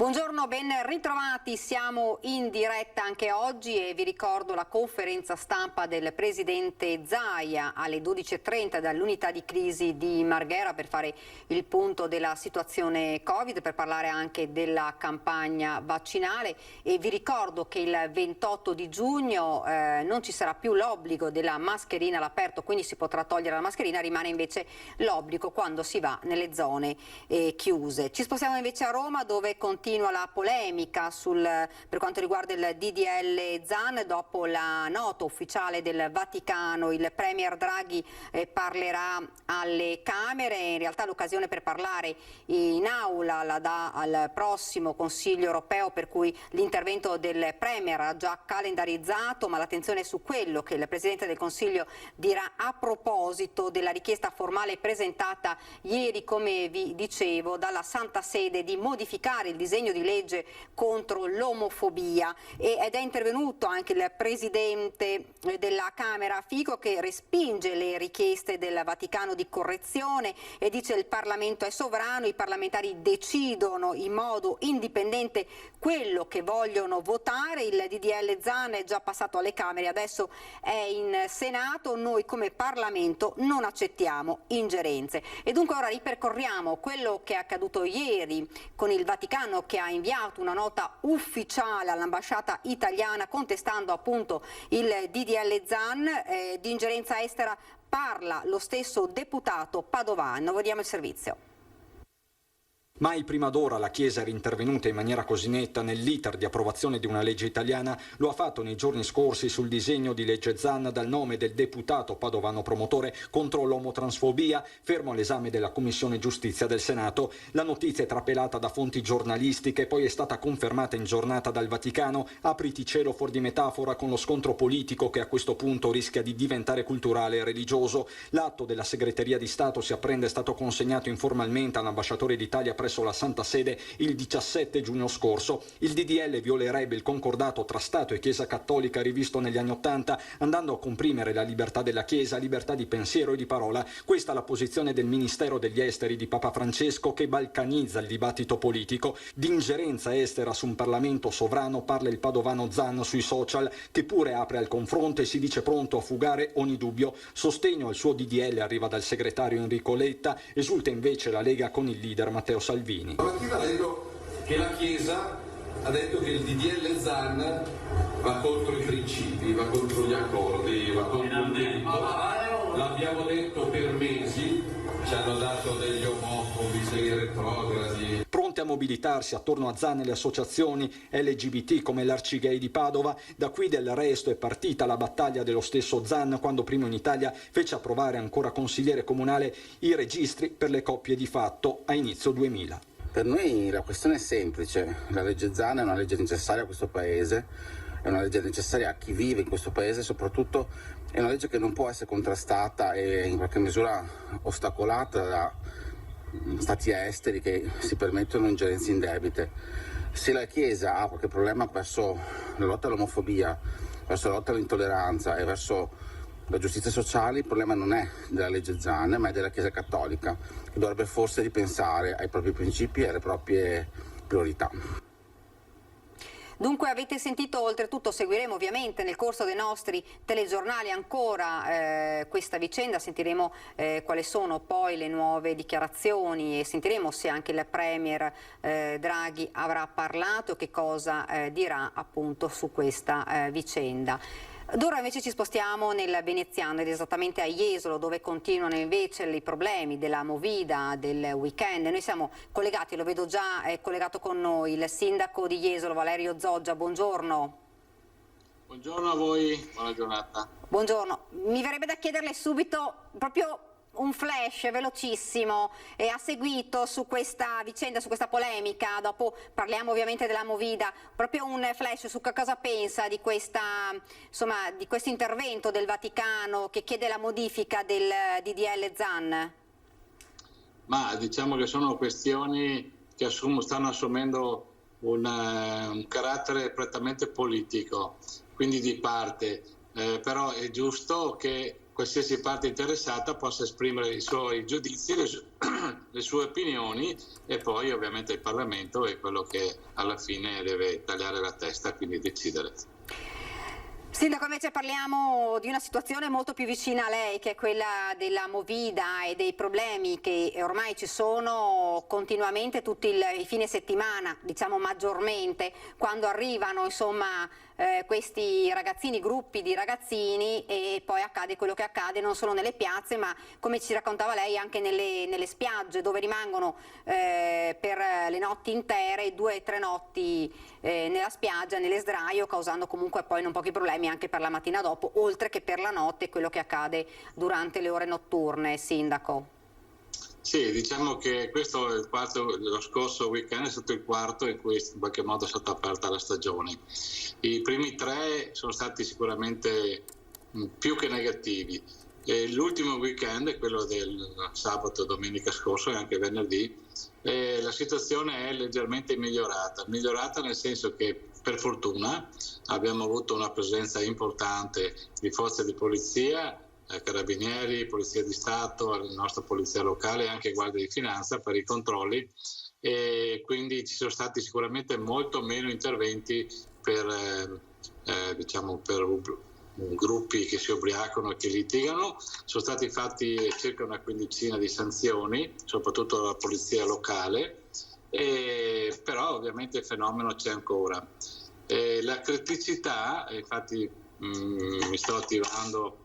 Buongiorno, ben ritrovati, siamo in diretta anche oggi e vi ricordo la conferenza stampa del Presidente Zaia alle 12.30 dall'unità di crisi di Marghera per fare il punto della situazione Covid, per parlare anche della campagna vaccinale, e vi ricordo che il 28 di giugno non ci sarà più l'obbligo della mascherina all'aperto, quindi si potrà togliere la mascherina, rimane invece l'obbligo quando si va nelle zone chiuse. Ci spostiamo invece a Roma, dove continua la polemica per quanto riguarda il DDL Zan. Dopo la nota ufficiale del Vaticano, il Premier Draghi parlerà alle Camere. In realtà l'occasione per parlare in aula la dà al prossimo Consiglio europeo, per cui l'intervento del Premier ha già calendarizzato, ma l'attenzione è su quello che il Presidente del Consiglio dirà a proposito della richiesta formale presentata ieri, come vi dicevo, dalla Santa Sede di modificare il disegno di legge contro l'omofobia, ed è intervenuto anche il Presidente della Camera Fico, che respinge le richieste del Vaticano di correzione e dice: il Parlamento è sovrano, i parlamentari decidono in modo indipendente quello che vogliono votare. Il DDL Zan è già passato alle Camere, adesso è in Senato, noi come Parlamento non accettiamo ingerenze. E dunque ora ripercorriamo quello che è accaduto ieri con il Vaticano, che ha inviato una nota ufficiale all'ambasciata italiana contestando appunto il DDL Zan. Di ingerenza estera parla lo stesso deputato padovano. Vediamo il servizio. Mai prima d'ora la Chiesa era intervenuta in maniera così netta nell'iter di approvazione di una legge italiana. Lo ha fatto nei giorni scorsi sul disegno di legge Zan dal nome del deputato padovano promotore contro l'omotransfobia, fermo all'esame della Commissione Giustizia del Senato. La notizia è trapelata da fonti giornalistiche, poi è stata confermata in giornata dal Vaticano. Apriti cielo fuori di metafora con lo scontro politico che a questo punto rischia di diventare culturale e religioso. L'atto della Segreteria di Stato, si apprende, è stato consegnato informalmente all'ambasciatore d'Italia presso la Santa Sede il 17 giugno scorso. Il DDL violerebbe il concordato tra Stato e Chiesa Cattolica rivisto negli anni '80, andando a comprimere la libertà della Chiesa, libertà di pensiero e di parola. Questa è la posizione del Ministero degli Esteri di Papa Francesco, che balcanizza il dibattito politico. Di ingerenza estera su un Parlamento sovrano parla il padovano Zan sui social, che pure apre al confronto e si dice pronto a fugare ogni dubbio. Sostegno al suo DDL arriva dal segretario Enrico Letta, esulta invece la Lega con il leader Matteo Salvini. Stamattina leggo che la Chiesa ha detto che il DDL Zan va contro i principi, va contro gli accordi, va contro il diritto. L'abbiamo detto per mesi, ci hanno dato degli omofobi, dei retrogradi. Pronte a mobilitarsi attorno a Zan le associazioni LGBT come l'Arcigay di Padova. Da qui del resto è partita la battaglia dello stesso Zan, quando primo in Italia fece approvare, ancora consigliere comunale, i registri per le coppie di fatto a inizio 2000. Per noi la questione è semplice: la legge Zan è una legge necessaria a questo Paese, è una legge necessaria a chi vive in questo Paese, soprattutto è una legge che non può essere contrastata e in qualche misura ostacolata da stati esteri che si permettono ingerenze indebite. Se la Chiesa ha qualche problema verso la lotta all'omofobia, verso la lotta all'intolleranza e verso la giustizia sociale, il problema non è della legge Zan, ma è della Chiesa Cattolica, che dovrebbe forse ripensare ai propri principi e alle proprie priorità. Dunque avete sentito, oltretutto seguiremo ovviamente nel corso dei nostri telegiornali ancora questa vicenda, sentiremo quali sono poi le nuove dichiarazioni e sentiremo se anche il Premier Draghi avrà parlato, che cosa dirà appunto su questa vicenda. Ora invece ci spostiamo nel veneziano ed esattamente a Jesolo, dove continuano invece i problemi della movida del weekend. Noi siamo collegati, lo vedo già, è collegato con noi il sindaco di Jesolo, Valerio Zoggia. Buongiorno. Buongiorno a voi, buona giornata. Buongiorno, mi verrebbe da chiederle subito proprio un flash velocissimo, ha seguito su questa vicenda, su questa polemica, dopo parliamo ovviamente della movida, proprio un flash su cosa pensa di questa, insomma, di questo intervento del Vaticano che chiede la modifica del DDL Zan? Ma diciamo che sono questioni che stanno assumendo un carattere prettamente politico, quindi di parte, però è giusto che qualsiasi parte interessata possa esprimere i suoi giudizi, le sue opinioni, e poi ovviamente il Parlamento è quello che alla fine deve tagliare la testa, quindi decidere. Sindaco, invece parliamo di una situazione molto più vicina a lei, che è quella della Movida e dei problemi che ormai ci sono continuamente tutti i fine settimana, diciamo maggiormente, quando arrivano insomma questi ragazzini, gruppi di ragazzini, e poi accade quello che accade non solo nelle piazze, ma come ci raccontava lei anche nelle spiagge, dove rimangono per le notti intere, 2 o 3 notti nella spiaggia, nelle sdraio, causando comunque poi non pochi problemi anche per la mattina dopo, oltre che per la notte, quello che accade durante le ore notturne, Sindaco. Sì, diciamo che questo è lo scorso weekend è stato il quarto in cui in qualche modo è stata aperta la stagione. I primi 3 sono stati sicuramente più che negativi. L'ultimo weekend è quello del sabato e domenica scorso e anche venerdì. La situazione è leggermente migliorata nel senso che per fortuna abbiamo avuto una presenza importante di forze di polizia, carabinieri, polizia di Stato, la nostra polizia locale e anche guardia di finanza per i controlli, e quindi ci sono stati sicuramente molto meno interventi per gruppi che si ubriacano e che litigano. Sono stati fatti circa una quindicina di sanzioni, soprattutto dalla polizia locale, però ovviamente il fenomeno c'è ancora. La criticità, infatti mi sto attivando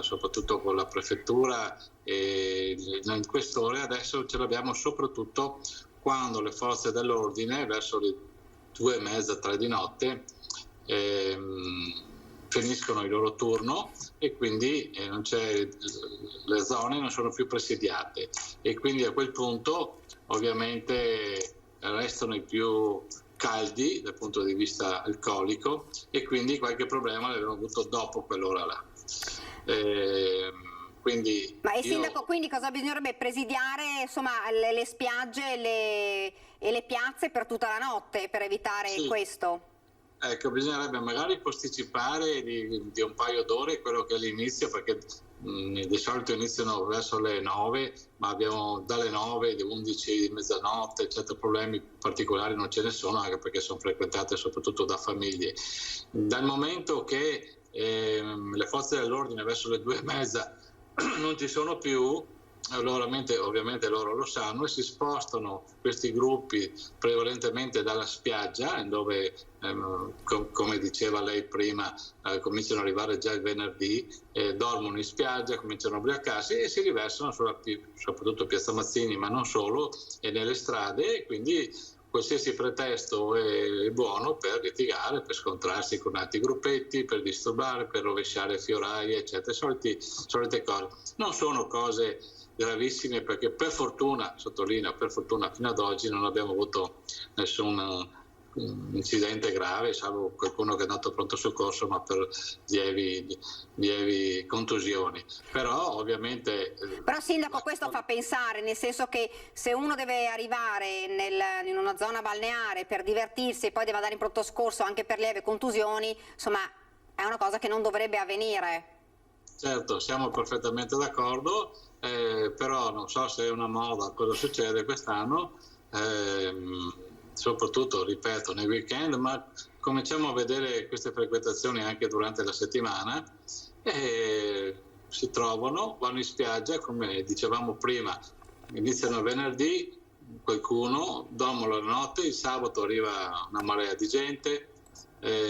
soprattutto con la prefettura e in quest'ore, adesso ce l'abbiamo soprattutto quando le forze dell'ordine verso le 2:30, 3 di notte finiscono il loro turno e quindi le zone non sono più presidiate, e quindi a quel punto ovviamente restano i più caldi dal punto di vista alcolico, e quindi qualche problema l'abbiamo avuto dopo quell'ora là. Ma Sindaco, quindi cosa bisognerebbe presidiare insomma le spiagge e le piazze per tutta la notte per evitare questo? Ecco, bisognerebbe magari posticipare di un paio d'ore quello che è l'inizio, perché di solito iniziano verso le 9, ma abbiamo dalle 9, alle 11 di mezzanotte, eccetera. Problemi particolari non ce ne sono, anche perché sono frequentate soprattutto da famiglie. Dal momento che le forze dell'ordine verso le 2:30 non ci sono più, allora ovviamente loro lo sanno e si spostano questi gruppi prevalentemente dalla spiaggia, dove come diceva lei prima cominciano ad arrivare già il venerdì, dormono in spiaggia, cominciano a ubriacarsi e si riversano soprattutto a Piazza Mazzini, ma non solo, e nelle strade, e quindi qualsiasi pretesto è buono per litigare, per scontrarsi con altri gruppetti, per disturbare, per rovesciare fioraie, eccetera, solite cose. Non sono cose gravissime, perché per fortuna, sottolineo, per fortuna fino ad oggi non abbiamo avuto nessun incidente grave, salvo qualcuno che è andato a pronto soccorso, ma per lievi contusioni. Però ovviamente... Però Sindaco, questo fa pensare, nel senso che se uno deve arrivare in una zona balneare per divertirsi e poi deve andare in pronto soccorso anche per lieve contusioni, insomma è una cosa che non dovrebbe avvenire. Certo, siamo perfettamente d'accordo, però non so se è una moda cosa succede quest'anno, soprattutto, ripeto, nei weekend, ma cominciamo a vedere queste frequentazioni anche durante la settimana, e si trovano, vanno in spiaggia, come dicevamo prima, iniziano il venerdì, qualcuno dormono la notte, il sabato arriva una marea di gente,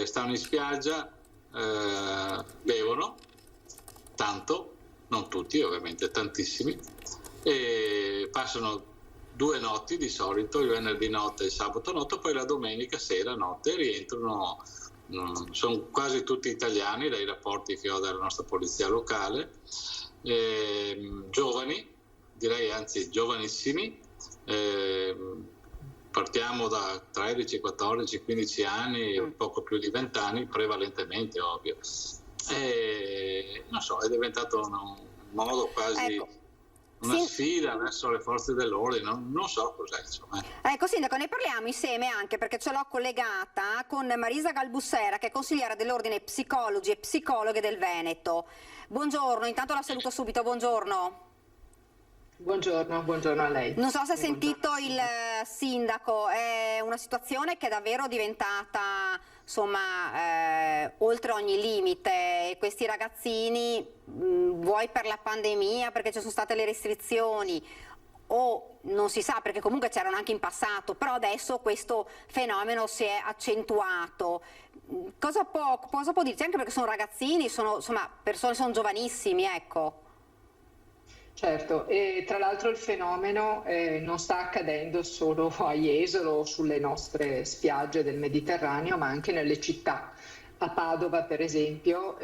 stanno in spiaggia, bevono tanto, non tutti ovviamente, tantissimi, e passano 2 notti di solito, il venerdì notte e il sabato notte, poi la domenica sera notte rientrano. Sono quasi tutti italiani dai rapporti che ho dalla nostra polizia locale, giovani, direi anzi giovanissimi, partiamo da 13, 14, 15 anni, un poco più di 20 anni, prevalentemente, ovvio. Non so, è diventato un modo quasi... Ecco. una sfida verso le forze dell'ordine, non so cos'è, insomma. Ecco, Sindaco, ne parliamo insieme anche perché ce l'ho collegata con Marisa Galbussera, che è consigliera dell'Ordine Psicologi e Psicologhe del Veneto. Buongiorno, intanto la saluto subito, buongiorno. Buongiorno a lei. Non so se ha sentito il Sindaco, è una situazione che è davvero diventata, insomma, oltre ogni limite. Questi ragazzini, vuoi per la pandemia, perché ci sono state le restrizioni, o non si sa perché comunque c'erano anche in passato, però adesso questo fenomeno si è accentuato. Cosa può dirci? Anche perché sono ragazzini, sono giovanissimi, ecco. Certo, e tra l'altro il fenomeno non sta accadendo solo a Jesolo o sulle nostre spiagge del Mediterraneo, ma anche nelle città. A Padova, per esempio,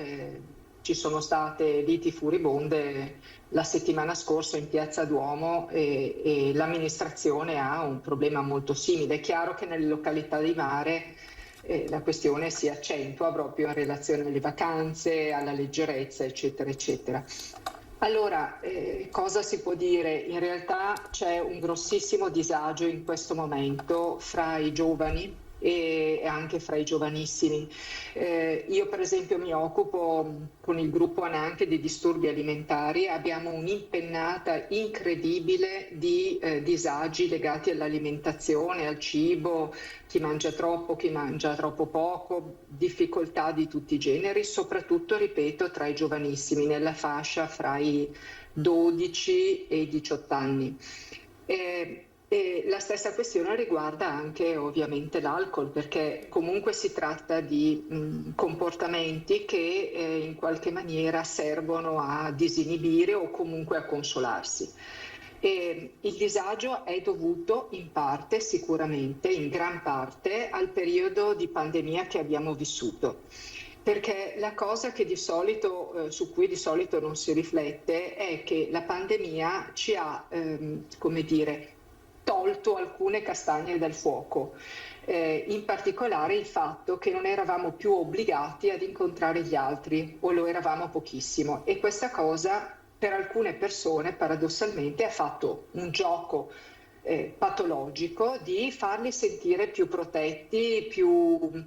ci sono state liti furibonde la settimana scorsa in Piazza Duomo e l'amministrazione ha un problema molto simile. È chiaro che nelle località di mare la questione si accentua proprio in relazione alle vacanze, alla leggerezza, eccetera, eccetera. Allora, cosa si può dire? In realtà c'è un grossissimo disagio in questo momento fra i giovani e anche fra i giovanissimi. Io per esempio mi occupo con il gruppo ANANCHE di disturbi alimentari, abbiamo un'impennata incredibile di disagi legati all'alimentazione, al cibo, chi mangia troppo poco, difficoltà di tutti i generi, soprattutto, ripeto, tra i giovanissimi, nella fascia fra i 12 e i 18 anni. E la stessa questione riguarda anche ovviamente l'alcol, perché comunque si tratta di comportamenti che in qualche maniera servono a disinibire o comunque a consolarsi. E il disagio è dovuto in parte, sicuramente, in gran parte, al periodo di pandemia che abbiamo vissuto. Perché la cosa che su cui di solito non si riflette è che la pandemia ci ha, tolto alcune castagne dal fuoco, in particolare il fatto che non eravamo più obbligati ad incontrare gli altri o lo eravamo pochissimo, e questa cosa per alcune persone paradossalmente ha fatto un gioco patologico di farli sentire più protetti, più,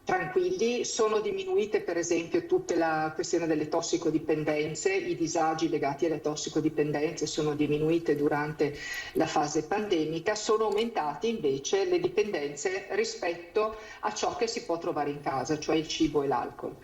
tranquilli. Sono diminuite per esempio tutta la questione delle tossicodipendenze, i disagi legati alle tossicodipendenze sono diminuite durante la fase pandemica, sono aumentate invece le dipendenze rispetto a ciò che si può trovare in casa, cioè il cibo e l'alcol.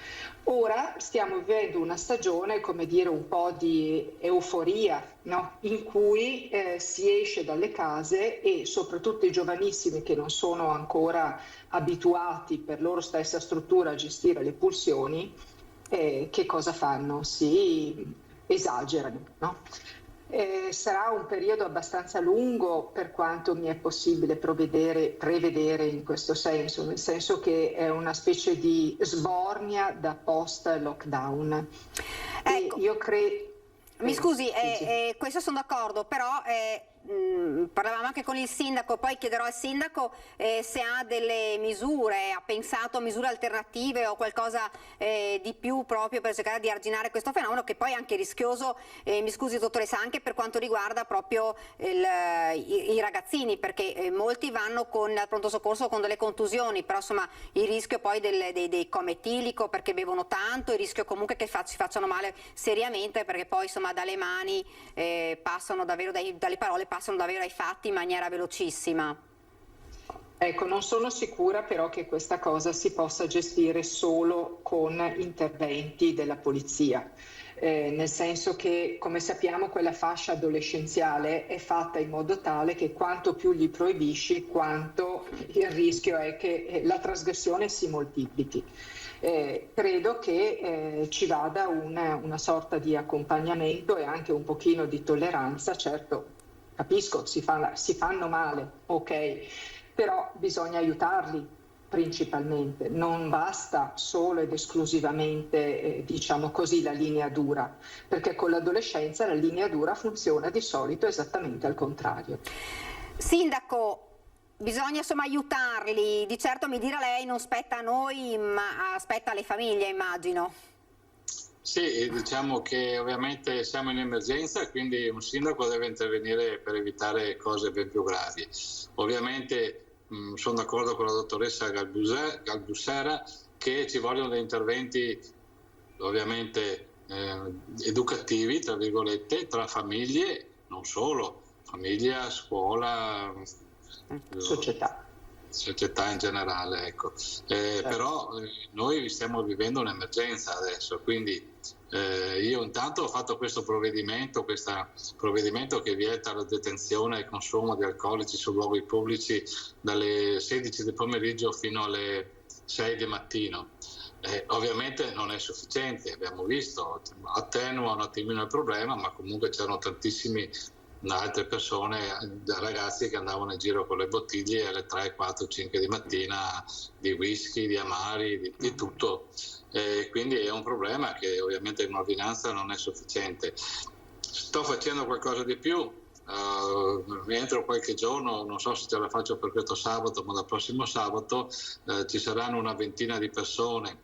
Ora stiamo vivendo una stagione, un po' di euforia, no? In cui si esce dalle case e soprattutto i giovanissimi che non sono ancora abituati per loro stessa struttura a gestire le pulsioni, che cosa fanno? Si esagerano, no? Sarà un periodo abbastanza lungo per quanto mi è possibile prevedere in questo senso, nel senso che è una specie di sbornia da post-lockdown. Ecco. Io credo... Mi scusi, questo sono d'accordo, però parlavamo anche con il Sindaco, poi chiederò al Sindaco se ha delle misure, ha pensato a misure alternative o qualcosa di più proprio per cercare di arginare questo fenomeno che poi è anche rischioso, mi scusi dottoressa, anche per quanto riguarda proprio i ragazzini, perché molti vanno al pronto soccorso con delle contusioni, però insomma il rischio poi dei coma etilico perché bevono tanto, il rischio comunque che si facciano male seriamente perché poi insomma dalle mani passano davvero, dalle parole passano davvero ai fatti in maniera velocissima. Ecco, non sono sicura però che questa cosa si possa gestire solo con interventi della polizia, nel senso che, come sappiamo, quella fascia adolescenziale è fatta in modo tale che quanto più gli proibisci, quanto il rischio è che la trasgressione si moltiplichi. Credo che ci vada una sorta di accompagnamento e anche un pochino di tolleranza. Certo, capisco, si fanno male, ok, però bisogna aiutarli principalmente, non basta solo ed esclusivamente la linea dura, perché con l'adolescenza la linea dura funziona di solito esattamente al contrario. Sindaco, bisogna insomma aiutarli, di certo mi dirà lei non spetta a noi ma spetta alle famiglie, immagino. Sì, diciamo che ovviamente siamo in emergenza e quindi un sindaco deve intervenire per evitare cose ben più gravi. Ovviamente sono d'accordo con la dottoressa Galbussera che ci vogliono dei interventi ovviamente educativi, tra virgolette, tra famiglie, non solo, famiglia, scuola, società in generale, ecco. Certo. Però noi stiamo vivendo un'emergenza adesso, quindi io intanto ho fatto questo provvedimento che vieta la detenzione e il consumo di alcolici su luoghi pubblici dalle 16 del pomeriggio fino alle 6 del mattino. Ovviamente non è sufficiente, abbiamo visto, attenua un attimino il problema, ma comunque c'erano tantissimi altre persone, ragazzi che andavano in giro con le bottiglie alle 3, 4, 5 di mattina di whisky, di amari, di tutto. Quindi è un problema che ovviamente in un'ordinanza non è sufficiente. Sto facendo qualcosa di più. Entro qualche giorno, non so se ce la faccio per questo sabato, ma dal prossimo sabato ci saranno una ventina di persone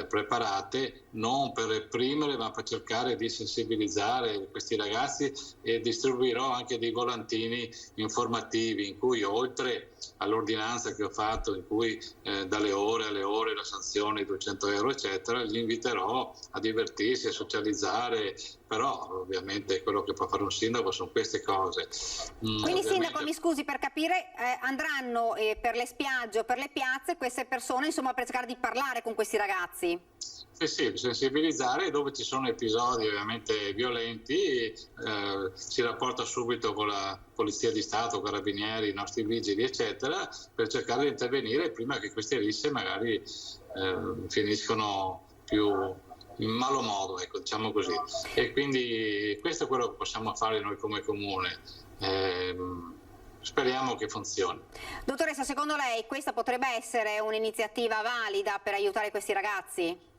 preparate non per reprimere ma per cercare di sensibilizzare questi ragazzi, e distribuirò anche dei volantini informativi in cui, oltre all'ordinanza che ho fatto, in cui dalle ore alle ore la sanzione, 200 euro eccetera, li inviterò a divertirsi, a socializzare. Però ovviamente quello che può fare un sindaco sono queste cose. Quindi sindaco, mi scusi, per capire, andranno per le spiagge o per le piazze queste persone, insomma, per cercare di parlare con questi ragazzi? Sì, sensibilizzare, dove ci sono episodi ovviamente violenti, si rapporta subito con la Polizia di Stato, Carabinieri, i nostri vigili eccetera, per cercare di intervenire prima che queste risse magari finiscono più in malo modo, ecco, diciamo così. E quindi questo è quello che possiamo fare noi come comune. Speriamo che funzioni. Dottoressa, secondo lei questa potrebbe essere un'iniziativa valida per aiutare questi ragazzi?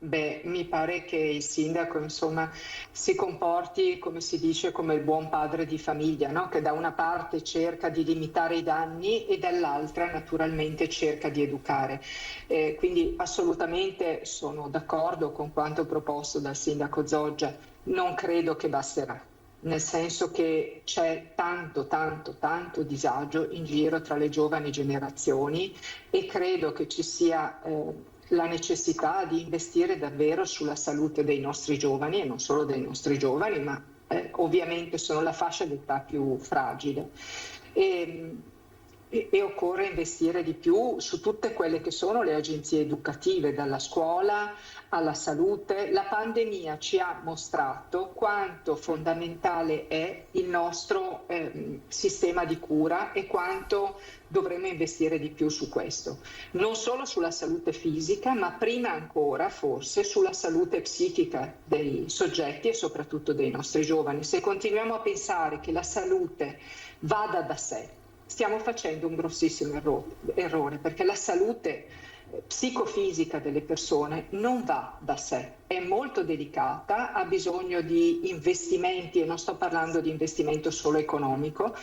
Beh, mi pare che il sindaco, insomma, si comporti, come si dice, come il buon padre di famiglia, no? Che da una parte cerca di limitare i danni e dall'altra naturalmente cerca di educare. Quindi assolutamente sono d'accordo con quanto proposto dal sindaco Zoggia. Non credo che basterà, nel senso che c'è tanto disagio in giro tra le giovani generazioni, e credo che ci sia la necessità di investire davvero sulla salute dei nostri giovani, e non solo dei nostri giovani, ma ovviamente sono la fascia d'età più fragile. E occorre investire di più su tutte quelle che sono le agenzie educative, dalla scuola alla salute. La pandemia ci ha mostrato quanto fondamentale è il nostro sistema di cura e quanto dovremmo investire di più su questo. Non solo sulla salute fisica, ma prima ancora forse sulla salute psichica dei soggetti e soprattutto dei nostri giovani. Se continuiamo a pensare che la salute vada da sé, stiamo facendo un grossissimo errore, perché la salute psicofisica delle persone non va da sé, è molto delicata, ha bisogno di investimenti, e non sto parlando di investimento solo economico,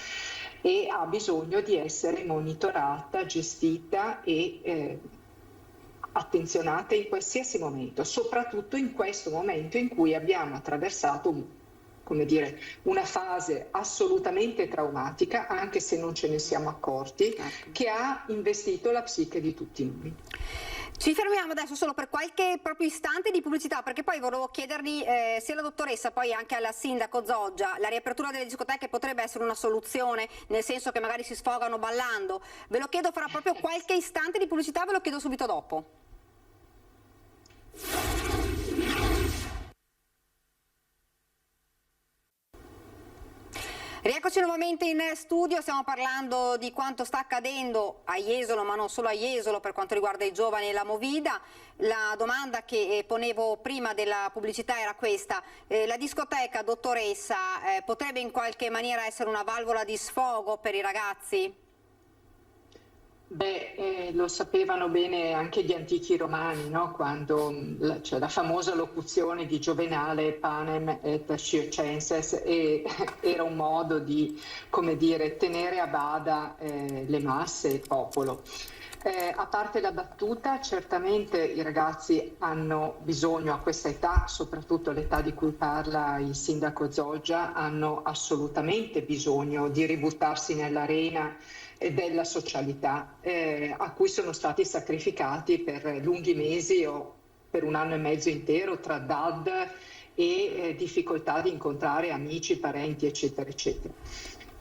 e ha bisogno di essere monitorata, gestita e attenzionata in qualsiasi momento, soprattutto in questo momento in cui abbiamo attraversato una fase assolutamente traumatica, anche se non ce ne siamo accorti, che ha investito la psiche di tutti noi. Ci fermiamo adesso solo per qualche proprio istante di pubblicità, perché poi volevo chiedergli sia alla dottoressa, poi anche alla sindaco Zoggia, la riapertura delle discoteche potrebbe essere una soluzione, nel senso che magari si sfogano ballando. Ve lo chiedo fra proprio qualche istante di pubblicità, ve lo chiedo subito dopo. Rieccoci nuovamente in studio, stiamo parlando di quanto sta accadendo a Jesolo, ma non solo a Jesolo, per quanto riguarda i giovani e la Movida. La domanda che ponevo prima della pubblicità era questa: la discoteca, dottoressa, potrebbe in qualche maniera essere una valvola di sfogo per i ragazzi? Beh, lo sapevano bene anche gli antichi romani, no? Quando c'è la famosa locuzione di Giovenale, panem et circenses, e era un modo di, come dire, tenere a bada le masse, il popolo. A parte la battuta, certamente i ragazzi hanno bisogno a questa età, soprattutto l'età di cui parla il sindaco Zoggia, hanno assolutamente bisogno di ributtarsi nell'arena della socialità a cui sono stati sacrificati per lunghi mesi o per un anno e mezzo intero tra DAD e difficoltà di incontrare amici, parenti, eccetera, eccetera.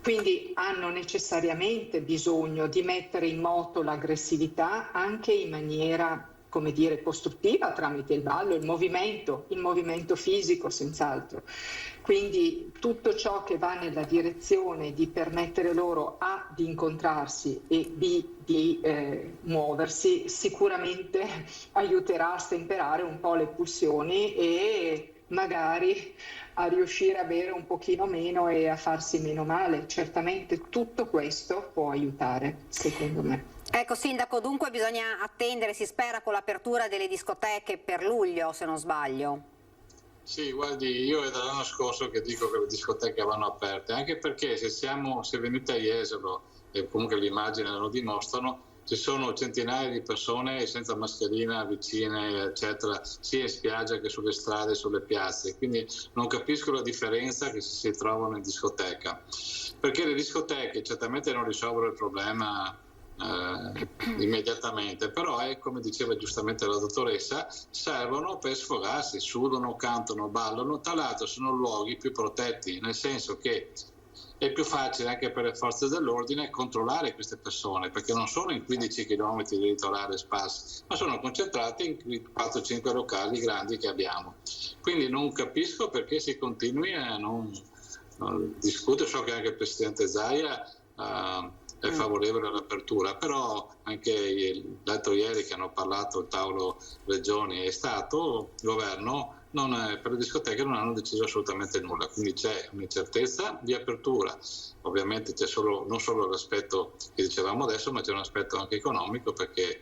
Quindi hanno necessariamente bisogno di mettere in moto l'aggressività anche in maniera, come dire, costruttiva tramite il ballo, il movimento fisico senz'altro. Quindi tutto ciò che va nella direzione di permettere loro A di incontrarsi e B di muoversi sicuramente aiuterà a stemperare un po' le pulsioni e magari a riuscire a bere un pochino meno e a farsi meno male. Certamente tutto questo può aiutare, secondo me. Ecco, Sindaco, dunque bisogna attendere, si spera, con l'apertura delle discoteche per luglio, se non sbaglio. Sì, guardi, io è dall'anno scorso che dico che le discoteche vanno aperte, anche perché se venite a Jesolo, e comunque le immagini lo dimostrano, ci sono centinaia di persone senza mascherina vicine, eccetera, sia in spiaggia che sulle strade, sulle piazze. Quindi non capisco la differenza che si trovano in discoteca. Perché le discoteche certamente non risolvono il problema immediatamente, però come diceva giustamente la dottoressa, servono per sfogarsi, sudano, cantano, ballano. Tra l'altro sono luoghi più protetti, nel senso che è più facile anche per le forze dell'ordine controllare queste persone, perché non sono in 15 km di litorale sparsi, ma sono concentrati in 4-5 locali grandi che abbiamo. Quindi non capisco perché si continui a non discutere. So che anche il Presidente Zaia è favorevole all'apertura, però anche l'altro ieri che hanno parlato il tavolo Regioni e Stato, il governo, per le discoteche non hanno deciso assolutamente nulla, quindi c'è un'incertezza di apertura. Ovviamente c'è non solo l'aspetto che dicevamo adesso, ma c'è un aspetto anche economico, perché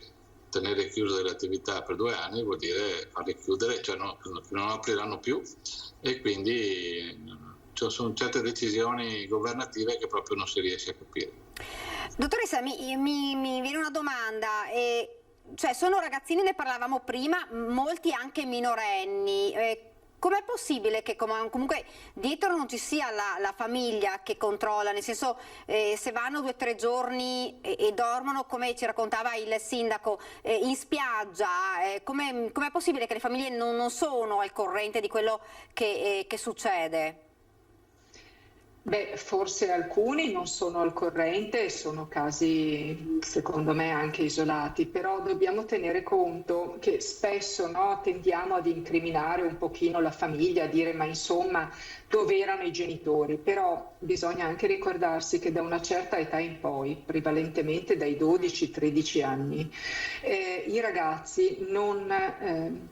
tenere chiuse le attività per 2 anni vuol dire farle chiudere, cioè non apriranno più, e quindi sono certe decisioni governative che proprio non si riesce a capire. Dottoressa, mi viene una domanda. Cioè, sono ragazzini, ne parlavamo prima, molti anche minorenni. Com'è possibile che comunque dietro non ci sia la famiglia che controlla? Nel senso, se vanno 2 o 3 giorni e dormono, come ci raccontava il sindaco, in spiaggia, com'è possibile che le famiglie non sono al corrente di quello che succede? Beh, forse alcuni non sono al corrente e sono casi, secondo me, anche isolati, però dobbiamo tenere conto che spesso tendiamo ad incriminare un pochino la famiglia, a dire ma insomma dove erano i genitori, però bisogna anche ricordarsi che da una certa età in poi, prevalentemente dai 12-13 anni, i ragazzi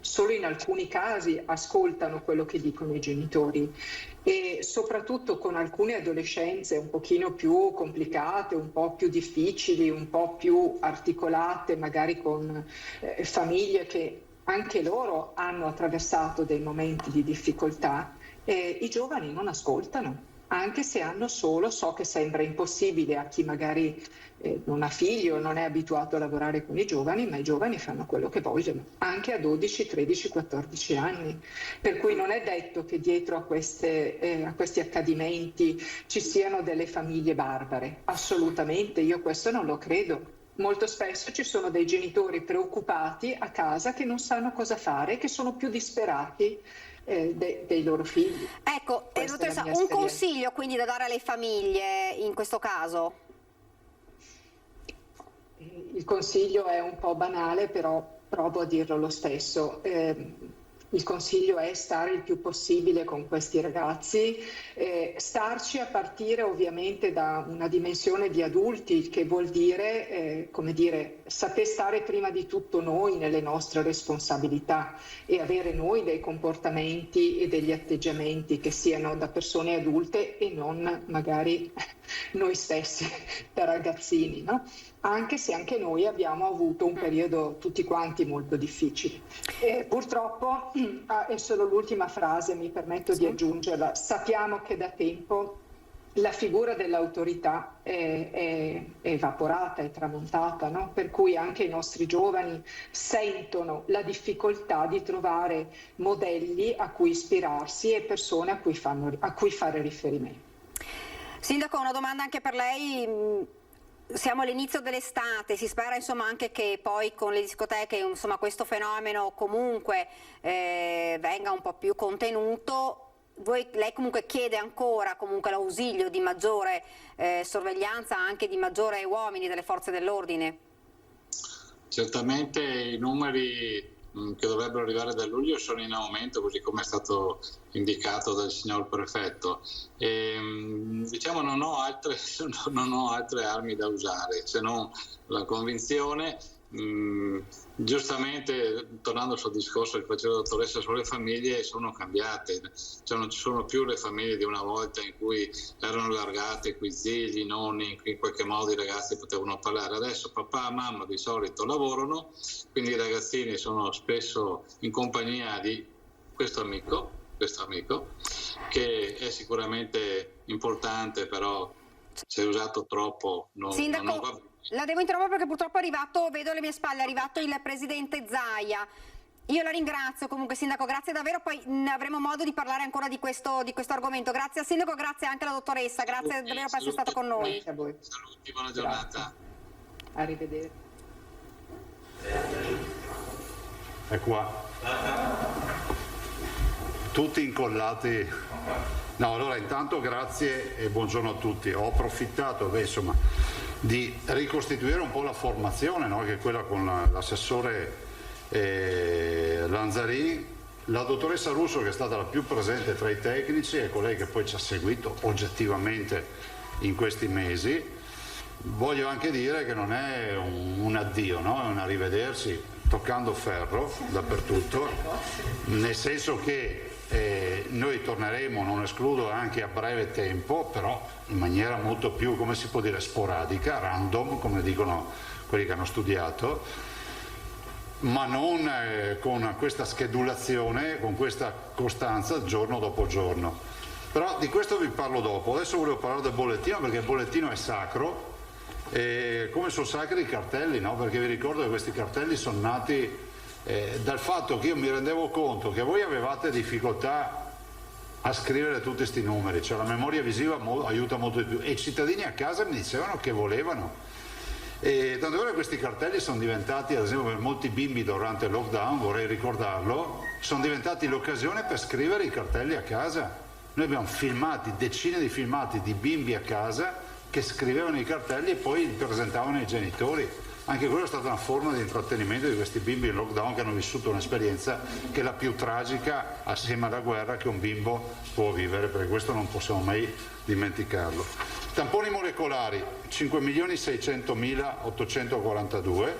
solo in alcuni casi ascoltano quello che dicono i genitori, e soprattutto con alcune adolescenze un pochino più complicate, un po' più difficili, un po' più articolate, magari con famiglie che anche loro hanno attraversato dei momenti di difficoltà, i giovani non ascoltano. Anche se hanno so che sembra impossibile a chi magari non ha figli o non è abituato a lavorare con i giovani, ma i giovani fanno quello che vogliono, anche a 12, 13, 14 anni. Per cui non è detto che dietro a questi accadimenti ci siano delle famiglie barbare. Assolutamente, io questo non lo credo. Molto spesso ci sono dei genitori preoccupati a casa che non sanno cosa fare, che sono più disperati dei loro figli. Ecco, dottoressa, un consiglio quindi da dare alle famiglie in questo caso? Il consiglio è un po' banale, però provo a dirlo lo stesso. Il consiglio è stare il più possibile con questi ragazzi, starci a partire ovviamente da una dimensione di adulti, che vuol dire, saper stare prima di tutto noi nelle nostre responsabilità e avere noi dei comportamenti e degli atteggiamenti che siano da persone adulte e non magari noi stessi da ragazzini, no? Anche se anche noi abbiamo avuto un periodo tutti quanti molto difficile. Purtroppo, è solo l'ultima frase, mi permetto di aggiungerla, sappiamo che da tempo la figura dell'autorità è evaporata, è tramontata, no? Per cui anche i nostri giovani sentono la difficoltà di trovare modelli a cui ispirarsi e persone a cui fare riferimento. Sindaco, una domanda anche per lei. Siamo all'inizio dell'estate, si spera insomma anche che poi con le discoteche insomma questo fenomeno comunque venga un po' più contenuto. Lei comunque chiede ancora comunque l'ausilio di maggiore sorveglianza, anche di maggiore uomini delle forze dell'ordine? Certamente i numeri che dovrebbero arrivare da luglio sono in aumento, così come è stato indicato dal signor prefetto. Diciamo non ho altre armi da usare se non la convinzione. Giustamente, tornando sul discorso che faceva la dottoressa sulle famiglie, sono cambiate, cioè non ci sono più le famiglie di una volta in cui erano allargate, qui zigli, nonni, in qualche modo i ragazzi potevano parlare. Adesso papà e mamma di solito lavorano, quindi i ragazzini sono spesso in compagnia di questo amico che è sicuramente importante, però se usato troppo non va bene. La devo interrompere perché purtroppo è arrivato, vedo alle mie spalle, è arrivato il presidente Zaia. Io la ringrazio comunque, Sindaco, grazie davvero, poi avremo modo di parlare ancora di questo argomento. Grazie al Sindaco, grazie anche alla dottoressa, grazie davvero per essere stato con noi. A voi. Saluti, buona giornata. Arrivederci. È qua. Tutti incollati. No, allora intanto grazie e buongiorno a tutti. Ho approfittato di ricostituire un po' la formazione, no? Che è quella con l'assessore Lanzarin, la dottoressa Russo che è stata la più presente tra i tecnici e colei che poi ci ha seguito oggettivamente in questi mesi. Voglio anche dire che non è un addio, no? È un arrivederci toccando ferro dappertutto, nel senso che noi torneremo, non escludo, anche a breve tempo, però in maniera molto più, come si può dire, sporadica, random, come dicono quelli che hanno studiato, ma non con questa schedulazione, con questa costanza giorno dopo giorno. Però di questo vi parlo dopo. Adesso volevo parlare del bollettino, perché il bollettino è sacro, e come sono sacri i cartelli, no? Perché vi ricordo che questi cartelli sono nati dal fatto che io mi rendevo conto che voi avevate difficoltà a scrivere tutti questi numeri, cioè la memoria visiva aiuta molto di più, e i cittadini a casa mi dicevano che volevano. E tanto vero che questi cartelli sono diventati, ad esempio per molti bimbi durante il lockdown, vorrei ricordarlo, sono diventati l'occasione per scrivere i cartelli a casa. Noi abbiamo filmati, decine di filmati di bimbi a casa che scrivevano i cartelli e poi li presentavano ai genitori. Anche quella è stata una forma di intrattenimento di questi bimbi in lockdown, che hanno vissuto un'esperienza che è la più tragica assieme alla guerra che un bimbo può vivere, perché questo non possiamo mai dimenticarlo. Tamponi molecolari 5.600.842,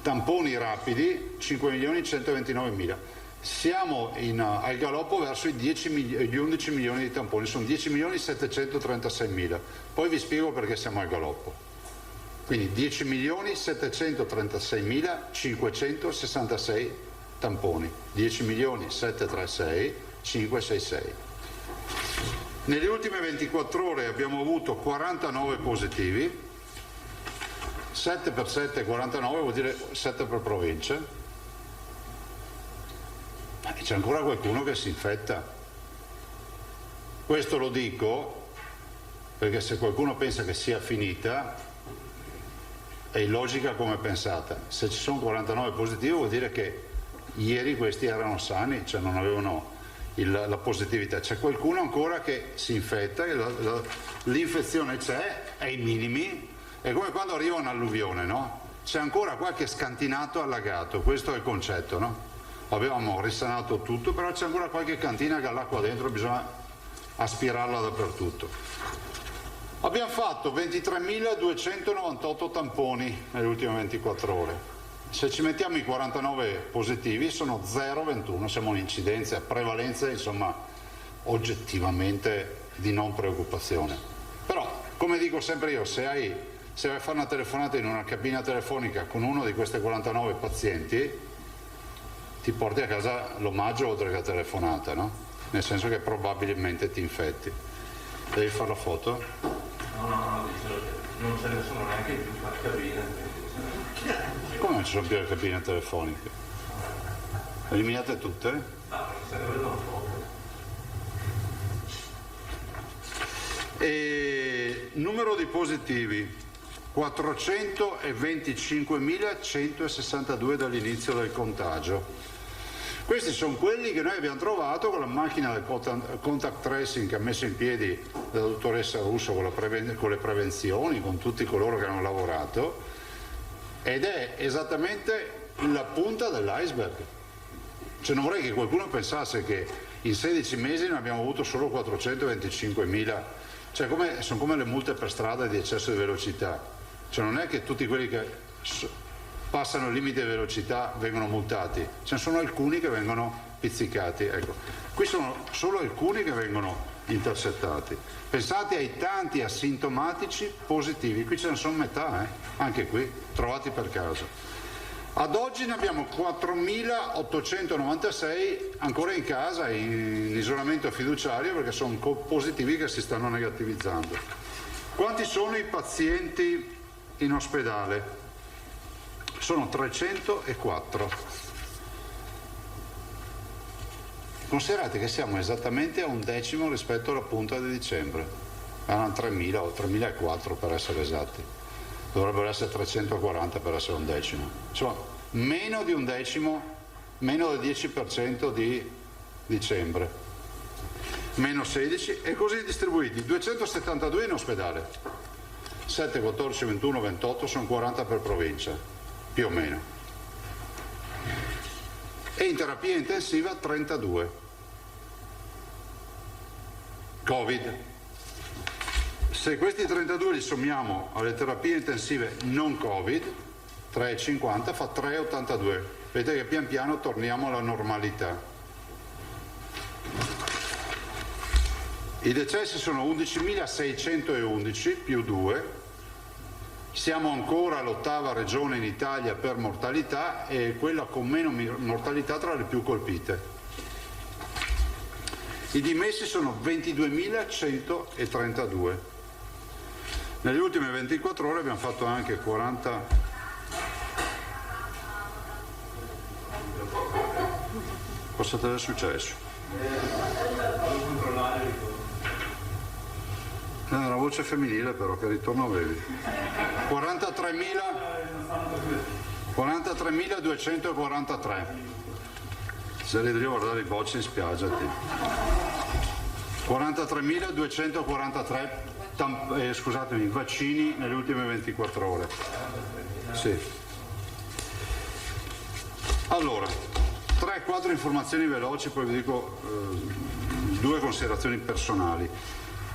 tamponi rapidi 5.129.000. Siamo al galoppo verso gli 11 milioni di tamponi, sono 10.736.000. Poi vi spiego perché siamo al galoppo. Quindi 10.736.566 tamponi, 10.736.566. Nelle ultime 24 ore abbiamo avuto 49 positivi, 7 per 7 49, vuol dire 7 per provincia. C'è ancora qualcuno che si infetta. Questo lo dico perché se qualcuno pensa che sia finita, è illogica come pensata. Se ci sono 49 positivi vuol dire che ieri questi erano sani, cioè non avevano la positività. C'è qualcuno ancora che si infetta, l'infezione c'è, è ai minimi, è come quando arriva un'alluvione, no? C'è ancora qualche scantinato allagato, questo è il concetto, no? Abbiamo risanato tutto, però c'è ancora qualche cantina che ha l'acqua dentro, bisogna aspirarla dappertutto. Abbiamo fatto 23.298 tamponi nelle ultime 24 ore. Se ci mettiamo i 49 positivi sono 0,21, siamo un'incidenza, prevalenza insomma oggettivamente di non preoccupazione. Però, come dico sempre io, se vai a fare una telefonata in una cabina telefonica con uno di questi 49 pazienti, ti porti a casa l'omaggio oltre che la telefonata, no? Nel senso che probabilmente ti infetti. Devi fare la foto? No, dicevo che non ce ne sono neanche più cabine. Come non ci sono più le cabine telefoniche? Eliminate tutte? No, se ne vedono poche. E numero di positivi 425.162 dall'inizio del contagio. Questi sono quelli che noi abbiamo trovato con la macchina del contact tracing che ha messo in piedi la dottoressa Russo con le prevenzioni, con tutti coloro che hanno lavorato, ed è esattamente la punta dell'iceberg. Cioè non vorrei che qualcuno pensasse che in 16 mesi ne abbiamo avuto solo 425.000, cioè sono come le multe per strada di eccesso di velocità, cioè non è che tutti quelli che passano il limite di velocità vengono multati, ce ne sono alcuni che vengono pizzicati, ecco. Qui sono solo alcuni che vengono intercettati. Pensate ai tanti asintomatici positivi, qui ce ne sono metà, anche qui, trovati per caso. Ad oggi ne abbiamo 4.896 ancora in casa in isolamento fiduciario perché sono positivi che si stanno negativizzando. Quanti sono i pazienti in ospedale? Sono 304. Considerate che siamo esattamente a 1/10 rispetto alla punta di dicembre. Erano 3.000 o 3.004 per essere esatti. Dovrebbero essere 340 per essere 1/10. Insomma, meno di 1/10, meno del 10% di dicembre. Meno 16 e così distribuiti. 272 in ospedale. 7, 14, 21, 28 sono 40 per provincia. Più o meno. E in terapia intensiva 32. Covid. Se questi 32 li sommiamo alle terapie intensive non Covid, 3,50 fa 3,82. Vedete che pian piano torniamo alla normalità. I decessi sono 11.611 più 2. Siamo ancora all'8ª regione in Italia per mortalità e quella con meno mortalità tra le più colpite. I dimessi sono 22.132. Nelle ultime 24 ore abbiamo fatto anche 40... Cosa ti è successo? È una voce femminile però, che ritorno avevi. 43.243. Se li devo guardare i bocci in spiaggia. 43.243 scusatemi, vaccini nelle ultime 24 ore. Sì. Allora, 3-4 informazioni veloci, poi vi dico 2 considerazioni personali.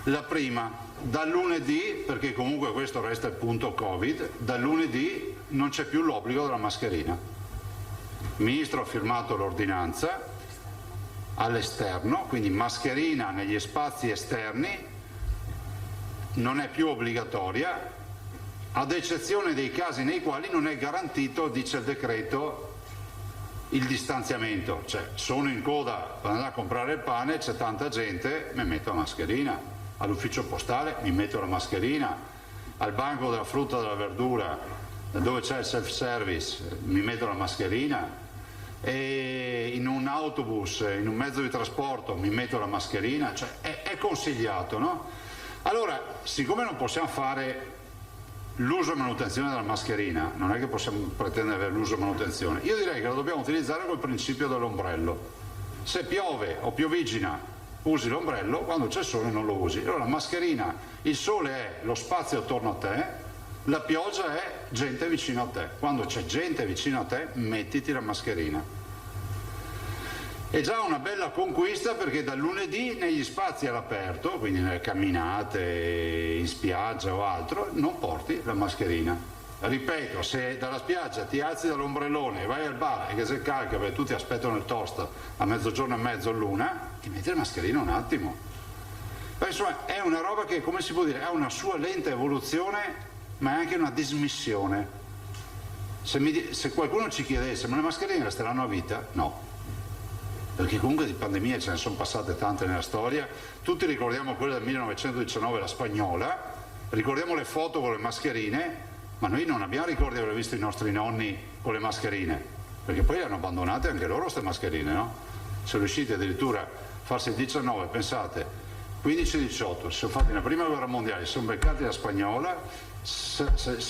La prima, dal lunedì, perché comunque questo resta il punto Covid, dal lunedì non c'è più l'obbligo della mascherina. Il ministro ha firmato l'ordinanza all'esterno, quindi mascherina negli spazi esterni non è più obbligatoria, ad eccezione dei casi nei quali non è garantito, dice il decreto, il distanziamento. Cioè, sono in coda per andare a comprare il pane, c'è tanta gente, mi metto la mascherina. All'ufficio postale mi metto la mascherina, al banco della frutta e della verdura dove c'è il self-service mi metto la mascherina, e in un autobus, in un mezzo di trasporto mi metto la mascherina, cioè è consigliato, no? Allora, siccome non possiamo fare l'uso e manutenzione della mascherina, non è che possiamo pretendere avere l'uso e manutenzione, io direi che lo dobbiamo utilizzare col principio dell'ombrello. Se piove o piovigina usi l'ombrello, quando c'è il sole non lo usi. Allora la mascherina, il sole è lo spazio attorno a te, la pioggia è gente vicino a te. Quando c'è gente vicino a te, mettiti la mascherina. È già una bella conquista perché dal lunedì negli spazi all'aperto, quindi nelle camminate, in spiaggia o altro, non porti la mascherina. Ripeto, se dalla spiaggia ti alzi dall'ombrellone e vai al bar e che se calca perché tutti aspettano il toast a mezzogiorno e mezzo all'una, ti metti la mascherina un attimo. Però, insomma, è una roba che, come si può dire, ha una sua lenta evoluzione, ma è anche una dismissione. Se qualcuno ci chiedesse, ma le mascherine resteranno a vita? No. perché comunque di pandemie ce ne sono passate tante nella storia. Tutti ricordiamo quella del 1919, la spagnola, ricordiamo le foto con le mascherine, ma noi non abbiamo ricordi di aver visto i nostri nonni con le mascherine, perché poi le hanno abbandonate anche loro queste mascherine, no? Sono riusciti addirittura a farsi il 19, pensate, 15-18, si sono fatti nella prima guerra mondiale, si sono beccati la spagnola, se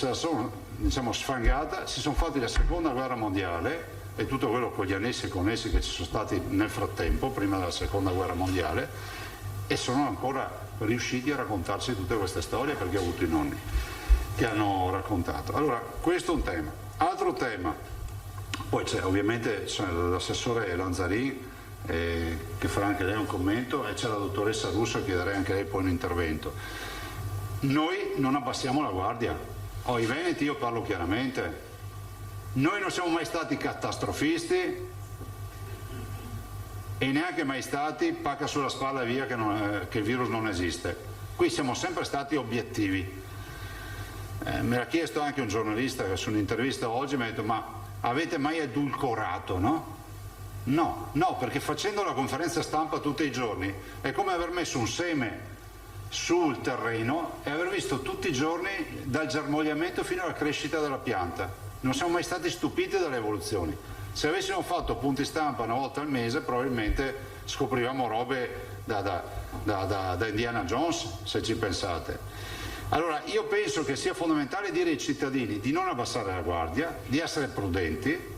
la sono, diciamo, sfangata, si sono fatti la seconda guerra mondiale e tutto quello con gli annessi e connessi che ci sono stati nel frattempo, prima della seconda guerra mondiale, e sono ancora riusciti a raccontarsi tutte queste storie perché ho avuto i nonni che hanno raccontato. Allora, questo è un tema. Altro tema, poi c'è ovviamente l'assessore Lanzarin che farà anche lei un commento, e c'è la dottoressa Russo, chiederei anche lei poi un intervento. Noi non abbassiamo la guardia. I veneti, io parlo chiaramente, noi non siamo mai stati catastrofisti e neanche mai stati pacca sulla spalla e via che il virus non esiste. Qui siamo sempre stati obiettivi. Me l'ha chiesto anche un giornalista che su un'intervista oggi mi ha detto: ma avete mai edulcorato, no? No, perché facendo la conferenza stampa tutti i giorni è come aver messo un seme sul terreno e aver visto tutti i giorni dal germogliamento fino alla crescita della pianta. Non siamo mai stati stupiti dalle evoluzioni. Se avessimo fatto punti stampa una volta al mese probabilmente scoprivamo robe da Indiana Jones, se ci pensate. Allora io penso che sia fondamentale dire ai cittadini di non abbassare la guardia, di essere prudenti.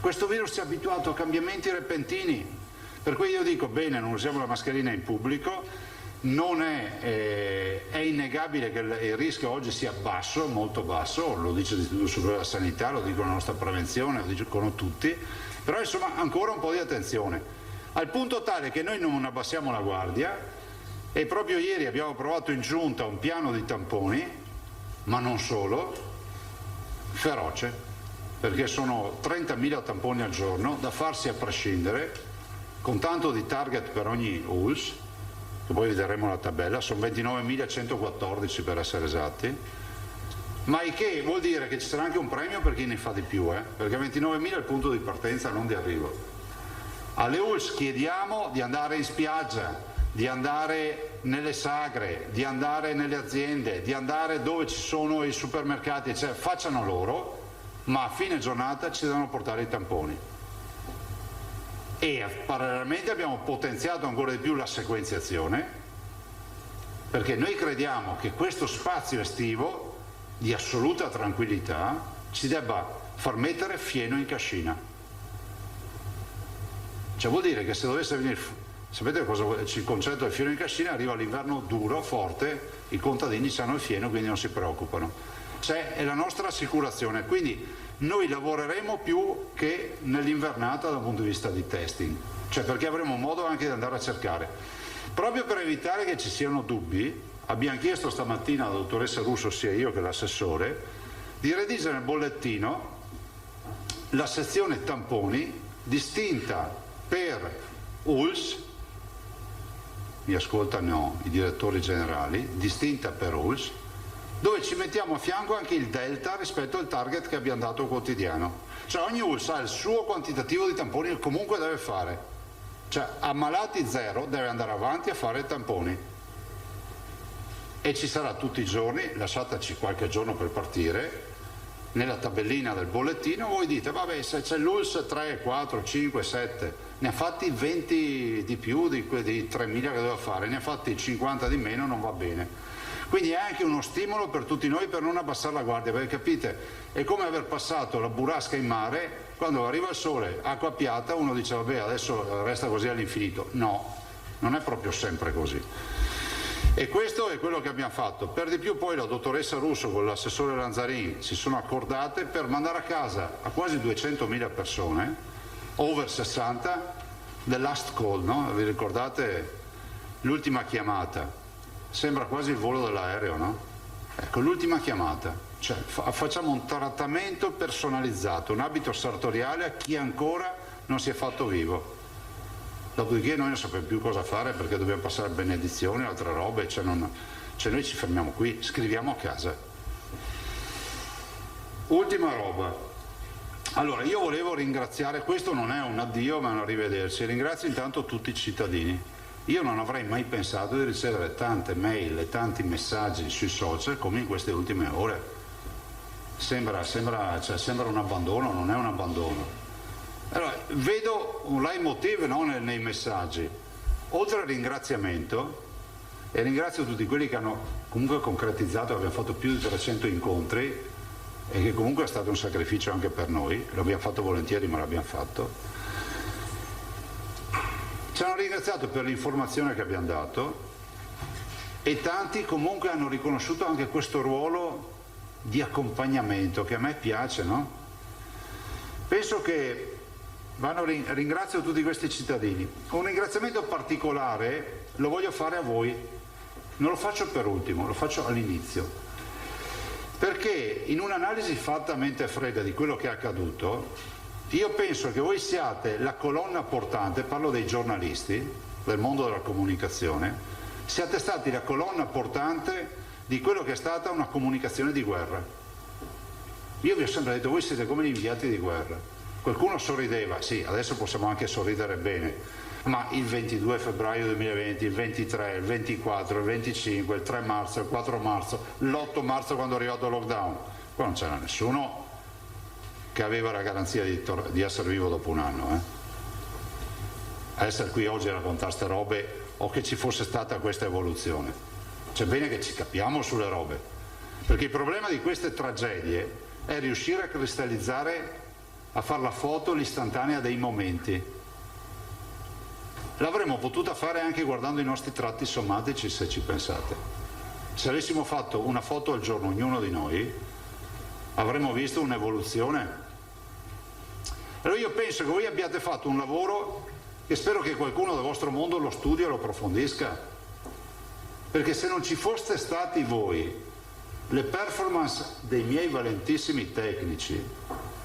Questo virus ci ha abituato a cambiamenti repentini, per cui io dico bene, non usiamo la mascherina in pubblico, non è innegabile che il rischio oggi sia basso, molto basso, lo dice l'Istituto Superiore della Sanità, lo dicono la nostra prevenzione, lo dicono tutti, però insomma ancora un po' di attenzione, al punto tale che noi non abbassiamo la guardia e proprio ieri abbiamo approvato in giunta un piano di tamponi, ma non solo, feroce, perché sono 30.000 tamponi al giorno da farsi a prescindere, con tanto di target per ogni ULS, che poi vedremo la tabella, sono 29.114 per essere esatti, ma il che vuol dire che ci sarà anche un premio per chi ne fa di più, perché 29.000 è il punto di partenza, non di arrivo. Alle ULS chiediamo di andare in spiaggia, di andare nelle sagre, di andare nelle aziende, di andare dove ci sono i supermercati, cioè facciano loro, ma a fine giornata ci devono portare i tamponi. E parallelamente abbiamo potenziato ancora di più la sequenziazione, perché noi crediamo che questo spazio estivo di assoluta tranquillità ci debba far mettere fieno in cascina. Cioè vuol dire che se dovesse venire, sapete cosa il concetto del fieno in cascina? Arriva l'inverno duro, forte, i contadini hanno il fieno, quindi non si preoccupano. È la nostra assicurazione, quindi noi lavoreremo più che nell'invernata dal punto di vista di testing, cioè perché avremo modo anche di andare a cercare. Proprio per evitare che ci siano dubbi, abbiamo chiesto stamattina alla dottoressa Russo, sia io che l'assessore, di redigere nel bollettino la sezione tamponi distinta per ULS, mi ascoltano i direttori generali, distinta per ULS, dove ci mettiamo a fianco anche il delta rispetto al target che abbiamo dato quotidiano. Cioè ogni ULS ha il suo quantitativo di tamponi che comunque deve fare. Cioè a malati zero deve andare avanti a fare tamponi. E ci sarà tutti i giorni, lasciateci qualche giorno per partire, nella tabellina del bollettino voi dite vabbè se c'è l'ULS 3, 4, 5, 7, ne ha fatti 20 di più di 3.000 che doveva fare, ne ha fatti 50 di meno, non va bene. Quindi è anche uno stimolo per tutti noi per non abbassare la guardia, perché capite, è come aver passato la burrasca in mare, quando arriva il sole, acqua piatta, uno dice vabbè adesso resta così all'infinito. No, non è proprio sempre così. E questo è quello che abbiamo fatto. Per di più poi la dottoressa Russo con l'assessore Lanzarin si sono accordate per mandare a casa a quasi 200.000 persone, over 60, the last call, no? Vi ricordate l'ultima chiamata? Sembra quasi il volo dell'aereo, no? Ecco, l'ultima chiamata, cioè facciamo un trattamento personalizzato, un abito sartoriale a chi ancora non si è fatto vivo. Dopodiché noi non sappiamo più cosa fare perché dobbiamo passare benedizioni e altre robe, cioè noi ci fermiamo qui, scriviamo a casa. Ultima roba, Allora, io volevo ringraziare, questo non è un addio ma un arrivederci, ringrazio intanto tutti i cittadini. Io non avrei mai pensato di ricevere tante mail e tanti messaggi sui social come in queste ultime ore. Sembra un abbandono, non è un abbandono. Allora, vedo un leitmotiv, no, nei messaggi. Oltre al ringraziamento, e ringrazio tutti quelli che hanno comunque concretizzato, abbiamo fatto più di 300 incontri, e che comunque è stato un sacrificio anche per noi, l'abbiamo fatto volentieri ma l'abbiamo fatto. Ci hanno ringraziato per l'informazione che abbiamo dato e tanti comunque hanno riconosciuto anche questo ruolo di accompagnamento che a me piace, no? Penso che ringrazio tutti questi cittadini. Un ringraziamento particolare lo voglio fare a voi, non lo faccio per ultimo, lo faccio all'inizio. Perché in un'analisi fatta a mente fredda di quello che è accaduto, io penso che voi siate la colonna portante, parlo dei giornalisti, del mondo della comunicazione, siate stati la colonna portante di quello che è stata una comunicazione di guerra. Io vi ho sempre detto, voi siete come gli inviati di guerra. Qualcuno sorrideva, sì, adesso possiamo anche sorridere bene, ma il 22 febbraio 2020, il 23, il 24, il 25, il 3 marzo, il 4 marzo, l'8 marzo quando è arrivato il lockdown, qua non c'era nessuno che aveva la garanzia di essere vivo dopo un anno. Essere qui oggi a raccontare ste robe o che ci fosse stata questa evoluzione. C'è bene che ci capiamo sulle robe, perché il problema di queste tragedie è riuscire a cristallizzare, a fare la foto, l'istantanea dei momenti. L'avremmo potuta fare anche guardando i nostri tratti sommatici, se ci pensate. Se avessimo fatto una foto al giorno ognuno di noi, avremmo visto un'evoluzione. Allora io penso che voi abbiate fatto un lavoro che spero che qualcuno del vostro mondo lo studi e lo approfondisca, perché se non ci foste stati voi, le performance dei miei valentissimi tecnici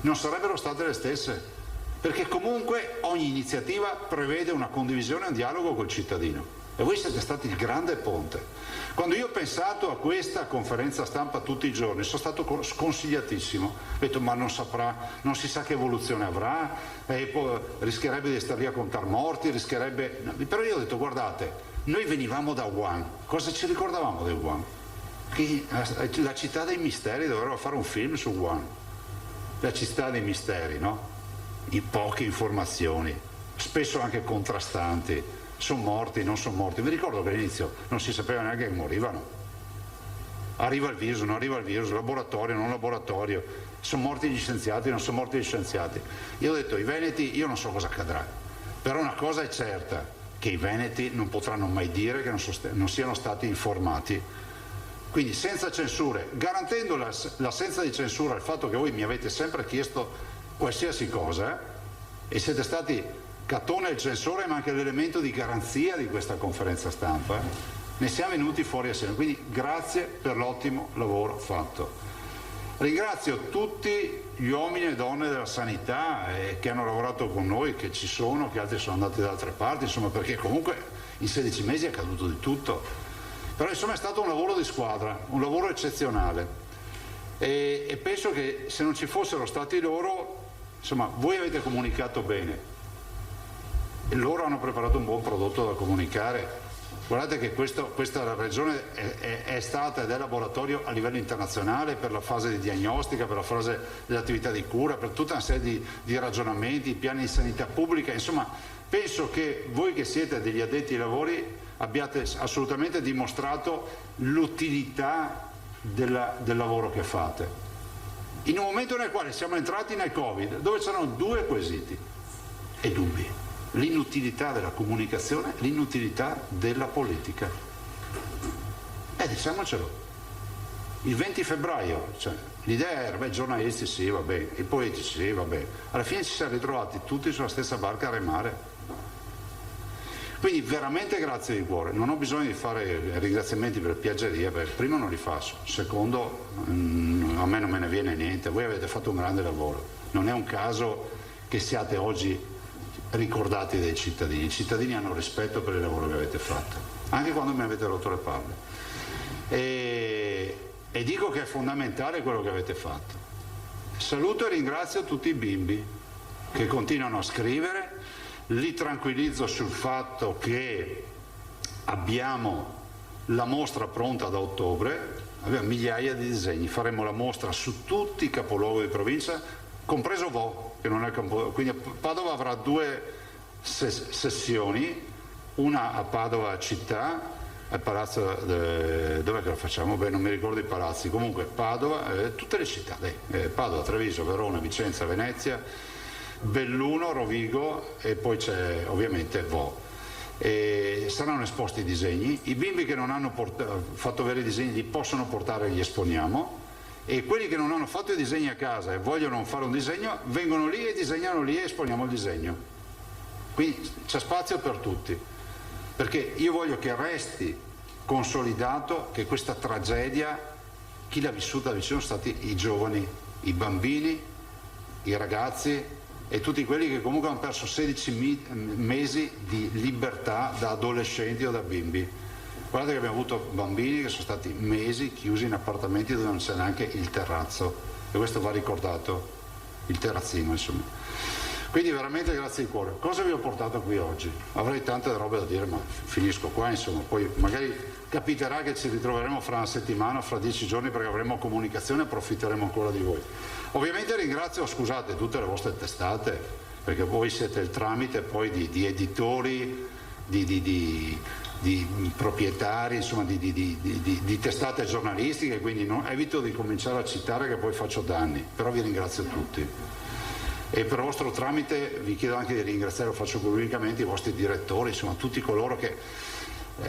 non sarebbero state le stesse. Perché comunque ogni iniziativa prevede una condivisione e un dialogo col cittadino e voi siete stati il grande ponte. Quando io ho pensato a questa conferenza stampa tutti i giorni sono stato sconsigliatissimo, ho detto ma non saprà, non si sa che evoluzione avrà, rischierebbe di stare lì a contare morti, rischierebbe... Però io ho detto guardate, noi venivamo da Wuhan, cosa ci ricordavamo di Wuhan? Che la città dei misteri, dovrebbero fare un film su Wuhan, la città dei misteri, no? Di poche informazioni, spesso anche contrastanti, sono morti, non sono morti. Vi ricordo che all'inizio non si sapeva neanche che morivano. Arriva il virus, non arriva il virus, laboratorio, non laboratorio, sono morti gli scienziati, non sono morti gli scienziati. Io ho detto, i veneti, io non so cosa accadrà, però una cosa è certa, che i veneti non potranno mai dire che non siano stati informati. Quindi senza censure, garantendo l'assenza di censura, il fatto che voi mi avete sempre chiesto qualsiasi cosa e siete stati Catone il censore ma anche l'elemento di garanzia di questa conferenza stampa, ne siamo venuti fuori assieme, quindi grazie per l'ottimo lavoro fatto. Ringrazio tutti gli uomini e donne della sanità che hanno lavorato con noi, che ci sono, che altri sono andati da altre parti, insomma, perché comunque in 16 mesi è accaduto di tutto, però insomma è stato un lavoro di squadra, un lavoro eccezionale e penso che se non ci fossero stati loro, insomma, voi avete comunicato bene e loro hanno preparato un buon prodotto da comunicare. Guardate che questa regione è stata ed è laboratorio a livello internazionale per la fase di diagnostica, per la fase dell'attività di cura, per tutta una serie di ragionamenti, piani di sanità pubblica. Insomma, penso che voi che siete degli addetti ai lavori abbiate assolutamente dimostrato l'utilità del lavoro che fate. In un momento nel quale siamo entrati nel Covid, dove c'erano due quesiti e dubbi: l'inutilità della comunicazione, l'inutilità della politica. Diciamocelo. Il 20 febbraio, cioè, l'idea era, i giornalisti sì, va bene, i politici sì, va bene. Alla fine ci siamo ritrovati tutti sulla stessa barca a remare. Quindi veramente grazie di cuore, non ho bisogno di fare ringraziamenti per piaggeria, perché primo non li faccio, secondo a me non me ne viene niente, voi avete fatto un grande lavoro, non è un caso che siate oggi ricordati dai cittadini, i cittadini hanno rispetto per il lavoro che avete fatto, anche quando mi avete rotto le palle e dico che è fondamentale quello che avete fatto. Saluto e ringrazio tutti i bimbi che continuano a scrivere, li tranquillizzo sul fatto che abbiamo la mostra pronta da ottobre, abbiamo migliaia di disegni, faremo la mostra su tutti i capoluoghi di provincia, compreso Vo, che non è capoluogo, quindi Padova avrà 2 sessioni, una a Padova città, al palazzo, dov'è che la facciamo? Beh, non mi ricordo i palazzi, comunque Padova, tutte le città, Padova, Treviso, Verona, Vicenza, Venezia, Belluno, Rovigo e poi c'è ovviamente Vo. Saranno esposti i disegni, i bimbi che non hanno fatto avere i disegni li possono portare e li esponiamo, e quelli che non hanno fatto i disegni a casa e vogliono fare un disegno vengono lì e disegnano lì e esponiamo il disegno. Quindi c'è spazio per tutti, perché io voglio che resti consolidato che questa tragedia, chi l'ha vissuta da vicino sono stati i giovani, i bambini, i ragazzi e tutti quelli che comunque hanno perso 16 mesi di libertà da adolescenti o da bimbi. Guardate che abbiamo avuto bambini che sono stati mesi chiusi in appartamenti dove non c'è neanche il terrazzo, e questo va ricordato, il terrazzino insomma. Quindi veramente grazie di cuore. Cosa vi ho portato qui oggi? Avrei tante robe da dire, ma finisco qua insomma, poi magari capiterà che ci ritroveremo fra una settimana, fra 10 giorni, perché avremo comunicazione e approfitteremo ancora di voi. Ovviamente ringrazio, scusate, tutte le vostre testate, perché voi siete il tramite poi di editori, di proprietari, insomma di testate giornalistiche, quindi evito di cominciare a citare che poi faccio danni, però vi ringrazio tutti. E per vostro tramite vi chiedo anche di ringraziare, lo faccio pubblicamente, i vostri direttori, insomma tutti coloro che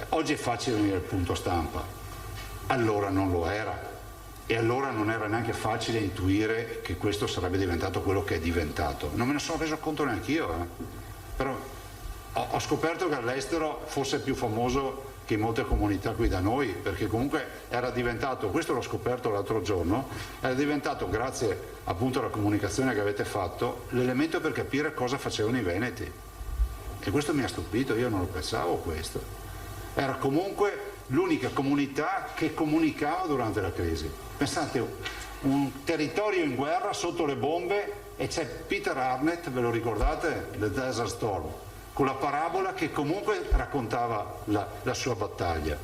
oggi è facile venire al punto stampa, allora non lo era, e allora non era neanche facile intuire che questo sarebbe diventato quello che è diventato. Non me ne sono reso conto neanche io, però ho scoperto che all'estero fosse più famoso che in molte comunità qui da noi, perché comunque era diventato, questo l'ho scoperto l'altro giorno, era diventato, grazie appunto alla comunicazione che avete fatto, l'elemento per capire cosa facevano i veneti. E questo mi ha stupito, io non lo pensavo questo. Era comunque l'unica comunità che comunicava durante la crisi. Pensate, un territorio in guerra sotto le bombe, e c'è Peter Arnett, ve lo ricordate? The Desert Storm, con la parabola che comunque raccontava la sua battaglia.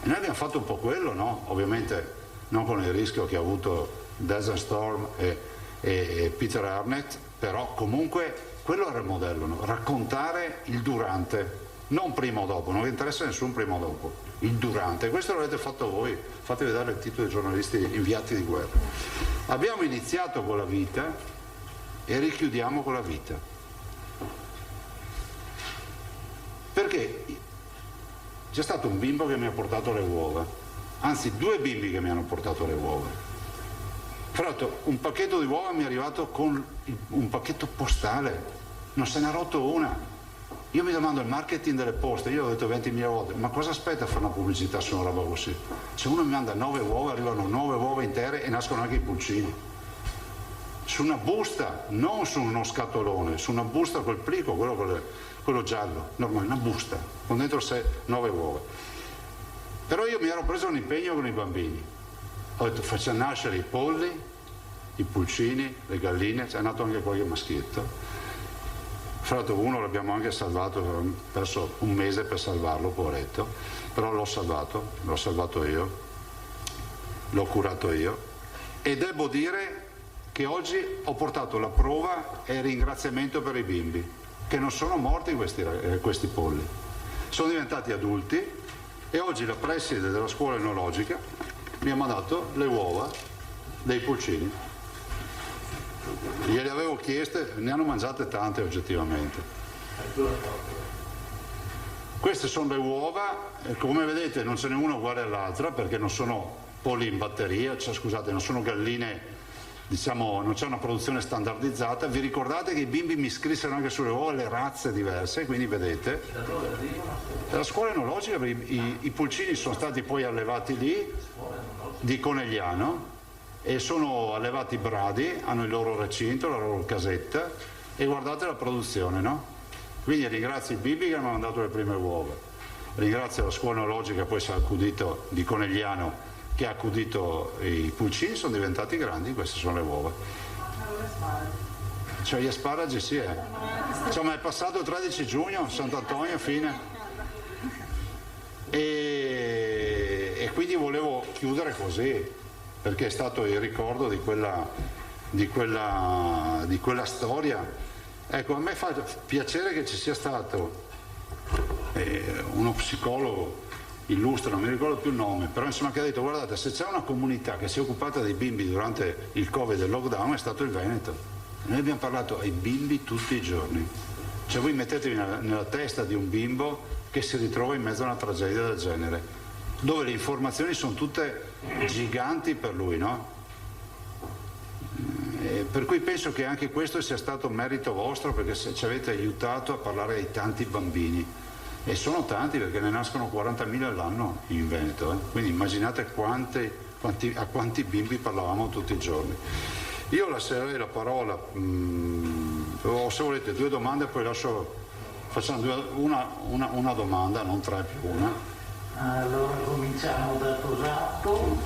E noi abbiamo fatto un po' quello, no? Ovviamente non con il rischio che ha avuto Desert Storm e Peter Arnett, però comunque quello era il modello, no? Raccontare il durante, non prima o dopo, non vi interessa nessun prima o dopo, il durante. Questo l'avete fatto voi, fate vedere il titolo dei giornalisti inviati di guerra. Abbiamo iniziato con la vita e richiudiamo con la vita. Perché c'è stato un bimbo che mi ha portato le uova, anzi 2 bimbi che mi hanno portato le uova. Fra l'altro un pacchetto di uova mi è arrivato con un pacchetto postale, non se n'è rotto una. Io mi domando il marketing delle poste, io ho detto 20.000 volte, ma cosa aspetta a fare una pubblicità su una roba così? Se uno mi manda 9 uova, arrivano 9 uova intere e nascono anche i pulcini. Su una busta, non su uno scatolone, su una busta col plico, quello giallo, normale, una busta, con dentro 9 uova. Però io mi ero preso un impegno con i bambini. Ho detto facciamo nascere i polli, i pulcini, le galline, c'è nato anche qualche maschietto. Fra l'altro uno l'abbiamo anche salvato, ho perso un mese per salvarlo, poveretto, però l'ho salvato io, l'ho curato io, e devo dire che oggi ho portato la prova e il ringraziamento per i bimbi, che non sono morti questi polli, sono diventati adulti, e oggi la preside della scuola enologica mi ha mandato le uova dei pulcini. Gliele avevo chieste, ne hanno mangiate tante oggettivamente. Queste sono le uova, come vedete non ce n'è una uguale all'altra perché non sono polli in batteria, cioè scusate, non sono galline, diciamo, non c'è una produzione standardizzata. Vi ricordate che i bimbi mi scrissero anche sulle uova le razze diverse, quindi vedete. La scuola enologica, i pulcini sono stati poi allevati lì, di Conegliano, e sono allevati bradi, hanno il loro recinto, la loro casetta, e guardate la produzione, no? Quindi ringrazio i bimbi che hanno mandato le prime uova, ringrazio la scuola enologica, poi si è accudito di Conegliano, che ha accudito i pulcini sono diventati grandi, queste sono le uova. Cioè gli asparagi sì, cioè, ma è passato il 13 giugno, Sant'Antonio, fine. E quindi volevo chiudere così, perché è stato il ricordo di quella storia. Ecco, a me fa piacere che ci sia stato uno psicologo illustre, non mi ricordo più il nome, però insomma che ha detto: guardate, se c'è una comunità che si è occupata dei bimbi durante il Covid e il lockdown è stato il Veneto. Noi abbiamo parlato ai bimbi tutti i giorni. Cioè voi mettetevi nella testa di un bimbo che si ritrova in mezzo a una tragedia del genere, dove le informazioni sono tutte giganti per lui, no? Per cui penso che anche questo sia stato merito vostro, perché ci avete aiutato a parlare ai tanti bambini, e sono tanti perché ne nascono 40.000 all'anno in Veneto, quindi immaginate a quanti bimbi parlavamo tutti i giorni. Io lascerei la parola, o se volete 2 domande, poi facciamo una domanda, non 3 più una. Allora cominciamo da Tosato,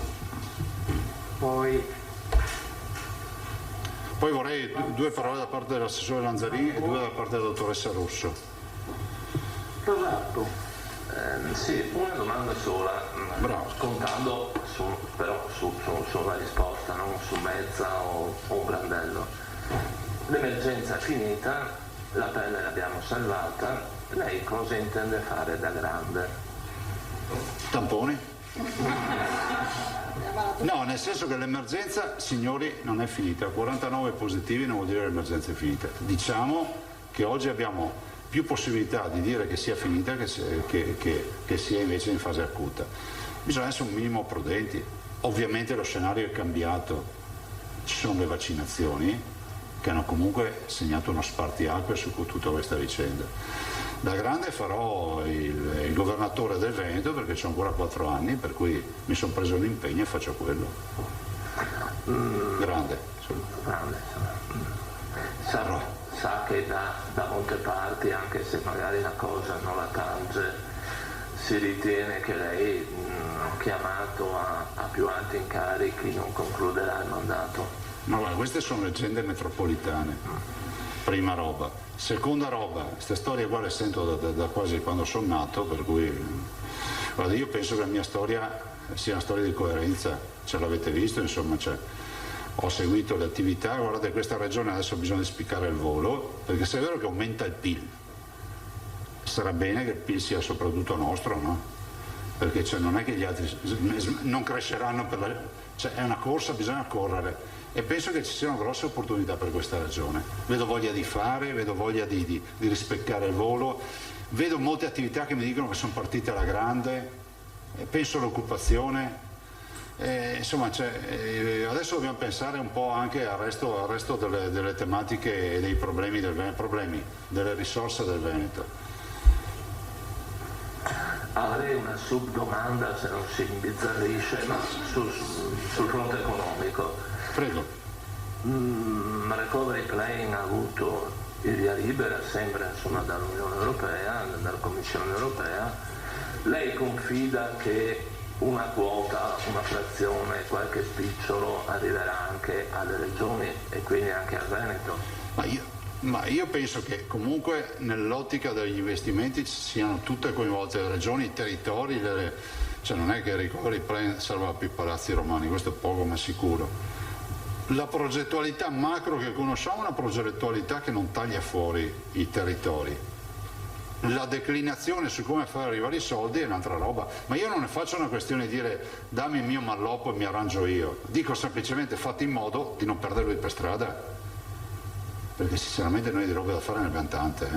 poi vorrei 2 parole da parte dell'assessore Lanzarini e 2 da parte della dottoressa Russo. Tosato. Sì, una domanda sola, scontando però su una risposta, non su mezza o un brandello. L'emergenza è finita, la pelle l'abbiamo salvata, lei cosa intende fare da grande? Tamponi? No, nel senso che l'emergenza, signori, non è finita. 49 positivi non vuol dire che l'emergenza è finita. Diciamo che oggi abbiamo più possibilità di dire che sia finita che sia invece in fase acuta. Bisogna essere un minimo prudenti. Ovviamente lo scenario è cambiato, ci sono le vaccinazioni che hanno comunque segnato uno spartiacque su tutta questa vicenda. Da grande farò il governatore del Veneto, perché c'ho ancora 4 anni, per cui mi sono preso l'impegno e faccio quello. Grande. Sa che da molte parti, anche se magari la cosa non la tange, si ritiene che lei, chiamato a più alti incarichi, non concluderà il mandato? Ma guarda, queste sono leggende metropolitane, prima roba. Seconda roba, queste storie qua le sento da quasi quando sono nato, per cui guarda, io penso che la mia storia sia una storia di coerenza, ce l'avete visto, insomma, ho seguito le attività. Guardate, questa regione adesso bisogna spiccare il volo, perché se è vero che aumenta il PIL, sarà bene che il PIL sia soprattutto nostro, no? Perché non è che gli altri non cresceranno, è una corsa, bisogna correre, e penso che ci siano grosse opportunità per questa regione. Vedo voglia di fare, vedo voglia di rispeccare il volo, vedo molte attività che mi dicono che sono partite alla grande, penso all'occupazione. Insomma, adesso dobbiamo pensare un po' anche al resto delle tematiche e dei problemi delle risorse del Veneto. Avrei una subdomanda, se non si imbizzarrisce, ma sul fronte economico. Prego. Recovery Plan ha avuto il via libera, sembra, insomma, dall'Unione Europea, dalla Commissione Europea. Lei confida che una quota, una frazione, qualche spicciolo arriverà anche alle regioni e quindi anche al Veneto? Ma io penso che comunque nell'ottica degli investimenti ci siano tutte coinvolte le regioni, i territori, non è che il Recovery Plan salva più i palazzi romani, questo è poco ma sicuro. La progettualità macro che conosciamo è una progettualità che non taglia fuori i territori. La declinazione su come far arrivare i soldi è un'altra roba, ma io non ne faccio una questione di dire dammi il mio malloppo e mi arrangio io, dico semplicemente fate in modo di non perdervi per strada, perché sinceramente noi di robe da fare ne abbiamo tante.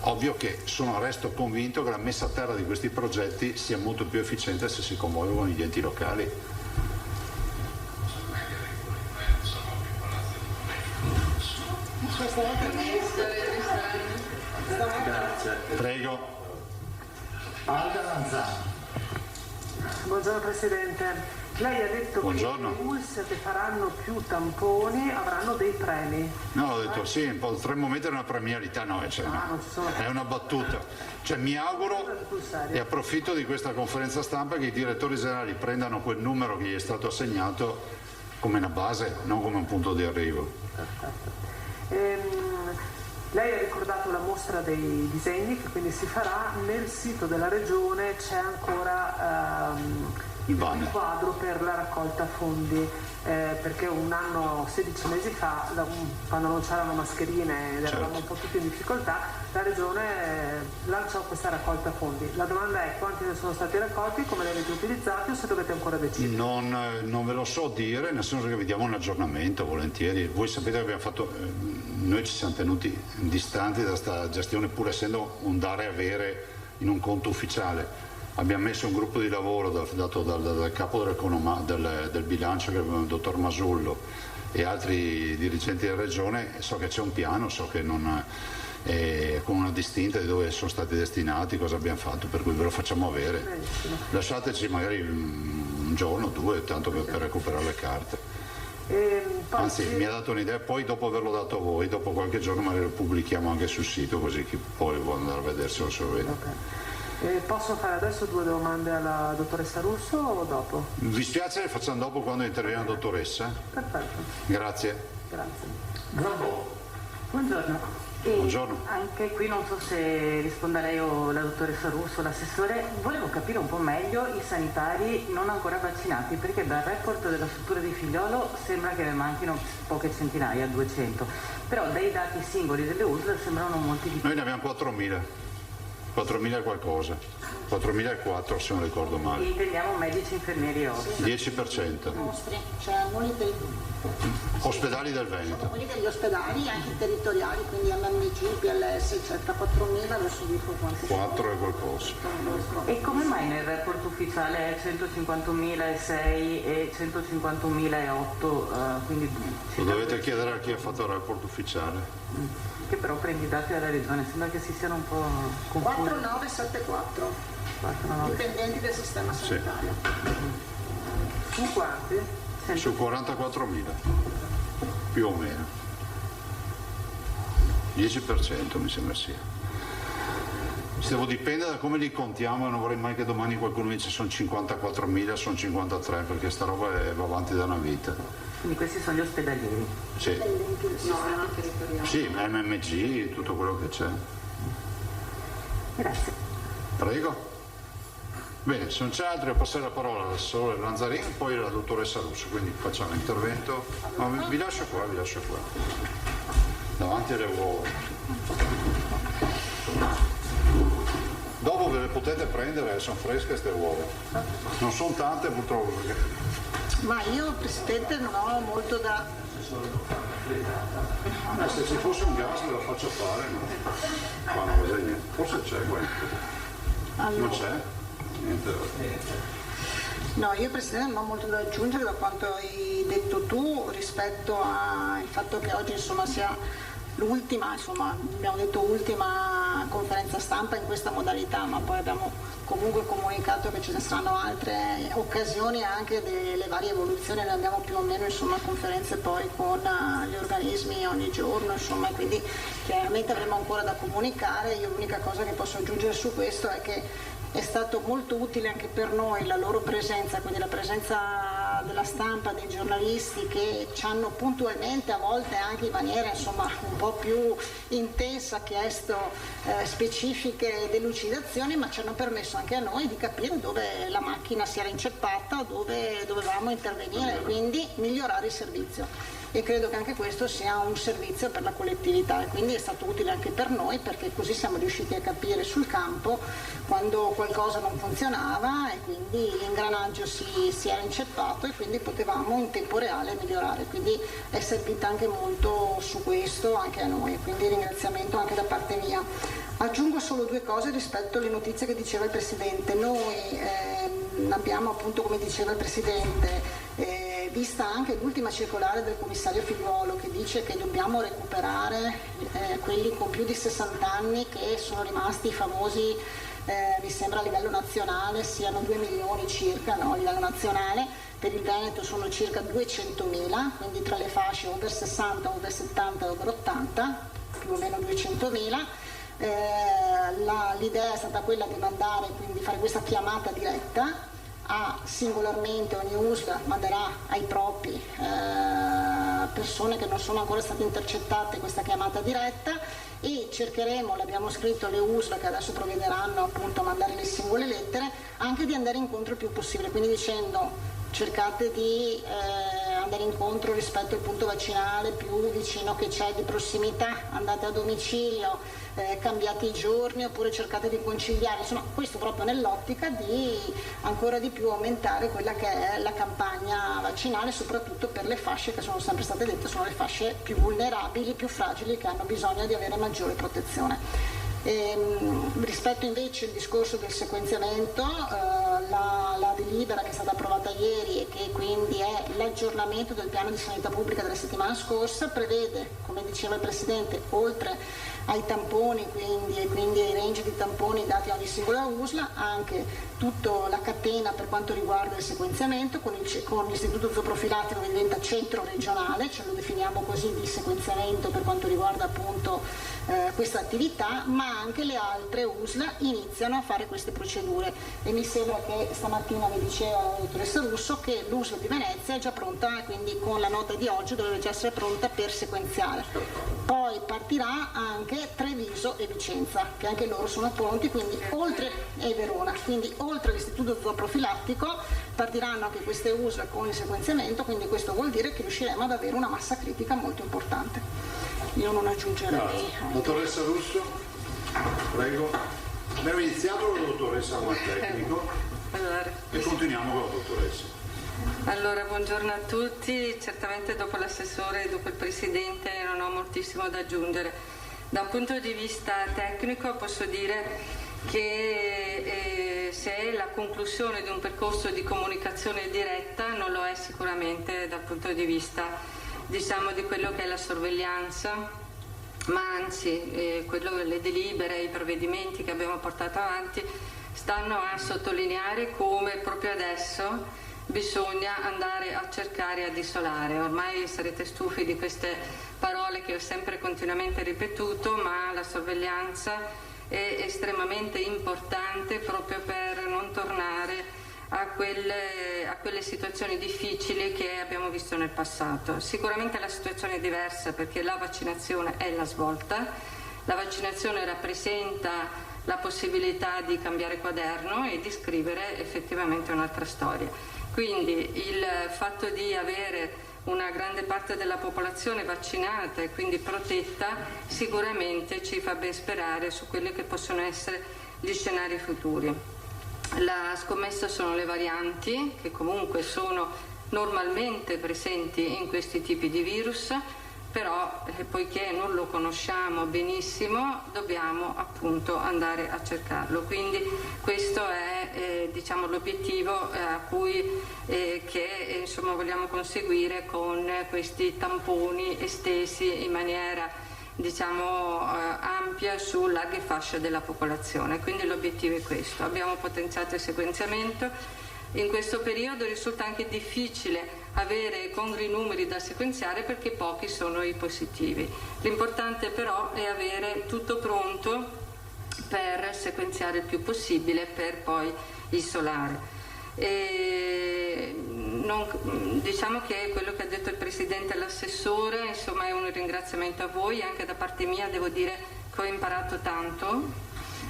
Ovvio che resto convinto che la messa a terra di questi progetti sia molto più efficiente se si coinvolgono gli enti locali. Grazie. Prego. Alda Lanzani. Buongiorno Presidente. Lei ha detto Buongiorno. che le ULSS che faranno più tamponi avranno dei premi. No, ho detto sì, potremmo mettere una premialità, no, cioè, è una battuta. Cioè, mi auguro e approfitto di questa conferenza stampa che i direttori generali prendano quel numero che gli è stato assegnato come una base, non come un punto di arrivo. Lei ha ricordato la mostra dei disegni che quindi si farà nel sito della regione, c'è ancora il quadro per la raccolta fondi, perché un anno, 16 mesi fa, quando non c'erano mascherine ed eravamo un po' tutti in difficoltà, la regione lanciò questa raccolta fondi. La domanda è: quanti ne sono stati raccolti, come li avete utilizzati o se dovete ancora decidere? Non ve lo so dire, nel senso che vediamo un aggiornamento volentieri. Voi sapete che abbiamo fatto, noi ci siamo tenuti distanti da questa gestione, pur essendo un dare e avere in un conto ufficiale. Abbiamo messo un gruppo di lavoro dato dal capo del bilancio, che è il dottor Masullo, e altri dirigenti della regione. So che c'è un piano, so che non con una distinta di dove sono stati destinati, cosa abbiamo fatto, per cui ve lo facciamo avere. Lasciateci magari un giorno o due, tanto per recuperare le carte. Anzi, mi ha dato un'idea, poi dopo averlo dato a voi, dopo qualche giorno magari lo pubblichiamo anche sul sito, così chi poi vuole andare a vederselo se lo vede. Okay. Posso fare adesso 2 domande alla dottoressa Russo o dopo? Vi spiace, le facciamo dopo quando interviene la dottoressa? Perfetto. Grazie. Buongiorno. Buongiorno. Anche qui non so se risponda lei o la dottoressa Russo, l'assessore. Volevo capire un po' meglio i sanitari non ancora vaccinati, perché dal report della struttura di Figliolo sembra che ne manchino poche centinaia, 200, però dai dati singoli delle USL sembrano molti di più. Noi ne abbiamo 4.000 e qualcosa, 4.004 se non ricordo male. Intendiamo medici, infermieri e OSS. 10%. Cioè noi Ospedali del Veneto. quelli degli ospedali anche territoriali, quindi MMG, PLS, eccetera, 4.000, adesso dico quanti 4 e qualcosa. E come mai nel report ufficiale è 151.006 e 151.008? Quindi Lo dovete chiedere a chi ha fatto il report ufficiale. Che però prendi i dati dalla regione, sembra che si siano un po' confusi. 4974 dipendenti del sistema sanitario. Su quanti? Su 44.000, più o meno. 10% mi sembra sia. Dipende da come li contiamo, e non vorrei mai che domani qualcuno dice sono 54.000, sono 53, perché sta roba va avanti da una vita. Quindi questi sono gli ospedalieri? Sì. Sì, MMG, tutto quello che c'è. Grazie. Prego. Bene, se non c'è altro, passerei la parola all'assessore Lanzarin e poi alla dottoressa Russo, quindi facciamo l'intervento. Ma vi lascio qua, davanti alle uova. Dopo ve le potete prendere, sono fresche queste uova. Non sono tante purtroppo perché... Ma io, Presidente, non ho molto da... Se ci fosse un gas ve lo faccio fare, no? Qua non vedo niente. Forse c'è qua. Allora. Non c'è? Niente. No, io Presidente non ho molto da aggiungere da quanto hai detto tu rispetto al fatto che oggi insomma sia l'ultima, insomma abbiamo detto ultima conferenza stampa in questa modalità, ma poi abbiamo comunque comunicato che ce ne saranno altre occasioni anche delle varie evoluzioni, ne abbiamo più o meno insomma conferenze poi con gli organismi ogni giorno, insomma, quindi chiaramente avremo ancora da comunicare. Io l'unica cosa che posso aggiungere su questo è che è stato molto utile anche per noi la loro presenza, quindi la presenza della stampa, dei giornalisti che ci hanno puntualmente, a volte anche in maniera insomma un po' più intensa, chiesto specifiche delucidazioni, ma ci hanno permesso anche a noi di capire dove la macchina si era inceppata, dove dovevamo intervenire e quindi migliorare il servizio. E credo che anche questo sia un servizio per la collettività e quindi è stato utile anche per noi, perché così siamo riusciti a capire sul campo quando qualcosa non funzionava e quindi l'ingranaggio si era inceppato e quindi potevamo in tempo reale migliorare, quindi è servita anche molto su questo anche a noi, quindi ringraziamento anche da parte mia. Aggiungo solo 2 cose rispetto alle notizie che diceva il Presidente. Noi abbiamo appunto, come diceva il Presidente, vista anche l'ultima circolare del commissario Figliuolo che dice che dobbiamo recuperare quelli con più di 60 anni che sono rimasti famosi, mi sembra a livello nazionale siano 2 milioni circa, no? A livello nazionale, per il Veneto sono circa 200.000, quindi tra le fasce over 60, over 70 e over 80, più o meno 200.000. L'idea è stata quella di mandare, quindi fare questa chiamata diretta, singolarmente ogni USL manderà ai propri persone che non sono ancora state intercettate questa chiamata diretta, e cercheremo, l'abbiamo scritto alle USL che adesso provvederanno appunto a mandare le singole lettere, anche di andare incontro il più possibile, quindi dicendo cercate di andare incontro rispetto al punto vaccinale più vicino che c'è di prossimità, andate a domicilio, cambiate i giorni oppure cercate di conciliare, insomma questo proprio nell'ottica di ancora di più aumentare quella che è la campagna vaccinale, soprattutto per le fasce che sono sempre state dette sono le fasce più vulnerabili, più fragili, che hanno bisogno di avere maggiore protezione. Rispetto invece al discorso del sequenziamento, la delibera che è stata approvata ieri e che quindi è l'aggiornamento del piano di sanità pubblica della settimana scorsa prevede, come diceva il Presidente, oltre ai tamponi e quindi ai range di tamponi dati a ogni singola USL, anche tutta la catena per quanto riguarda il sequenziamento con l'istituto zooprofilattico che diventa centro regionale, ce lo definiamo così, di sequenziamento per quanto riguarda appunto questa attività, ma anche le altre USL iniziano a fare queste procedure e mi sembra che stamattina mi diceva la dottoressa Russo che l'USL di Venezia è già pronta, quindi con la nota di oggi dovrebbe già essere pronta per sequenziare. Poi partirà anche Treviso e Vicenza, che anche loro sono pronti, quindi e Verona, quindi oltre all'istituto zooprofilattico partiranno anche queste USL con il sequenziamento, quindi questo vuol dire che riusciremo ad avere una massa critica molto importante. Io non aggiungerei. Dottoressa Russo, prego. Abbiamo iniziato con la dottoressa come tecnico e continuiamo con la dottoressa. Allora, buongiorno a tutti. Certamente dopo l'assessore e dopo il Presidente non ho moltissimo da aggiungere. Da un punto di vista tecnico posso dire che se è la conclusione di un percorso di comunicazione diretta non lo è sicuramente dal punto di vista diciamo di quello che è la sorveglianza, ma anzi le delibere, i provvedimenti che abbiamo portato avanti stanno a sottolineare come proprio adesso bisogna andare a cercare di isolare. Ormai sarete stufi di queste parole che ho sempre continuamente ripetuto, ma la sorveglianza è estremamente importante proprio per non tornare a quelle situazioni difficili che abbiamo visto nel passato. Sicuramente la situazione è diversa perché la vaccinazione è la svolta, la vaccinazione rappresenta la possibilità di cambiare quaderno e di scrivere effettivamente un'altra storia. Quindi il fatto di avere una grande parte della popolazione vaccinata e quindi protetta sicuramente ci fa ben sperare su quelli che possono essere gli scenari futuri. La scommessa sono le varianti che comunque sono normalmente presenti in questi tipi di virus, però poiché non lo conosciamo benissimo dobbiamo appunto andare a cercarlo. Quindi questo è diciamo l'obiettivo a cui che insomma vogliamo conseguire con questi tamponi estesi in maniera diciamo ampia su larghe fasce della popolazione, quindi l'obiettivo è questo. Abbiamo potenziato il sequenziamento, in questo periodo risulta anche difficile avere congrui numeri da sequenziare perché pochi sono i positivi. L'importante però è avere tutto pronto per sequenziare il più possibile per poi isolare. Diciamo che quello che ha detto il Presidente e l'assessore insomma è un ringraziamento a voi, anche da parte mia devo dire che ho imparato tanto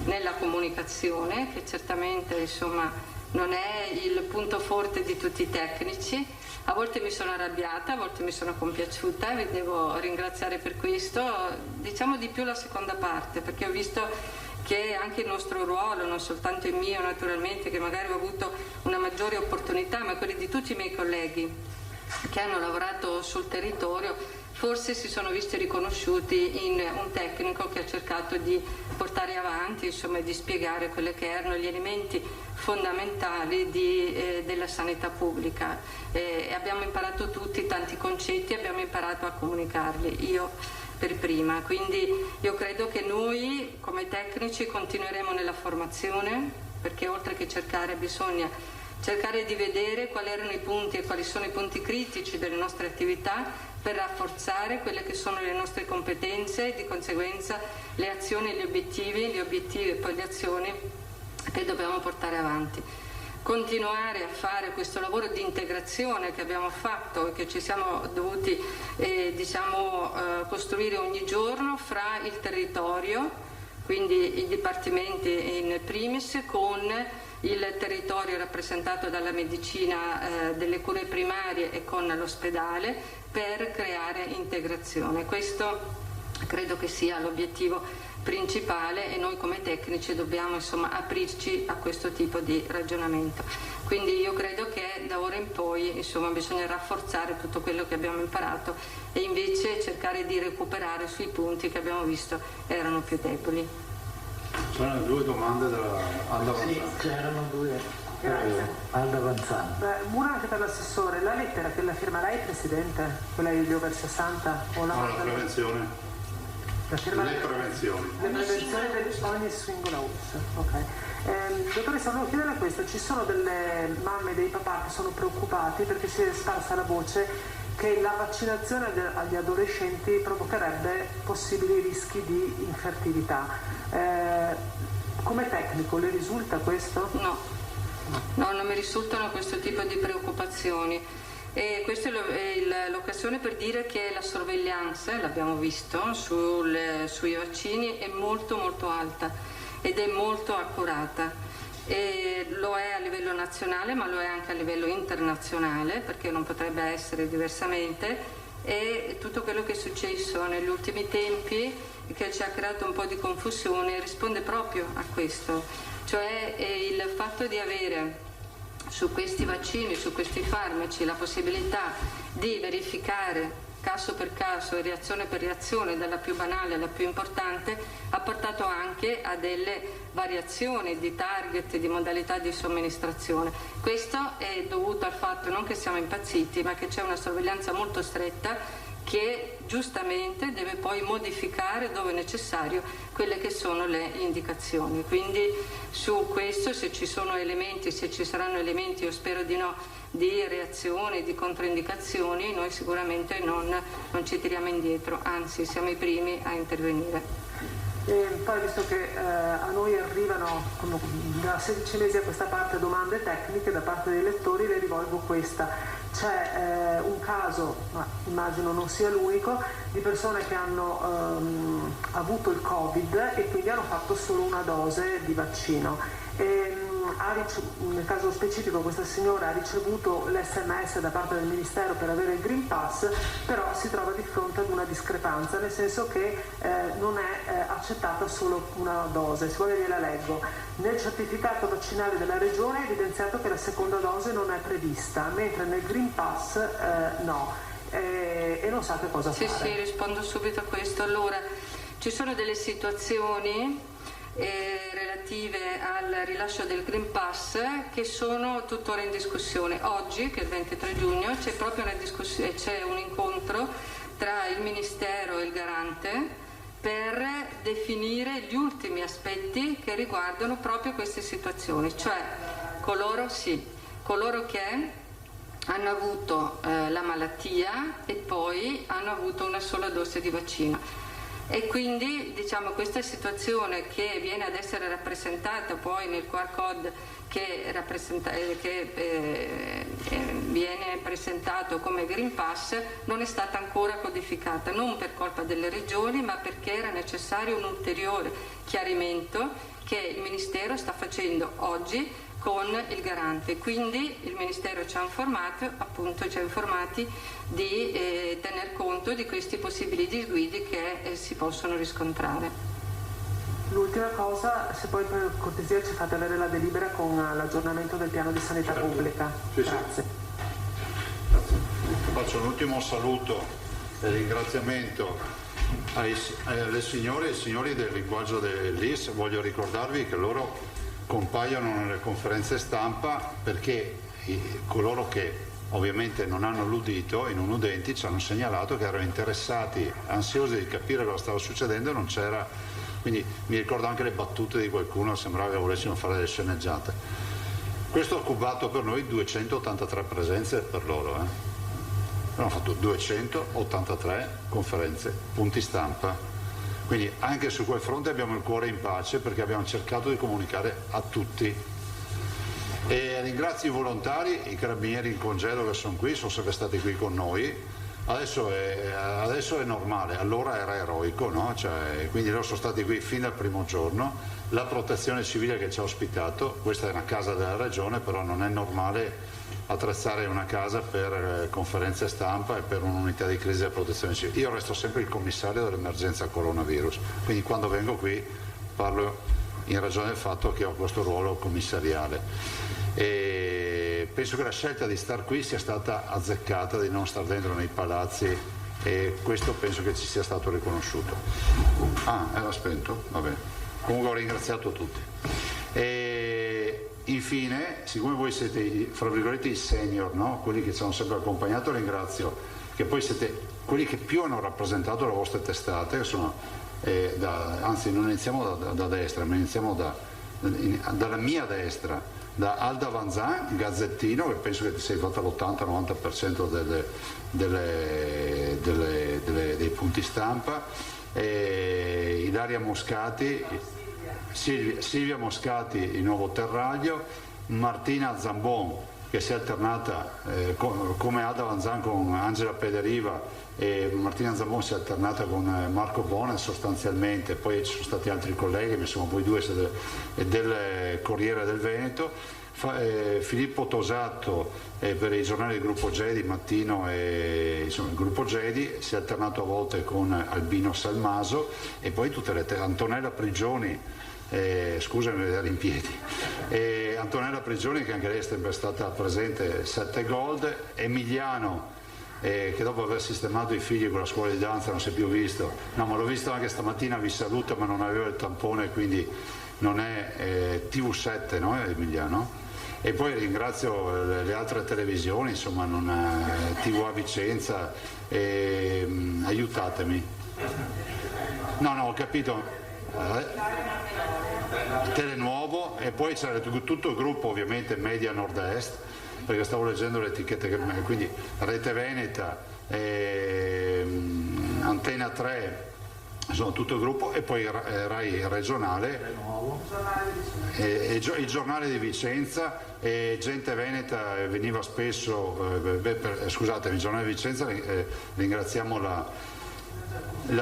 nella comunicazione, che certamente insomma non è il punto forte di tutti i tecnici. A volte mi sono arrabbiata, a volte mi sono compiaciuta e vi devo ringraziare per questo, diciamo di più la seconda parte, perché ho visto che anche il nostro ruolo, non soltanto il mio naturalmente, che magari ho avuto una maggiore opportunità, ma quelli di tutti i miei colleghi che hanno lavorato sul territorio, forse si sono visti riconosciuti in un tecnico che ha cercato di portare avanti, insomma, di spiegare quelli che erano gli elementi fondamentali della sanità pubblica. Abbiamo imparato tutti tanti concetti, abbiamo imparato a comunicarli. Io per prima, quindi io credo che noi come tecnici continueremo nella formazione, perché oltre che cercare bisogna cercare di vedere quali erano i punti e quali sono i punti critici delle nostre attività per rafforzare quelle che sono le nostre competenze e di conseguenza le azioni, gli obiettivi e poi le azioni che dobbiamo portare avanti. Continuare a fare questo lavoro di integrazione che abbiamo fatto e che ci siamo dovuti costruire ogni giorno fra il territorio, quindi i dipartimenti in primis, con il territorio rappresentato dalla medicina delle cure primarie e con l'ospedale, per creare integrazione. Questo credo che sia l'obiettivo principale e noi come tecnici dobbiamo aprirci a questo tipo di ragionamento. Quindi io credo che da ora in poi bisogna rafforzare tutto quello che abbiamo imparato e invece cercare di recuperare sui punti che abbiamo visto erano più deboli. C'erano due domande da Alda Vanzana. Sì, c'erano due. Alda Vanzana. Una anche per l'assessore, la lettera che la firma lei, Presidente, quella di over 60 o la prevenzione. Le prevenzioni di ogni singola uso. Ok. Dottoressa, volevo chiederle questo: ci sono delle mamme e dei papà che sono preoccupati perché si è sparsa la voce che la vaccinazione agli adolescenti provocherebbe possibili rischi di infertilità. Come tecnico le risulta questo? No, non mi risultano questo tipo di preoccupazioni. E questa è l'occasione per dire che la sorveglianza, l'abbiamo visto, sui vaccini è molto molto alta ed è molto accurata. E lo è a livello nazionale, ma lo è anche a livello internazionale, perché non potrebbe essere diversamente. E tutto quello che è successo negli ultimi tempi, che ci ha creato un po' di confusione, risponde proprio a questo, cioè il fatto di avere su questi vaccini, su questi farmaci, la possibilità di verificare caso per caso e reazione per reazione, dalla più banale alla più importante, ha portato anche a delle variazioni di target, di modalità di somministrazione. Questo è dovuto al fatto non che siamo impazziti, ma che c'è una sorveglianza molto stretta che giustamente deve poi modificare dove necessario quelle che sono le indicazioni. Quindi su questo, se ci sono elementi, se ci saranno elementi, io spero di no, di reazioni, di controindicazioni, noi sicuramente non ci tiriamo indietro, anzi siamo i primi a intervenire. E poi, visto che a noi arrivano da 16 mesi a questa parte domande tecniche da parte dei lettori, le rivolgo questa. C'è un caso, ma immagino non sia l'unico, di persone che hanno avuto il Covid e quindi hanno fatto solo una dose di vaccino. Nel caso specifico questa signora ha ricevuto l'SMS da parte del Ministero per avere il Green Pass, però si trova di fronte ad una discrepanza, nel senso che non è accettata solo una dose. Se vuole gliela leggo. Nel certificato vaccinale della regione è evidenziato che la seconda dose non è prevista, mentre nel Green Pass no, e non sa che cosa fare. Sì, rispondo subito a questo. Allora, ci sono delle situazioni relative al rilascio del Green Pass che sono tuttora in discussione. Oggi, che è il 23 giugno, c'è proprio c'è un incontro tra il Ministero e il Garante per definire gli ultimi aspetti che riguardano proprio queste situazioni, cioè coloro che hanno avuto la malattia e poi hanno avuto una sola dose di vaccino. E quindi questa situazione che viene ad essere rappresentata poi nel QR code che viene presentato come Green Pass non è stata ancora codificata, non per colpa delle regioni, ma perché era necessario un ulteriore chiarimento che il Ministero sta facendo oggi con il Garante. Quindi il Ministero ci ha informati di tener conto di questi possibili disguidi che si possono riscontrare. L'ultima cosa, se poi per cortesia ci fate avere la delibera con l'aggiornamento del piano di sanità pubblica. Sì, grazie. Faccio un ultimo saluto e ringraziamento alle signore e ai signori del linguaggio dell'IS. Voglio ricordarvi che loro compaiono nelle conferenze stampa perché coloro che ovviamente non hanno l'udito, i non udenti, ci hanno segnalato che erano interessati, ansiosi di capire cosa stava succedendo e non c'era, quindi mi ricordo anche le battute di qualcuno, sembrava che volessimo fare delle sceneggiate. Questo ha cubato per noi 283 presenze per loro. Abbiamo fatto 283 conferenze, punti stampa. Quindi anche su quel fronte abbiamo il cuore in pace, perché abbiamo cercato di comunicare a tutti. E ringrazio i volontari, i carabinieri in congedo che sono qui, sono sempre stati qui con noi. Adesso è normale, allora era eroico, no? Quindi loro sono stati qui fin dal primo giorno. La protezione civile che ci ha ospitato, questa è una casa della regione, però non è normale attrezzare una casa per conferenze stampa e per un'unità di crisi della protezione civile. Io resto sempre il commissario dell'emergenza coronavirus, quindi quando vengo qui parlo in ragione del fatto che ho questo ruolo commissariale. E penso che la scelta di star qui sia stata azzeccata, di non star dentro nei palazzi, e questo penso che ci sia stato riconosciuto. Era spento? Va bene. Comunque ho ringraziato tutti. E infine, siccome voi siete fra virgolette i senior, no? Quelli che ci hanno sempre accompagnato, ringrazio che poi siete quelli che più hanno rappresentato le vostre testate, che sono anzi non iniziamo da destra, ma iniziamo dalla mia destra, da Alda Vanzan, Gazzettino, che penso che ti sei fatta l'80-90% dei punti stampa, Ilaria Moscati, Silvia Moscati, il Nuovo Terraglio, Martina Zambon, che si è alternata come Alda Vanzan con Angela Pederiva, e Martina Zambon si è alternata con Marco Bonen sostanzialmente. Poi ci sono stati altri colleghi, ma insomma voi due siete del Corriere del Veneto. Filippo Tosato per i giornali del gruppo Gedi, Mattino e insomma, il gruppo Gedi, si è alternato a volte con Albino Salmaso, e poi tutte le Antonella Prigioni, scusami vedere in piedi, Antonella Prigioni, che anche lei è sempre stata presente, 7 gold, Emiliano, che dopo aver sistemato i figli con la scuola di danza non si è più visto, no, ma l'ho visto anche stamattina, vi saluta, ma non aveva il tampone, quindi non è TV7, no Emiliano? E poi ringrazio le altre televisioni, insomma, TV a Vicenza, aiutatemi. No, ho capito. Telenuovo, e poi c'era tutto il gruppo ovviamente Media Nord-Est, perché stavo leggendo le etichette, quindi Rete Veneta, Antena 3, insomma tutto il gruppo, e poi Rai regionale, il giornale di Vicenza, e Gente Veneta veniva spesso, scusatemi, il giornale di Vicenza, ringraziamo la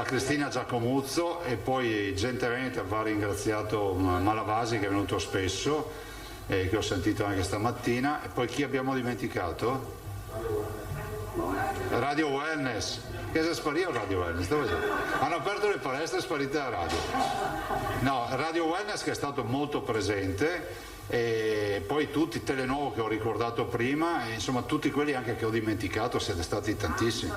Cristina Giacomuzzo, e poi Gente Veneta va ringraziato Malavasi, che è venuto spesso, che ho sentito anche stamattina. E poi chi abbiamo dimenticato? Radio Wellness. Che si è sparito Radio Wellness? Hanno aperto le palestre, è sparita la radio. No, Radio Wellness, che è stato molto presente, e poi tutti, Telenuovo che ho ricordato prima, e insomma tutti quelli anche che ho dimenticato, siete stati tantissimi.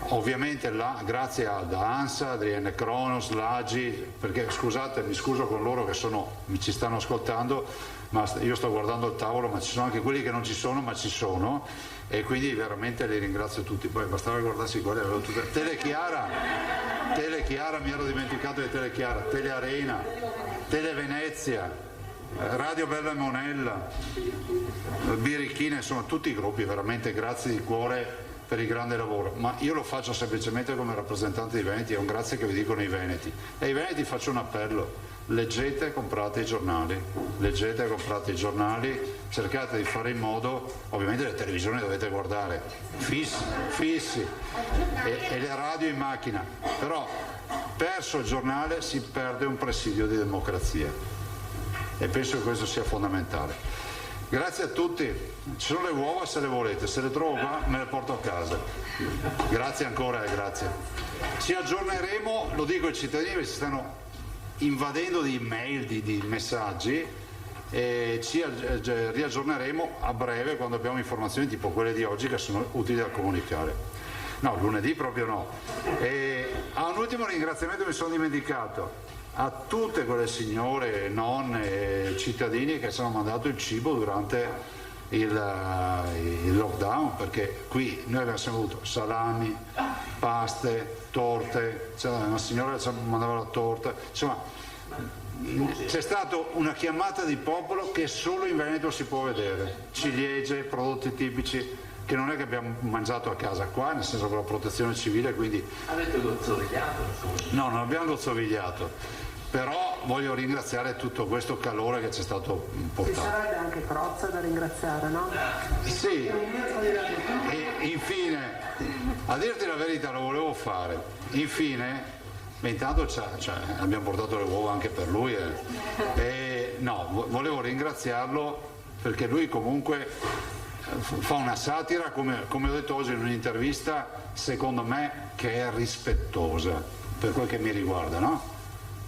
Ovviamente grazie ad ANSA, Adrienne Cronos, l'AGI, perché scusate, mi scuso con loro che ci stanno ascoltando, ma io sto guardando il tavolo, ma ci sono anche quelli che non ci sono, ma ci sono, e quindi veramente li ringrazio tutti. Poi bastava guardarsi quelli, avevo tutte. Telechiara, mi ero dimenticato di Telechiara, Telearena, Televenezia, Radio Bella Monella, Birichina, insomma tutti i gruppi, veramente grazie di cuore per il grande lavoro, ma io lo faccio semplicemente come rappresentante dei Veneti, è un grazie che vi dicono i Veneti. E ai Veneti faccio un appello: leggete e comprate i giornali, cercate di fare in modo, ovviamente le televisioni dovete guardare fissi e le radio in macchina, però perso il giornale si perde un presidio di democrazia, e penso che questo sia fondamentale. Grazie a tutti, ci sono le uova se le volete, se le trovo qua me le porto a casa. Grazie ancora, grazie. Ci aggiorneremo, lo dico ai cittadini che si stanno invadendo di email, di messaggi, e ci riaggiorneremo a breve quando abbiamo informazioni tipo quelle di oggi che sono utili da comunicare. No, lunedì proprio no. Un ultimo ringraziamento, mi sono dimenticato, a tutte quelle signore, nonne, cittadini che ci hanno mandato il cibo durante il lockdown, perché qui noi abbiamo avuto salami, paste, torte, c'era una signora che ci mandava la torta, insomma c'è stata una chiamata di popolo che solo in Veneto si può vedere, ciliegie, prodotti tipici che non è che abbiamo mangiato a casa qua, nel senso con la protezione civile, quindi... Avete gozzovigliato? No, non abbiamo gozzovigliato, però voglio ringraziare tutto questo calore che ci è stato portato. Ci sarebbe anche Crozza da ringraziare, no? Sì, e infine, a dirti la verità lo volevo fare, infine, intanto abbiamo portato le uova anche per lui no, volevo ringraziarlo perché lui comunque fa una satira, come ho detto oggi in un'intervista, secondo me che è rispettosa per quel che mi riguarda, no?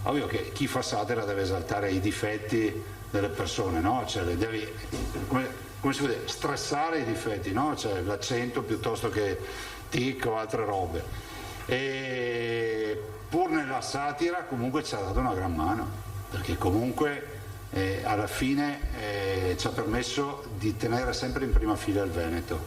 Ovvio che chi fa satira deve esaltare i difetti delle persone, no? Cioè devi, come si vede, stressare i difetti, no? Cioè l'accento piuttosto che tic o altre robe. E pur nella satira comunque ci ha dato una gran mano, perché comunque alla fine ci ha permesso di tenere sempre in prima fila il Veneto,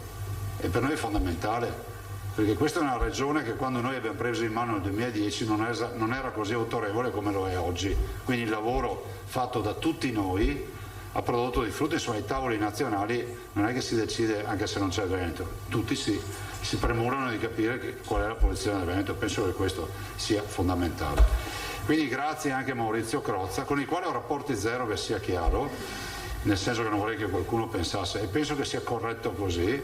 e per noi è fondamentale, perché questa è una regione che quando noi abbiamo preso in mano nel 2010 non era così autorevole come lo è oggi, quindi il lavoro fatto da tutti noi ha prodotto dei frutti. Insomma, ai tavoli nazionali non è che si decide anche se non c'è il Veneto, tutti si premurano di capire qual è la posizione del Veneto, penso che questo sia fondamentale. Quindi grazie anche a Maurizio Crozza, con il quale ho rapporti zero, che sia chiaro, nel senso che non vorrei che qualcuno pensasse, e penso che sia corretto così,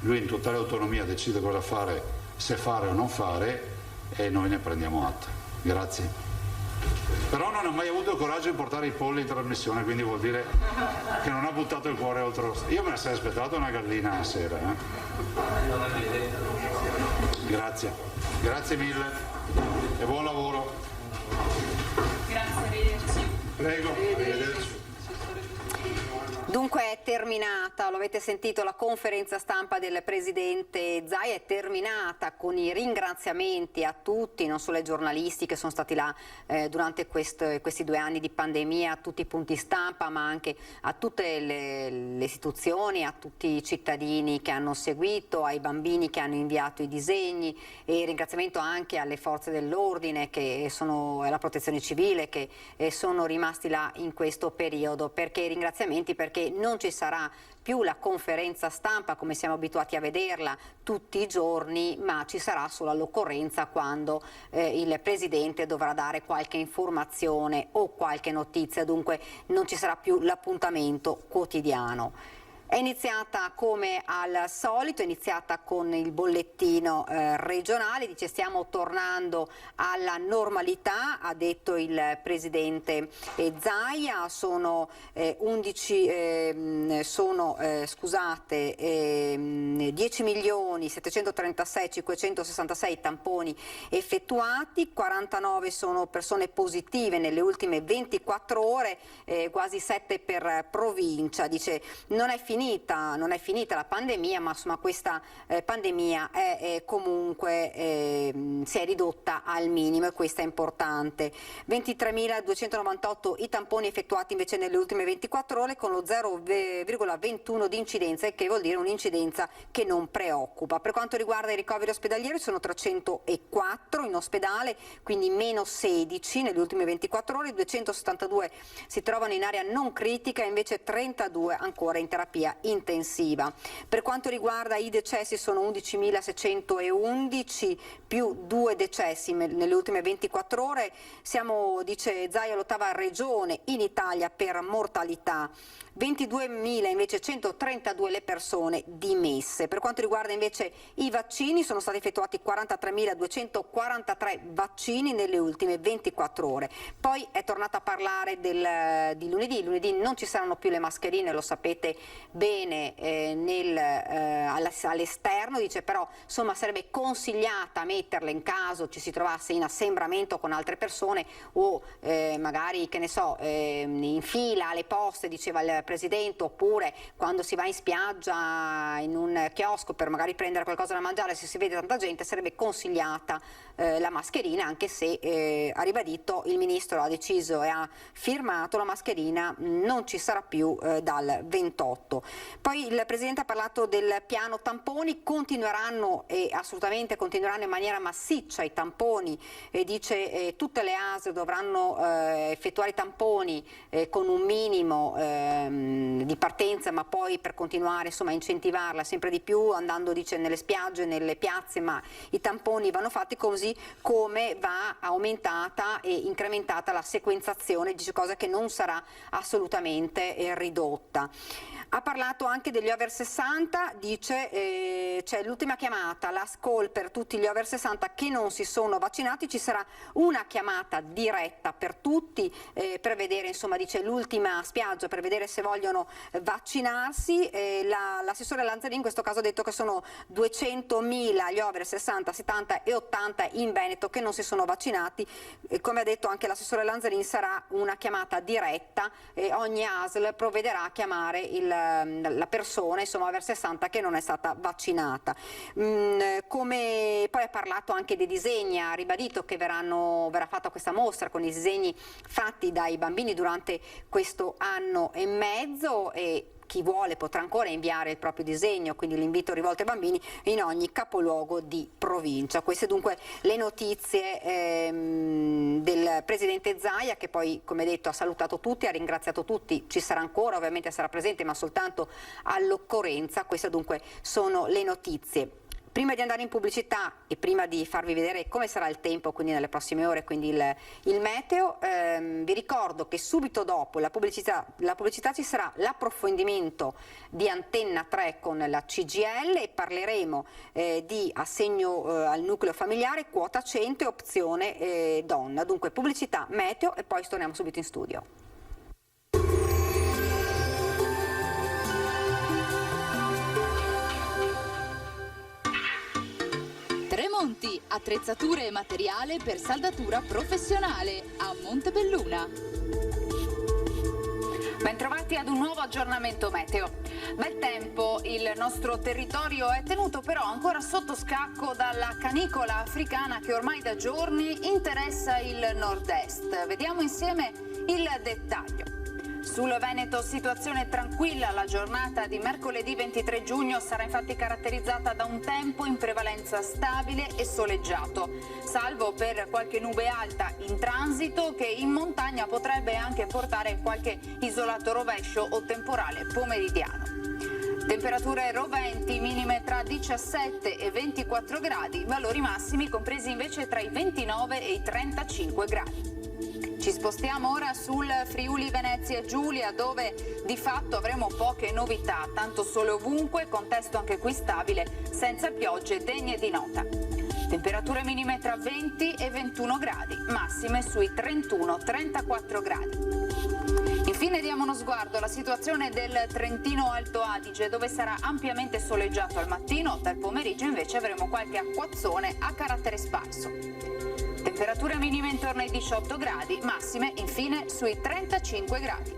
lui in totale autonomia decide cosa fare, se fare o non fare, e noi ne prendiamo atto. Grazie. Però non ha mai avuto il coraggio di portare i polli in trasmissione, quindi vuol dire che non ha buttato il cuore oltre lo... Io me la sarei aspettato una gallina a sera. Grazie. Grazie mille e buon lavoro. Grazie, arrivederci. Prego, arrivederci. Dunque è terminata, lo avete sentito, la conferenza stampa del Presidente Zaia è terminata con i ringraziamenti a tutti, non solo ai giornalisti che sono stati là durante questi 2 anni di pandemia, a tutti i punti stampa, ma anche a tutte le istituzioni, a tutti i cittadini che hanno seguito, ai bambini che hanno inviato i disegni, e ringraziamento anche alle forze dell'ordine e alla protezione civile che sono rimasti là in questo periodo. Perché ringraziamenti? Perché non ci sarà più la conferenza stampa come siamo abituati a vederla tutti i giorni, ma ci sarà solo all'occorrenza quando il Presidente dovrà dare qualche informazione o qualche notizia, dunque non ci sarà più l'appuntamento quotidiano. È iniziata come al solito, è iniziata con il bollettino regionale, dice stiamo tornando alla normalità, ha detto il Presidente Zaia, sono 10.736.566 tamponi effettuati, 49 sono persone positive nelle ultime 24 ore, quasi 7 per provincia, dice non è finita la pandemia, ma insomma questa pandemia è comunque si è ridotta al minimo, e questo è importante. 23.298 i tamponi effettuati invece nelle ultime 24 ore con lo 0,21 di incidenza, che vuol dire un'incidenza che non preoccupa. Per quanto riguarda i ricoveri ospedalieri sono 304 in ospedale, quindi meno 16 nelle ultime 24 ore, 272 si trovano in area non critica e invece 32 ancora in terapia intensiva. Per quanto riguarda i decessi sono 11.611 più 2 decessi nelle ultime 24 ore. Siamo, dice Zaia, l'8ª regione in Italia per mortalità. 22.000 invece 132 le persone dimesse. Per quanto riguarda invece i vaccini sono stati effettuati 43.243 vaccini nelle ultime 24 ore. Poi è tornata a parlare di lunedì. Lunedì non ci saranno più le mascherine, lo sapete bene, all'esterno, dice, però insomma sarebbe consigliata metterle in caso ci si trovasse in assembramento con altre persone o magari, che ne so, in fila alle poste, diceva il Presidente, oppure quando si va in spiaggia, in un chiosco per magari prendere qualcosa da mangiare, se si vede tanta gente sarebbe consigliata la mascherina, anche se ha ribadito il ministro, ha deciso e ha firmato, la mascherina non ci sarà più dal 28. Poi il Presidente ha parlato del piano tamponi, continueranno e assolutamente continueranno in maniera massiccia i tamponi, dice tutte le ASL dovranno effettuare i tamponi con un minimo di partenza, ma poi per continuare insomma a incentivarla sempre di più, andando dice nelle spiagge, nelle piazze, ma i tamponi vanno fatti, così come va aumentata e incrementata la sequenzazione, dice, cosa che non sarà assolutamente ridotta. Ha parlato anche degli over 60, dice c'è l'ultima chiamata, la call per tutti gli over 60 che non si sono vaccinati, ci sarà una chiamata diretta per tutti per vedere, insomma, dice l'ultima spiaggia per vedere se vogliono vaccinarsi. L'assessore Lanzarin in questo caso ha detto che sono 200.000 gli over 60, 70 e 80 in Veneto che non si sono vaccinati, come ha detto anche l'assessore Lanzarin sarà una chiamata diretta, ogni ASL provvederà a chiamare la persona, insomma, over 60 che non è stata vaccinata. Come poi ha parlato anche dei disegni, ha ribadito che verrà fatta questa mostra con i disegni fatti dai bambini durante questo anno e mezzo, e chi vuole potrà ancora inviare il proprio disegno, quindi l'invito rivolto ai bambini in ogni capoluogo di provincia. Queste dunque le notizie del Presidente Zaia, che poi, come detto, ha salutato tutti, ha ringraziato tutti, ci sarà ancora, ovviamente sarà presente, ma soltanto all'occorrenza. Queste dunque sono le notizie. Prima di andare in pubblicità e prima di farvi vedere come sarà il tempo, quindi nelle prossime ore, quindi il meteo, vi ricordo che subito dopo la pubblicità ci sarà l'approfondimento di Antenna 3 con la CGIL e parleremo di assegno al nucleo familiare, quota 100 e opzione donna. Dunque pubblicità, meteo e poi torniamo subito in studio. Tremonti, attrezzature e materiale per saldatura professionale a Montebelluna. Bentrovati ad un nuovo aggiornamento meteo. Bel tempo, il nostro territorio è tenuto però ancora sotto scacco dalla canicola africana che ormai da giorni interessa il nord-est. Vediamo insieme il dettaglio. Sul Veneto situazione tranquilla, la giornata di mercoledì 23 giugno sarà infatti caratterizzata da un tempo in prevalenza stabile e soleggiato, salvo per qualche nube alta in transito che in montagna potrebbe anche portare qualche isolato rovescio o temporale pomeridiano. Temperature roventi, minime tra 17 e 24 gradi, valori massimi compresi invece tra i 29 e i 35 gradi. Ci spostiamo ora sul Friuli Venezia Giulia, dove di fatto avremo poche novità, tanto sole ovunque, contesto anche qui stabile, senza piogge degne di nota. Temperature minime tra 20 e 21 gradi, massime sui 31-34 gradi. Infine diamo uno sguardo alla situazione del Trentino Alto Adige, dove sarà ampiamente soleggiato al mattino, dal pomeriggio invece avremo qualche acquazzone a carattere sparso. Temperature minime intorno ai 18 gradi, massime infine sui 35 gradi.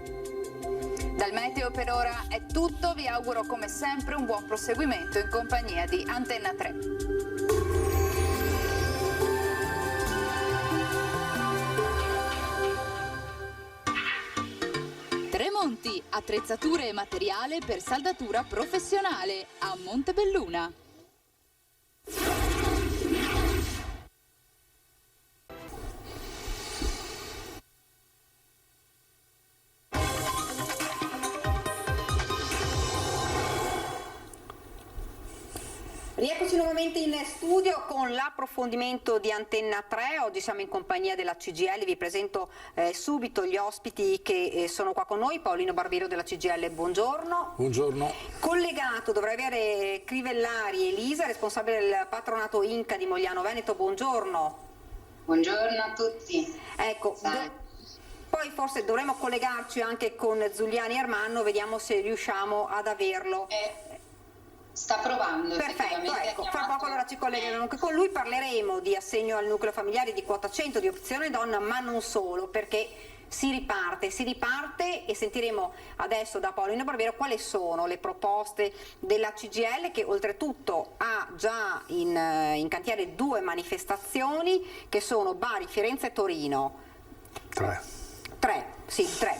Dal meteo per ora è tutto, vi auguro come sempre un buon proseguimento in compagnia di Antenna 3. Tremonti, attrezzature e materiale per saldatura professionale a Montebelluna. Rieccoci nuovamente in studio con l'approfondimento di Antenna 3. Oggi siamo in compagnia della CGIL, vi presento subito gli ospiti che sono qua con noi. Paolino Barbiero della CGIL, buongiorno. Buongiorno. Collegato dovrei avere Crivellari Elisa, responsabile del patronato Inca di Mogliano Veneto, buongiorno. Buongiorno a tutti. Ecco, poi forse dovremmo collegarci anche con Zuliani Armanno, vediamo se riusciamo ad averlo. Sta provando. Perfetto, ecco, fra poco allora ci collegheremo anche con lui, parleremo di assegno al nucleo familiare, di quota 100, di opzione donna, ma non solo, perché si riparte e sentiremo adesso da Paolino Barbero quali sono le proposte della CGIL, che oltretutto ha già in cantiere 2 manifestazioni che sono Bari, Firenze e Torino. 3.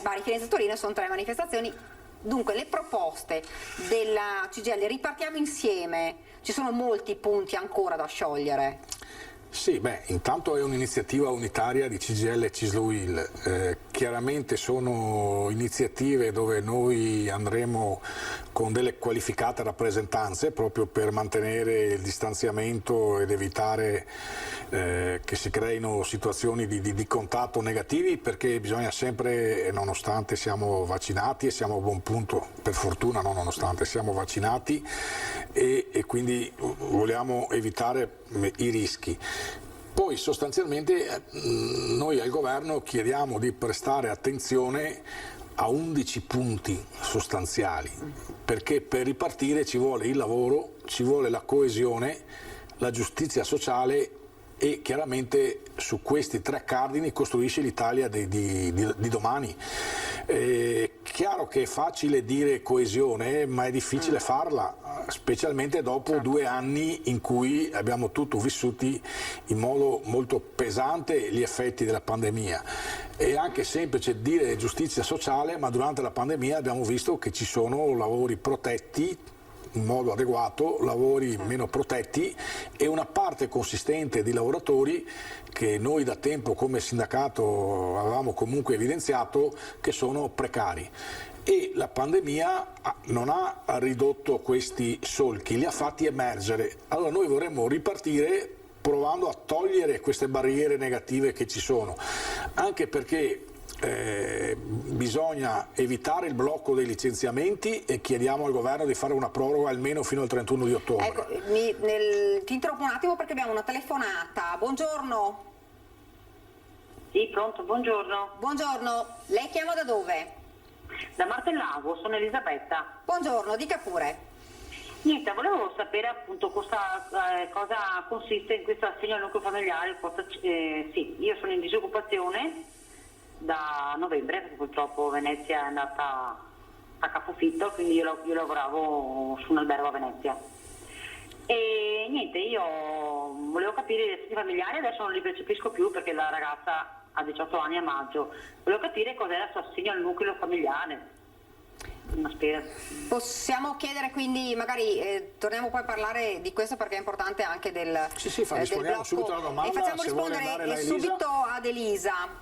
Bari, Firenze e Torino sono 3 manifestazioni. Dunque le proposte della CGIL, ripartiamo insieme, ci sono molti punti ancora da sciogliere. Sì, intanto è un'iniziativa unitaria di CGIL e CISL-UIL, chiaramente sono iniziative dove noi andremo con delle qualificate rappresentanze proprio per mantenere il distanziamento ed evitare che si creino situazioni di contatto negativi, perché bisogna sempre, nonostante siamo vaccinati e siamo a buon punto, per fortuna no, nonostante siamo vaccinati e quindi vogliamo evitare i rischi. Poi sostanzialmente noi al governo chiediamo di prestare attenzione a 11 punti sostanziali, perché per ripartire ci vuole il lavoro, ci vuole la coesione, la giustizia sociale e chiaramente su questi 3 cardini costruisce l'Italia di domani. È chiaro che è facile dire coesione, ma è difficile farla, specialmente dopo 2 anni in cui abbiamo tutti vissuti in modo molto pesante gli effetti della pandemia. È anche semplice dire giustizia sociale, ma durante la pandemia abbiamo visto che ci sono lavori protetti in modo adeguato, lavori meno protetti e una parte consistente di lavoratori che noi da tempo come sindacato avevamo comunque evidenziato che sono precari. E la pandemia non ha ridotto questi solchi, li ha fatti emergere. Allora noi vorremmo ripartire provando a togliere queste barriere negative che ci sono, anche perché bisogna evitare il blocco dei licenziamenti e chiediamo al governo di fare una proroga almeno fino al 31 di ottobre. Ecco, ti interrompo un attimo perché abbiamo una telefonata. Buongiorno. Sì, pronto, buongiorno. Buongiorno, lei chiama da dove? Da Martellago, sono Elisabetta. Buongiorno, dica pure. Niente, volevo sapere appunto cosa consiste in questo assegno al nucleo familiare. Sì, io sono in disoccupazione da novembre, perché purtroppo Venezia è andata a capofitto, quindi io lavoravo su un albergo a Venezia. E niente, io volevo capire gli assegni familiari, adesso non li percepisco più perché la ragazza ha 18 anni a maggio. Volevo capire cos'è il suo assegno al nucleo familiare. Possiamo chiedere quindi, magari torniamo poi a parlare di questo perché è importante anche del rispondiamo subito alla domanda. E facciamo rispondere subito ad Elisa.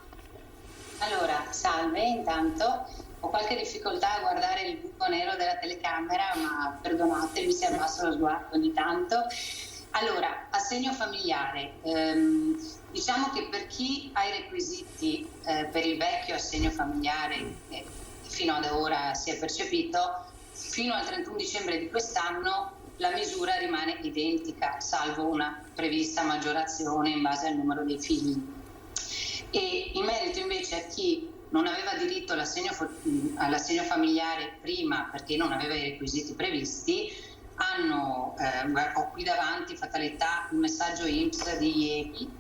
Allora, salve, intanto ho qualche difficoltà a guardare il buco nero della telecamera, ma perdonatemi se abbasso lo sguardo ogni tanto. Allora, assegno familiare. Diciamo che per chi ha i requisiti per il vecchio assegno familiare, fino ad ora si è percepito, fino al 31 dicembre di quest'anno la misura rimane identica, salvo una prevista maggiorazione in base al numero dei figli. E in merito invece a chi non aveva diritto all'assegno familiare prima perché non aveva i requisiti previsti, ho qui davanti, fatalità, un messaggio INPS di ieri,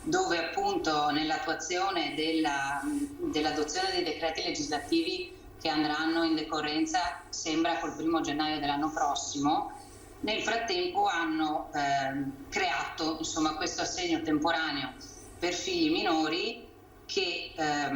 dove appunto nell'attuazione dell'adozione dei decreti legislativi che andranno in decorrenza, sembra col 1° gennaio dell'anno prossimo, nel frattempo hanno creato questo assegno temporaneo per figli minori che è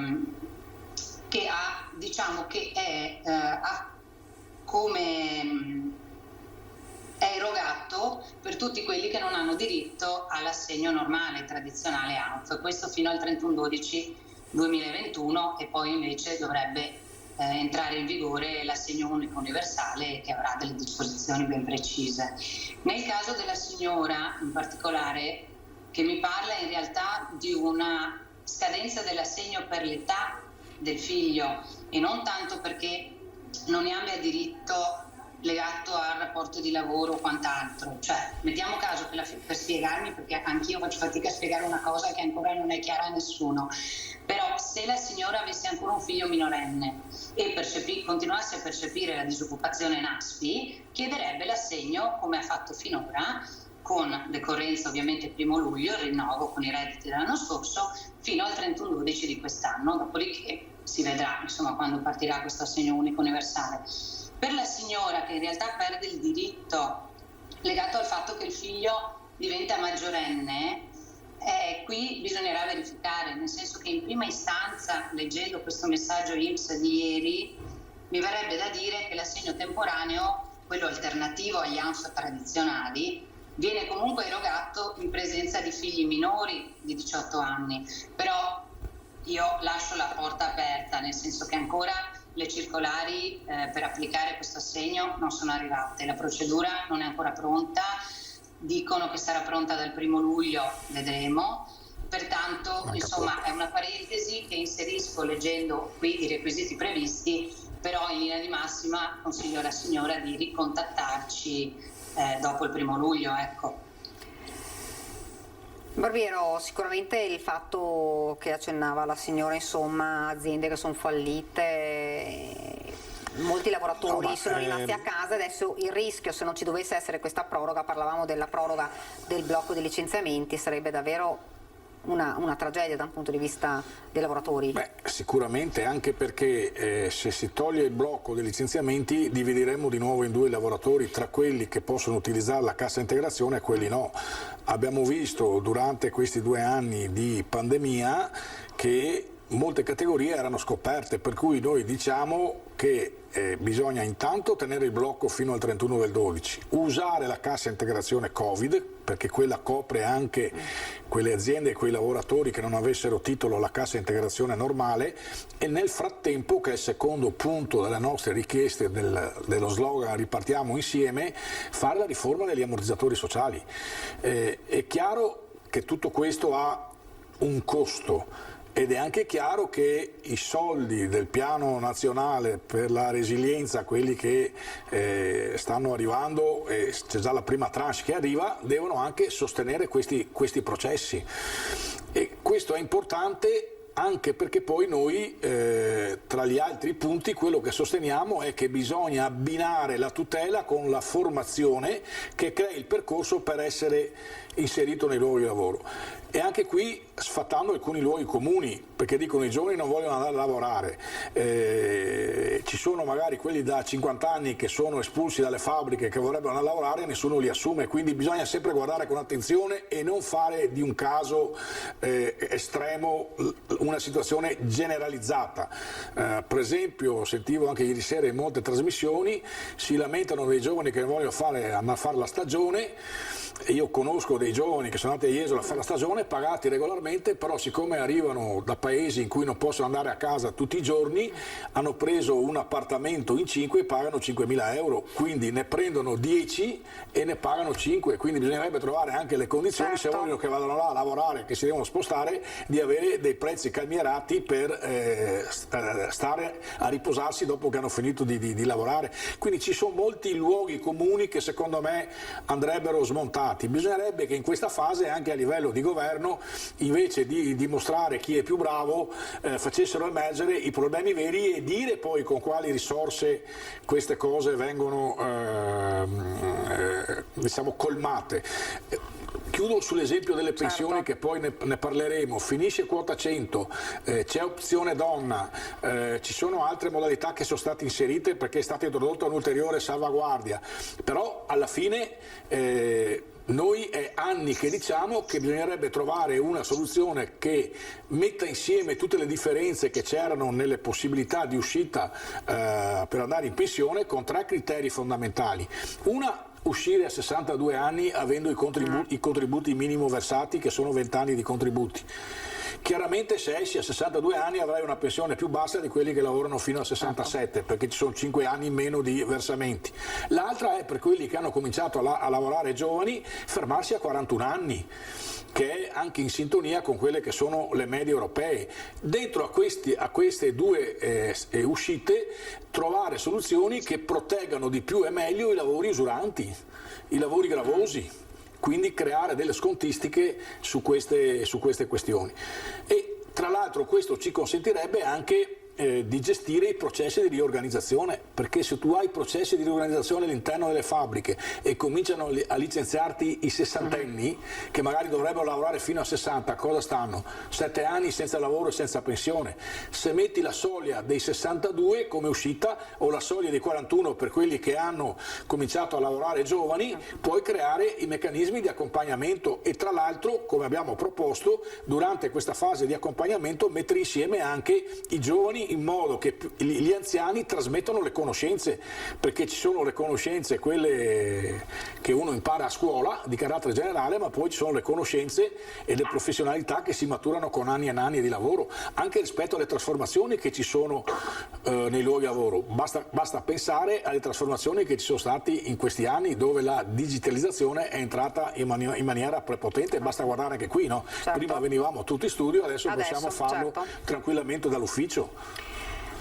erogato per tutti quelli che non hanno diritto all'assegno normale, tradizionale ANF, questo fino al 31/12/2021 e poi invece dovrebbe entrare in vigore l'assegno unico universale che avrà delle disposizioni ben precise. Nel caso della signora in particolare, che mi parla in realtà di una scadenza dell'assegno per l'età del figlio e non tanto perché non ne abbia diritto legato al rapporto di lavoro o quant'altro. Cioè, mettiamo caso per spiegarmi, perché anch'io faccio fatica a spiegare una cosa che ancora non è chiara a nessuno, però se la signora avesse ancora un figlio minorenne e continuasse a percepire la disoccupazione NASPI, chiederebbe l'assegno come ha fatto finora, con decorrenza ovviamente il 1° luglio, il rinnovo con i redditi dell'anno scorso, fino al 31/12 di quest'anno, dopodiché si vedrà insomma quando partirà questo assegno unico universale. Per la signora che in realtà perde il diritto legato al fatto che il figlio diventa maggiorenne, qui bisognerà verificare, nel senso che in prima istanza, leggendo questo messaggio INPS di ieri, mi verrebbe da dire che l'assegno temporaneo, quello alternativo agli ANF tradizionali, viene comunque erogato in presenza di figli minori di 18 anni, però io lascio la porta aperta, nel senso che ancora le circolari per applicare questo assegno non sono arrivate, la procedura non è ancora pronta, dicono che sarà pronta dal 1° luglio, vedremo, pertanto insomma è una parentesi che inserisco leggendo qui i requisiti previsti, però in linea di massima consiglio alla signora di ricontattarci dopo il 1° luglio, ecco. Barbiero, sicuramente il fatto che accennava la signora, insomma, aziende che sono fallite, molti lavoratori sono rimasti a casa, adesso il rischio, se non ci dovesse essere questa proroga, parlavamo della proroga del blocco dei licenziamenti, sarebbe davvero una tragedia da un punto di vista dei lavoratori. Sicuramente, anche perché se si toglie il blocco dei licenziamenti divideremo di nuovo in 2 i lavoratori, tra quelli che possono utilizzare la cassa integrazione e quelli no. Abbiamo visto durante questi 2 anni di pandemia che molte categorie erano scoperte, per cui noi diciamo che bisogna intanto tenere il blocco fino al 31/12, usare la cassa integrazione Covid, perché quella copre anche quelle aziende e quei lavoratori che non avessero titolo alla cassa integrazione normale, e nel frattempo, che è il secondo punto delle nostre richieste dello slogan Ripartiamo insieme, fare la riforma degli ammortizzatori sociali. È chiaro che tutto questo ha un costo, ed è anche chiaro che i soldi del piano nazionale per la resilienza, quelli che stanno arrivando, e c'è già la prima tranche che arriva, devono anche sostenere questi processi, e questo è importante anche perché poi noi tra gli altri punti quello che sosteniamo è che bisogna abbinare la tutela con la formazione che crei il percorso per essere inserito nei luoghi di lavoro. E anche qui sfatando alcuni luoghi comuni, perché dicono i giovani non vogliono andare a lavorare, ci sono magari quelli da 50 anni che sono espulsi dalle fabbriche che vorrebbero andare a lavorare e nessuno li assume, quindi bisogna sempre guardare con attenzione e non fare di un caso estremo una situazione generalizzata. Per esempio sentivo anche ieri sera in molte trasmissioni, si lamentano dei giovani che vogliono andare a fare la stagione. Io conosco dei giovani che sono andati a Jesolo a fare la stagione, pagati regolarmente, però siccome arrivano da paesi in cui non possono andare a casa tutti i giorni, hanno preso un appartamento in 5 e pagano 5.000 euro, quindi ne prendono 10 e ne pagano 5, quindi bisognerebbe trovare anche le condizioni, se vogliono che vadano là a lavorare, che si devono spostare, di avere dei prezzi calmierati per stare a riposarsi dopo che hanno finito di lavorare. Quindi ci sono molti luoghi comuni che secondo me andrebbero smontati. Bisognerebbe che in questa fase anche a livello di governo, invece di dimostrare chi è più bravo, facessero emergere i problemi veri e dire poi con quali risorse queste cose vengono diciamo colmate. Chiudo sull'esempio delle pensioni, che poi ne parleremo. Finisce quota 100, c'è opzione donna, ci sono altre modalità che sono state inserite perché è stata introdotta un'ulteriore salvaguardia, però alla fine noi è anni che diciamo che bisognerebbe trovare una soluzione che metta insieme tutte le differenze che c'erano nelle possibilità di uscita per andare in pensione, con 3 criteri fondamentali. Una, uscire a 62 anni avendo i contributi minimo versati, che sono 20 anni di contributi. Chiaramente se esci a 62 anni avrai una pensione più bassa di quelli che lavorano fino a 67, perché ci sono 5 anni in meno di versamenti. L'altra è per quelli che hanno cominciato a lavorare giovani, fermarsi a 41 anni, che è anche in sintonia con quelle che sono le medie europee. Dentro a queste 2 uscite trovare soluzioni che proteggano di più e meglio i lavori usuranti, i lavori gravosi, quindi creare delle scontistiche su queste questioni. E tra l'altro questo ci consentirebbe anche di gestire i processi di riorganizzazione, perché se tu hai processi di riorganizzazione all'interno delle fabbriche e cominciano a licenziarti i sessantenni che magari dovrebbero lavorare fino a 60, cosa stanno? 7 anni senza lavoro e senza pensione. Se metti la soglia dei 62 come uscita o la soglia dei 41 per quelli che hanno cominciato a lavorare giovani, puoi creare i meccanismi di accompagnamento e tra l'altro, come abbiamo proposto, durante questa fase di accompagnamento mettere insieme anche i giovani in modo che gli anziani trasmettano le conoscenze, perché ci sono le conoscenze, quelle che uno impara a scuola di carattere generale, ma poi ci sono le conoscenze e le professionalità che si maturano con anni e anni di lavoro, anche rispetto alle trasformazioni che ci sono nei luoghi di lavoro. Basta pensare alle trasformazioni che ci sono state in questi anni, dove la digitalizzazione è entrata in maniera prepotente, basta guardare anche qui, no? Certo. Prima venivamo tutti in studio, adesso possiamo farlo tranquillamente dall'ufficio.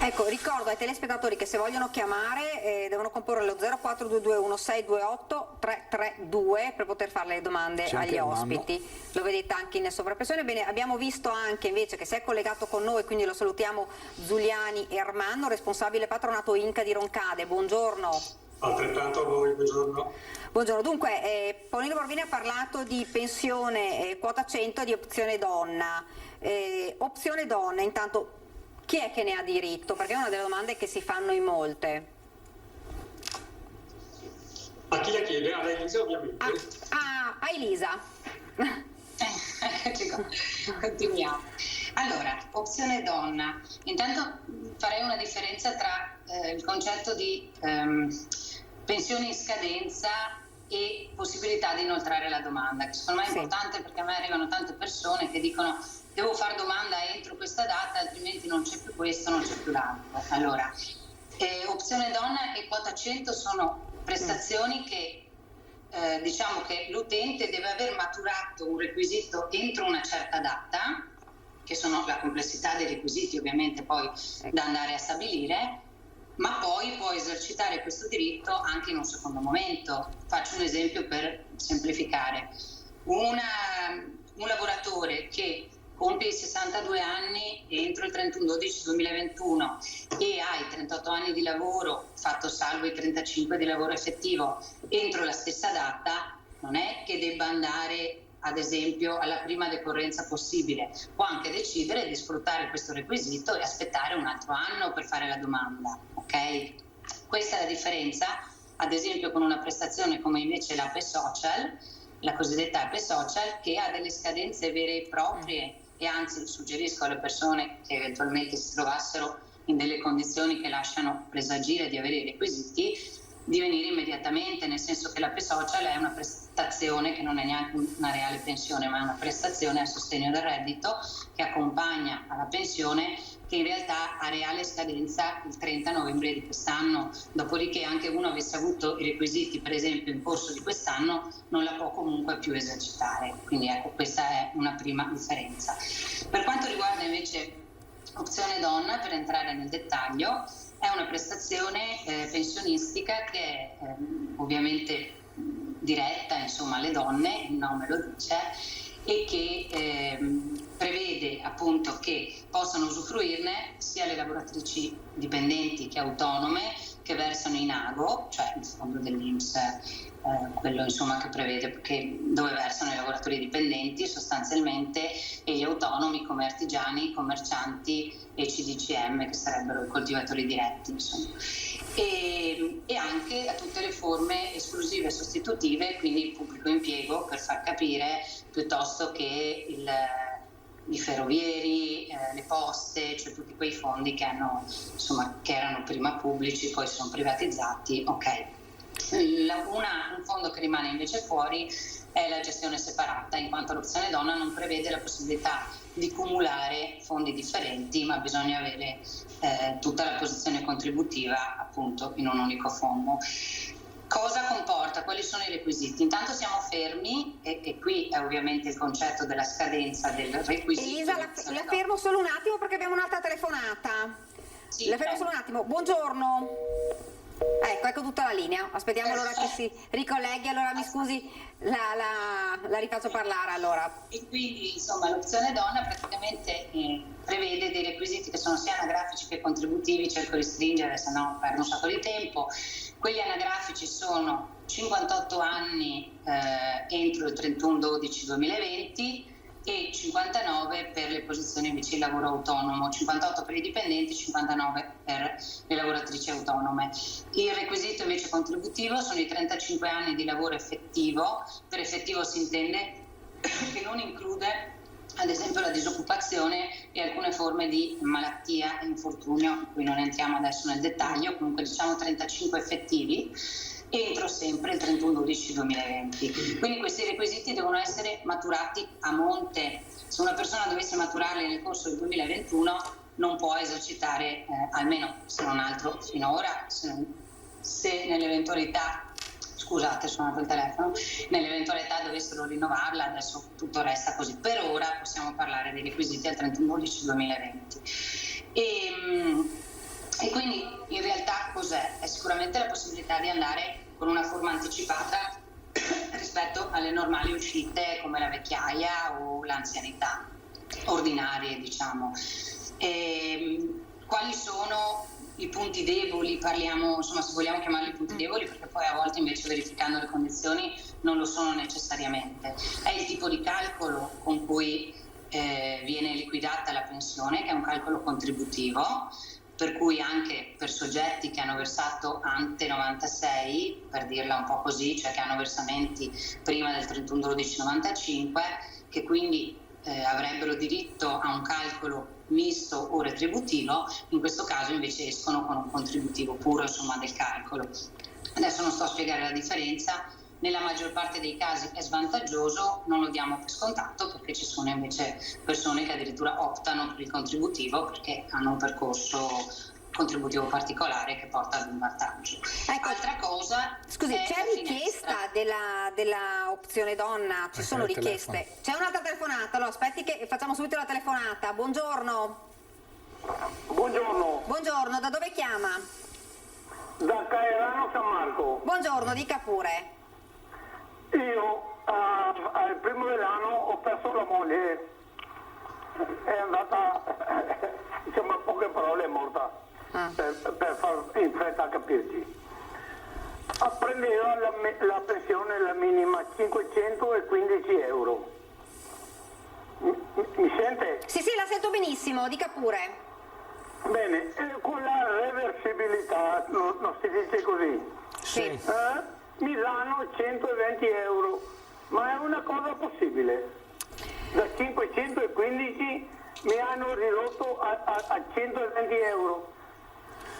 Ecco, ricordo ai telespettatori che se vogliono chiamare devono comporre lo 0422 1628 332 per poter fare le domande agli ospiti. Lo vedete anche in sovrappressione. Bene, abbiamo visto anche invece che si è collegato con noi, quindi lo salutiamo, Giuliani Ermanno, responsabile patronato Inca di Roncade. Buongiorno. Altrettanto a voi, buongiorno. Buongiorno, dunque Paolino Borbini ha parlato di pensione quota 100 di opzione donna. Opzione donna, intanto chi è che ne ha diritto? Perché è una delle domande che si fanno in molte. A chi la chiede? A Elisa ovviamente. A Elisa. Continuiamo. Allora, opzione donna. Intanto farei una differenza tra il concetto di pensione in scadenza e possibilità di inoltrare la domanda, che secondo me è importante perché a me arrivano tante persone che dicono devo fare domanda entro questa data, altrimenti non c'è più questo, non c'è più l'altro. Allora, opzione donna e quota 100 sono prestazioni che diciamo che l'utente deve aver maturato un requisito entro una certa data, che sono la complessità dei requisiti ovviamente poi da andare a stabilire, ma poi può esercitare questo diritto anche in un secondo momento. Faccio un esempio per semplificare. Un lavoratore che compie i 62 anni entro il 31/12/2021 e ha i 38 anni di lavoro, fatto salvo i 35 di lavoro effettivo, entro la stessa data, non è che debba andare ad esempio alla prima decorrenza possibile, può anche decidere di sfruttare questo requisito e aspettare un altro anno per fare la domanda, ok? Questa è la differenza, ad esempio con una prestazione come invece l'APE Social, la cosiddetta APE Social, che ha delle scadenze vere e proprie e anzi suggerisco alle persone che eventualmente si trovassero in delle condizioni che lasciano presagire di avere i requisiti, di venire immediatamente, nel senso che l'APE Social è una prestazione che non è neanche una reale pensione, ma è una prestazione a sostegno del reddito che accompagna alla pensione, che in realtà ha reale scadenza il 30 novembre di quest'anno, dopodiché anche uno avesse avuto i requisiti per esempio in corso di quest'anno non la può comunque più esercitare, quindi ecco, questa è una prima differenza. Per quanto riguarda invece opzione donna, per entrare nel dettaglio, è una prestazione pensionistica che è ovviamente diretta insomma alle donne, il nome lo dice, e che prevede appunto che possano usufruirne sia le lavoratrici dipendenti che autonome che versano in ago, cioè il fondo dell'INPS, quello insomma che prevede dove versano i lavoratori dipendenti sostanzialmente, e gli autonomi come artigiani, commercianti e CDCM, che sarebbero i coltivatori diretti insomma. E anche a tutte le forme esclusive e sostitutive, quindi il pubblico impiego, per far capire, piuttosto che i ferrovieri, le poste, cioè tutti quei fondi che erano prima pubblici, poi sono privatizzati, ok. Un fondo che rimane invece fuori è la gestione separata, in quanto l'opzione donna non prevede la possibilità di cumulare fondi differenti, ma bisogna avere tutta la posizione contributiva appunto in un unico fondo. Cosa comporta? Quali sono i requisiti? Intanto siamo fermi e qui è ovviamente il concetto della scadenza del requisito. Elisa, la fermo solo un attimo perché abbiamo un'altra telefonata. Sì, la fermo solo un attimo. Buongiorno. Ecco tutta la linea. Aspettiamo allora che si ricolleghi. Allora mi scusi, la rifaccio parlare allora. E quindi insomma l'opzione donna praticamente prevede dei requisiti che sono sia anagrafici che contributivi, cerco di stringere se no perdo un sacco di tempo. Quelli anagrafici sono 58 anni entro il 31/12/2020 e 59 per le posizioni invece di lavoro autonomo, 58 per i dipendenti, 59 per le lavoratrici autonome. Il requisito invece contributivo sono i 35 anni di lavoro effettivo. Per effettivo si intende che non include ad esempio la disoccupazione e alcune forme di malattia e infortunio, qui non entriamo adesso nel dettaglio, comunque diciamo 35 effettivi entro sempre il 31/12/2020. Quindi questi requisiti devono essere maturati a monte. Se una persona dovesse maturarli nel corso del 2021 non può esercitare, almeno se non altro finora, se nell'eventualità, scusate, suonato il telefono, nell'eventualità dovessero rinnovarla, adesso tutto resta così. Per ora possiamo parlare dei requisiti al 31/12/2020. E quindi in realtà cos'è? È sicuramente la possibilità di andare con una forma anticipata rispetto alle normali uscite come la vecchiaia o l'anzianità, ordinarie diciamo. Quali sono i punti deboli? Parliamo, insomma, se vogliamo chiamarli punti deboli, perché poi a volte invece verificando le condizioni non lo sono necessariamente. È il tipo di calcolo con cui viene liquidata la pensione, che è un calcolo contributivo, per cui anche per soggetti che hanno versato ante 96, per dirla un po' così, cioè che hanno versamenti prima del 31/12/95, che quindi avrebbero diritto a un calcolo misto o retributivo, in questo caso invece escono con un contributivo puro, insomma, del calcolo. Adesso non sto a spiegare la differenza, nella maggior parte dei casi è svantaggioso, non lo diamo per scontato perché ci sono invece persone che addirittura optano per il contributivo perché hanno un percorso contributivo particolare che porta ad un vantaggio. Ecco, altra cosa, scusi, c'è richiesta della opzione donna? Ci sono richieste? C'è un'altra telefonata, allora aspetti che facciamo subito la telefonata. Buongiorno. Buongiorno, da dove chiama? Da Caerano San Marco. Buongiorno, dica pure. Io al primo dell'anno ho perso la moglie, è andata, diciamo a poche parole, è morta, per far in fretta a capirci. Prendeva la pensione, la minima, 515 euro. Mi sente? Sì, la sento benissimo, dica pure. Bene, con la reversibilità, non si dice così? Sì. Mi danno 120 euro, ma è una cosa possibile. Da 515 mi hanno ridotto a 120 euro.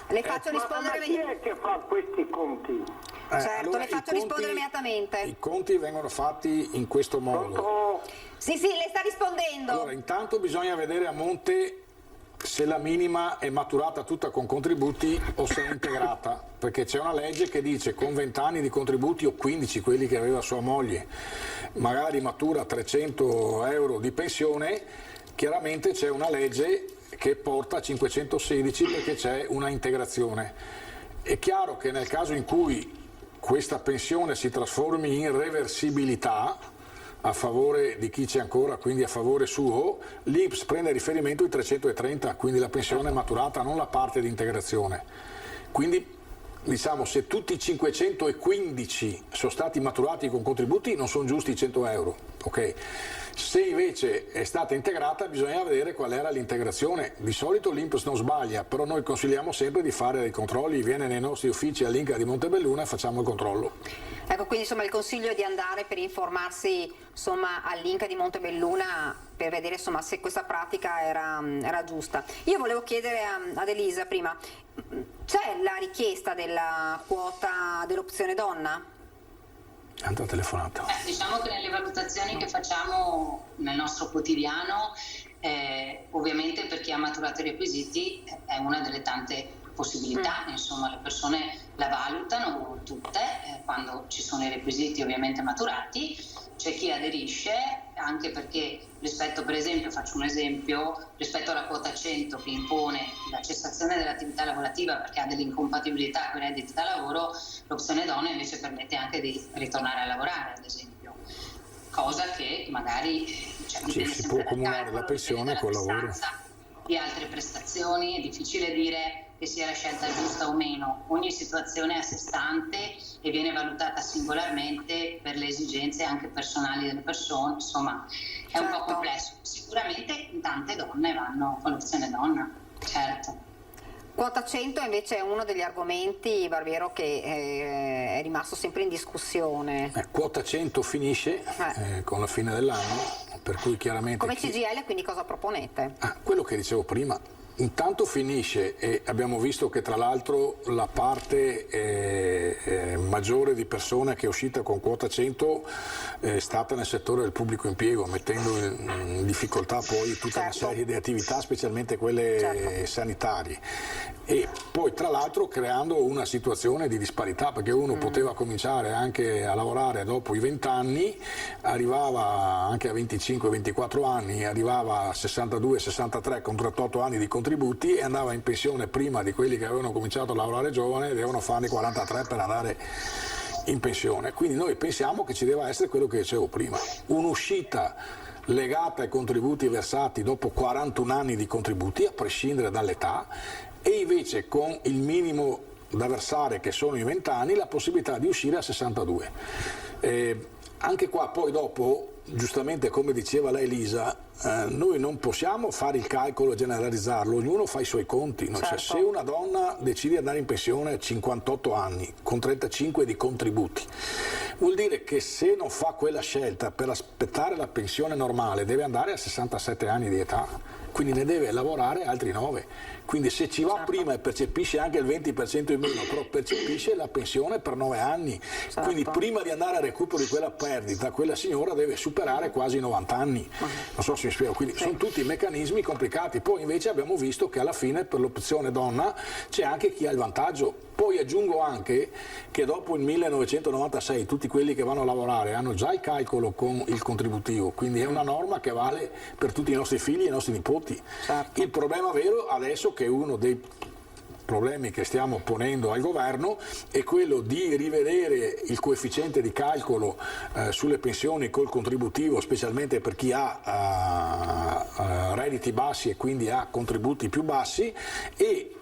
Le faccio rispondere. Ma chi è che fa questi conti? Certo, allora, le faccio rispondere immediatamente. I conti vengono fatti in questo modo. Sì, le sta rispondendo. Allora, intanto bisogna vedere a monte se la minima è maturata tutta con contributi o se è integrata, perché c'è una legge che dice con 20 anni di contributi o 15, quelli che aveva sua moglie, magari matura 300 euro di pensione, chiaramente c'è una legge che porta a 516 perché c'è una integrazione. È chiaro che nel caso in cui questa pensione si trasformi in reversibilità a favore di chi c'è ancora, quindi a favore suo, l'INPS prende riferimento ai 330, quindi la pensione maturata, non la parte di integrazione. Quindi diciamo, se tutti i 515 sono stati maturati con contributi non sono giusti i 100 euro, ok? Se invece è stata integrata bisogna vedere qual era l'integrazione. Di solito l'INPS non sbaglia, però noi consigliamo sempre di fare dei controlli, viene nei nostri uffici all'Inca di Montebelluna e facciamo il controllo. Ecco, quindi insomma il consiglio è di andare per informarsi insomma all'Inca di Montebelluna per vedere insomma se questa pratica era giusta. Io volevo chiedere ad Elisa prima, c'è la richiesta della quota dell'opzione donna? Altra telefonata. Diciamo che nelle valutazioni che facciamo nel nostro quotidiano, ovviamente per chi ha maturato i requisiti è una delle tante possibilità, insomma le persone la valutano tutte quando ci sono i requisiti ovviamente maturati, c'è chi aderisce anche perché rispetto, per esempio, faccio un esempio, rispetto alla quota 100 che impone la cessazione dell'attività lavorativa perché ha delle incompatibilità con i redditi da lavoro, l'opzione donna invece permette anche di ritornare a lavorare, ad esempio, cosa che magari si può combinare la pensione col lavoro. Di altre prestazioni è difficile dire che sia la scelta giusta o meno. Ogni situazione è a sé stante e viene valutata singolarmente per le esigenze anche personali delle persone, insomma è un po' complesso. Sicuramente tante donne vanno con l'opzione donna, certo. Quota 100 invece è uno degli argomenti, Barbiero, che è rimasto sempre in discussione. Quota 100 finisce con la fine dell'anno, per cui chiaramente... Come CGIL quindi cosa proponete? Quello che dicevo prima. Intanto finisce e abbiamo visto che tra l'altro la parte maggiore di persone che è uscita con quota 100 è stata nel settore del pubblico impiego, mettendo in difficoltà poi tutta una serie di attività, specialmente quelle sanitarie. E poi tra l'altro creando una situazione di disparità, perché uno poteva cominciare anche a lavorare dopo i 20 anni, arrivava anche a 25-24 anni, arrivava a 62-63 con 38 anni di contributi e andava in pensione prima di quelli che avevano cominciato a lavorare giovane e devono farne 43 per andare in pensione. Quindi noi pensiamo che ci deve essere quello che dicevo prima, un'uscita legata ai contributi versati dopo 41 anni di contributi, a prescindere dall'età, e invece con il minimo da versare che sono i 20 anni la possibilità di uscire a 62. Anche qua poi dopo, giustamente come diceva la Elisa, noi non possiamo fare il calcolo e generalizzarlo, ognuno fa i suoi conti. No? Certo. Cioè, se una donna decide di andare in pensione a 58 anni con 35 di contributi, vuol dire che se non fa quella scelta per aspettare la pensione normale deve andare a 67 anni di età, quindi ne deve lavorare altri 9. Quindi se ci va prima e percepisce anche il 20% in meno, però percepisce la pensione per 9 anni. Quindi prima di andare a recupero di quella perdita, quella signora deve superare quasi 90 anni. Non so se mi spiego, quindi sono tutti meccanismi complicati. Poi invece abbiamo visto che alla fine per l'opzione donna c'è anche chi ha il vantaggio. Poi aggiungo anche che dopo il 1996 tutti quelli che vanno a lavorare hanno già il calcolo con il contributivo, quindi è una norma che vale per tutti i nostri figli e i nostri nipoti. Certo. Il problema vero adesso, che è uno dei problemi che stiamo ponendo al governo, è quello di rivedere il coefficiente di calcolo sulle pensioni col contributivo, specialmente per chi ha redditi bassi e quindi ha contributi più bassi, e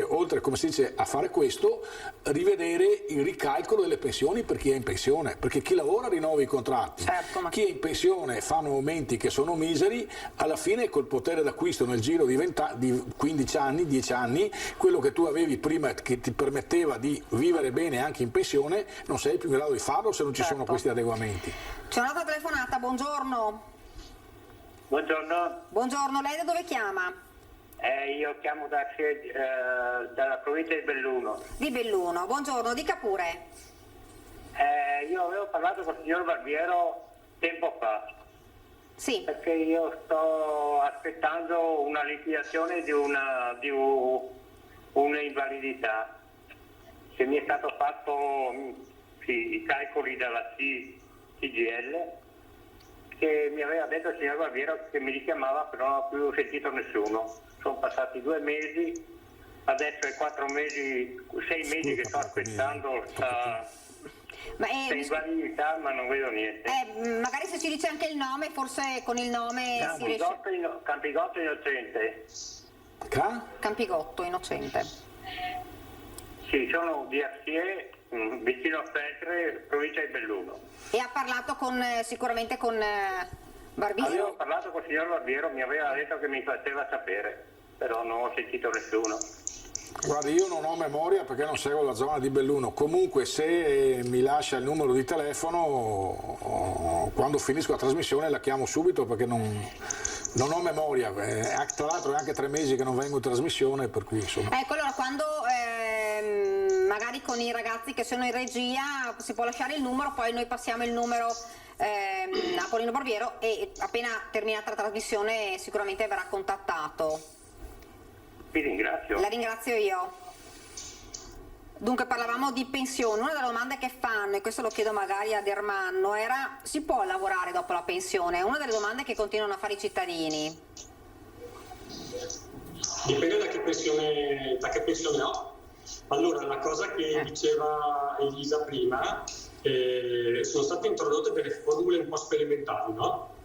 oltre, come si dice, a fare questo, rivedere il ricalcolo delle pensioni per chi è in pensione, perché chi lavora rinnova i contratti, chi è in pensione fanno aumenti che sono miseri, alla fine col potere d'acquisto nel giro di 15 anni, 10 anni, quello che tu avevi prima che ti permetteva di vivere bene anche in pensione non sei più in grado di farlo se non ci sono questi adeguamenti. C'è un'altra telefonata, buongiorno. Buongiorno. Buongiorno, lei da dove chiama? Io chiamo dalla provincia di Belluno. Di Belluno, buongiorno, dica pure. Io avevo parlato con il signor Barbiero tempo fa. Sì. Perché io sto aspettando una liquidazione di un'invalidità. Che mi è stato fatto i calcoli dalla CGIL, che mi aveva detto il signor Barbiero che mi richiamava, però non ho più sentito nessuno. Sono passati 2 mesi, adesso è 4 mesi, 6 mesi che sto aspettando questa invalidità, ma non vedo niente. Magari se ci dice anche il nome, forse con il nome si riesce. Campigotto Innocente. Campigotto Innocente. Sì, sono di Arsie, vicino a Feltre, provincia di Belluno. E ha parlato sicuramente con Barbiero? Avevo parlato con il signor Barbiero, mi aveva detto che mi faceva sapere, però non ho sentito nessuno. Guardi, io non ho memoria perché non seguo la zona di Belluno, comunque se mi lascia il numero di telefono, quando finisco la trasmissione la chiamo subito perché non ho memoria, tra l'altro è anche 3 mesi che non vengo in trasmissione, per cui insomma. Ecco, allora quando magari con i ragazzi che sono in regia si può lasciare il numero, poi noi passiamo il numero a Paolino Barbiero e appena terminata la trasmissione sicuramente verrà contattato. Vi ringrazio. La ringrazio io. Dunque parlavamo di pensione, una delle domande che fanno, e questo lo chiedo magari ad Ermanno, era: si può lavorare dopo la pensione? È una delle domande che continuano a fare i cittadini. Dipende da che pensione ho. Allora, la cosa che diceva Elisa prima, sono state introdotte delle formule un po' sperimentali, no?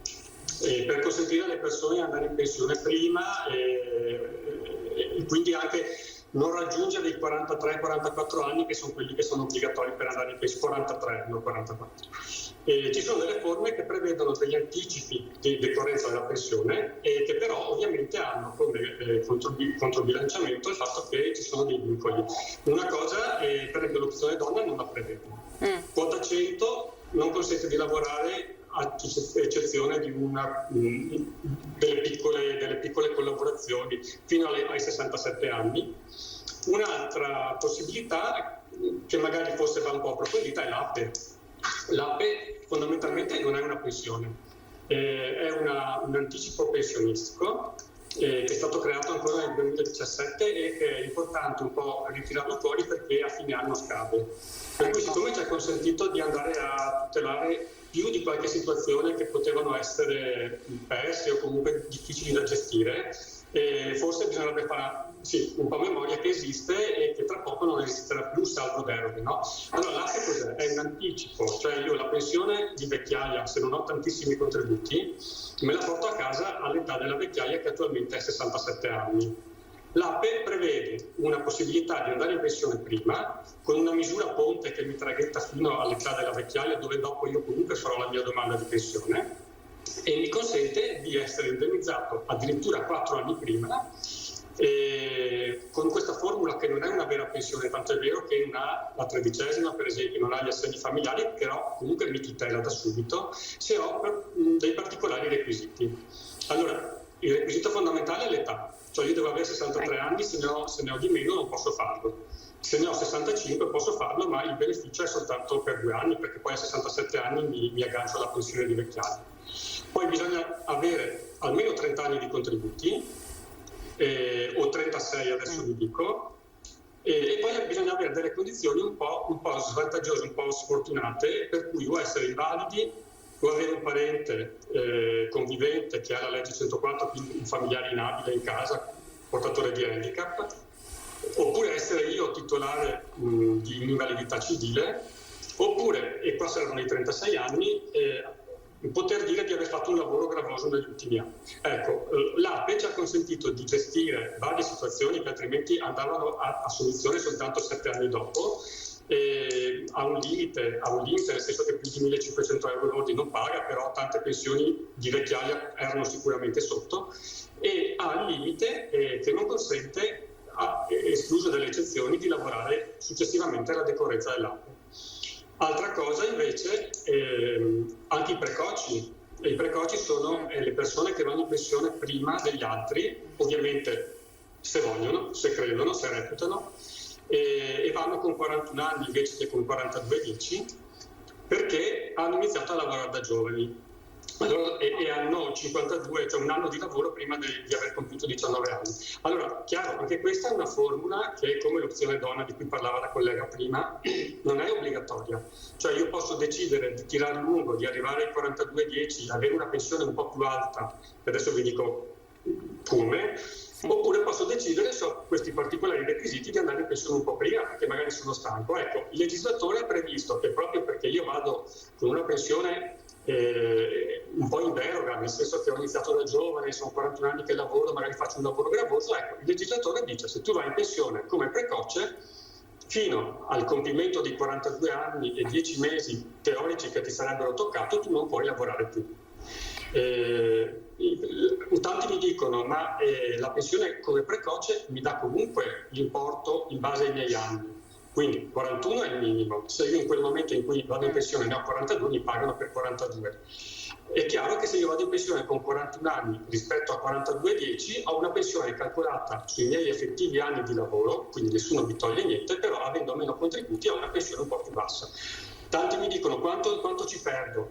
Per consentire alle persone di andare in pensione prima e quindi anche non raggiungere i 43-44 anni, che sono quelli che sono obbligatori per andare in pensione, 43, non 44. Ci sono delle forme che prevedono degli anticipi di decorrenza della pensione e che però ovviamente hanno come controbilanciamento il fatto che ci sono dei vincoli. Una cosa, per esempio l'opzione donna non la prevede. Quota 100 non consente di lavorare a eccezione di delle piccole collaborazioni fino ai 67 anni. Un'altra possibilità, che magari forse va un po' approfondita, è l'APE. L'APE fondamentalmente non è una pensione, è un anticipo pensionistico che è stato creato ancora nel 2017 e che è importante un po' ritirarlo fuori perché a fine anno scade. Per cui, siccome ci ha consentito di andare a tutelare più di qualche situazione che potevano essere perse o comunque difficili da gestire, forse bisognerebbe fare un po' memoria che esiste e che tra poco non esisterà più, salvo deroghe, no? Allora l'APE cos'è? È un anticipo, cioè io la pensione di vecchiaia, se non ho tantissimi contributi, me la porto a casa all'età della vecchiaia, che attualmente è 67 anni. L'APE prevede una possibilità di andare in pensione prima, con una misura ponte che mi traghetta fino all'età della vecchiaia, dove dopo io comunque farò la mia domanda di pensione, e mi consente di essere indennizzato addirittura 4 anni prima, con questa formula che non è una vera pensione, tanto è vero che non ha la 13ª, per esempio, non ha gli assegni familiari, però comunque mi tutela da subito se ho dei particolari requisiti. Allora, il requisito fondamentale è l'età, cioè io devo avere 63 anni, se ne ho di meno non posso farlo. Se ne ho 65 posso farlo, ma il beneficio è soltanto per 2 anni, perché poi a 67 anni mi aggancio alla pensione di vecchiaia. Poi bisogna avere almeno 30 anni di contributi, o 36 adesso vi dico, e poi bisogna avere delle condizioni un po' svantaggiose, un po' sfortunate, per cui o essere invalidi o avere un parente convivente che ha la legge 104, quindi un familiare inabile in casa, portatore di handicap, oppure essere io titolare di un'invalidità civile, oppure, e qua servono i 36 anni, poter dire di aver fatto un lavoro gravoso negli ultimi anni. Ecco, l'APE ci ha consentito di gestire varie situazioni che altrimenti andavano a soluzione soltanto 7 anni dopo, ha un limite, nel senso che più di 1.500 euro lordi non paga, però tante pensioni di vecchiaia erano sicuramente sotto, e ha il limite che non consente, escluso delle eccezioni, di lavorare successivamente alla decorrenza dell'APE. Altra cosa invece, anche i precoci. I precoci sono le persone che vanno in pensione prima degli altri, ovviamente se vogliono, se credono, se reputano, e vanno con 41 anni invece che con 42-10, perché hanno iniziato a lavorare da giovani. Allora, e hanno 52, cioè un anno di lavoro prima di aver compiuto 19 anni. Allora, chiaro, anche questa è una formula che, come l'opzione donna di cui parlava la collega prima, non è obbligatoria. Cioè io posso decidere di tirare lungo, di arrivare ai 42-10, avere una pensione un po' più alta, e adesso vi dico come, oppure posso decidere, se ho questi particolari requisiti, di andare in pensione un po' prima, perché magari sono stanco. Ecco, il legislatore ha previsto che proprio perché io vado con una pensione un po' in deroga, nel senso che ho iniziato da giovane, sono 41 anni che lavoro, magari faccio un lavoro gravoso, ecco, il legislatore dice: se tu vai in pensione come precoce, fino al compimento dei 42 anni e 10 mesi teorici che ti sarebbero toccato, tu non puoi lavorare più. Tanti mi dicono: ma la pensione come precoce mi dà comunque l'importo in base ai miei anni. Quindi 41 è il minimo, se io in quel momento in cui vado in pensione ne ho 42, mi pagano per 42. È chiaro che se io vado in pensione con 41 anni rispetto a 42-10, ho una pensione calcolata sui miei effettivi anni di lavoro, quindi nessuno mi toglie niente, però avendo meno contributi ho una pensione un po' più bassa. Tanti mi dicono: quanto ci perdo?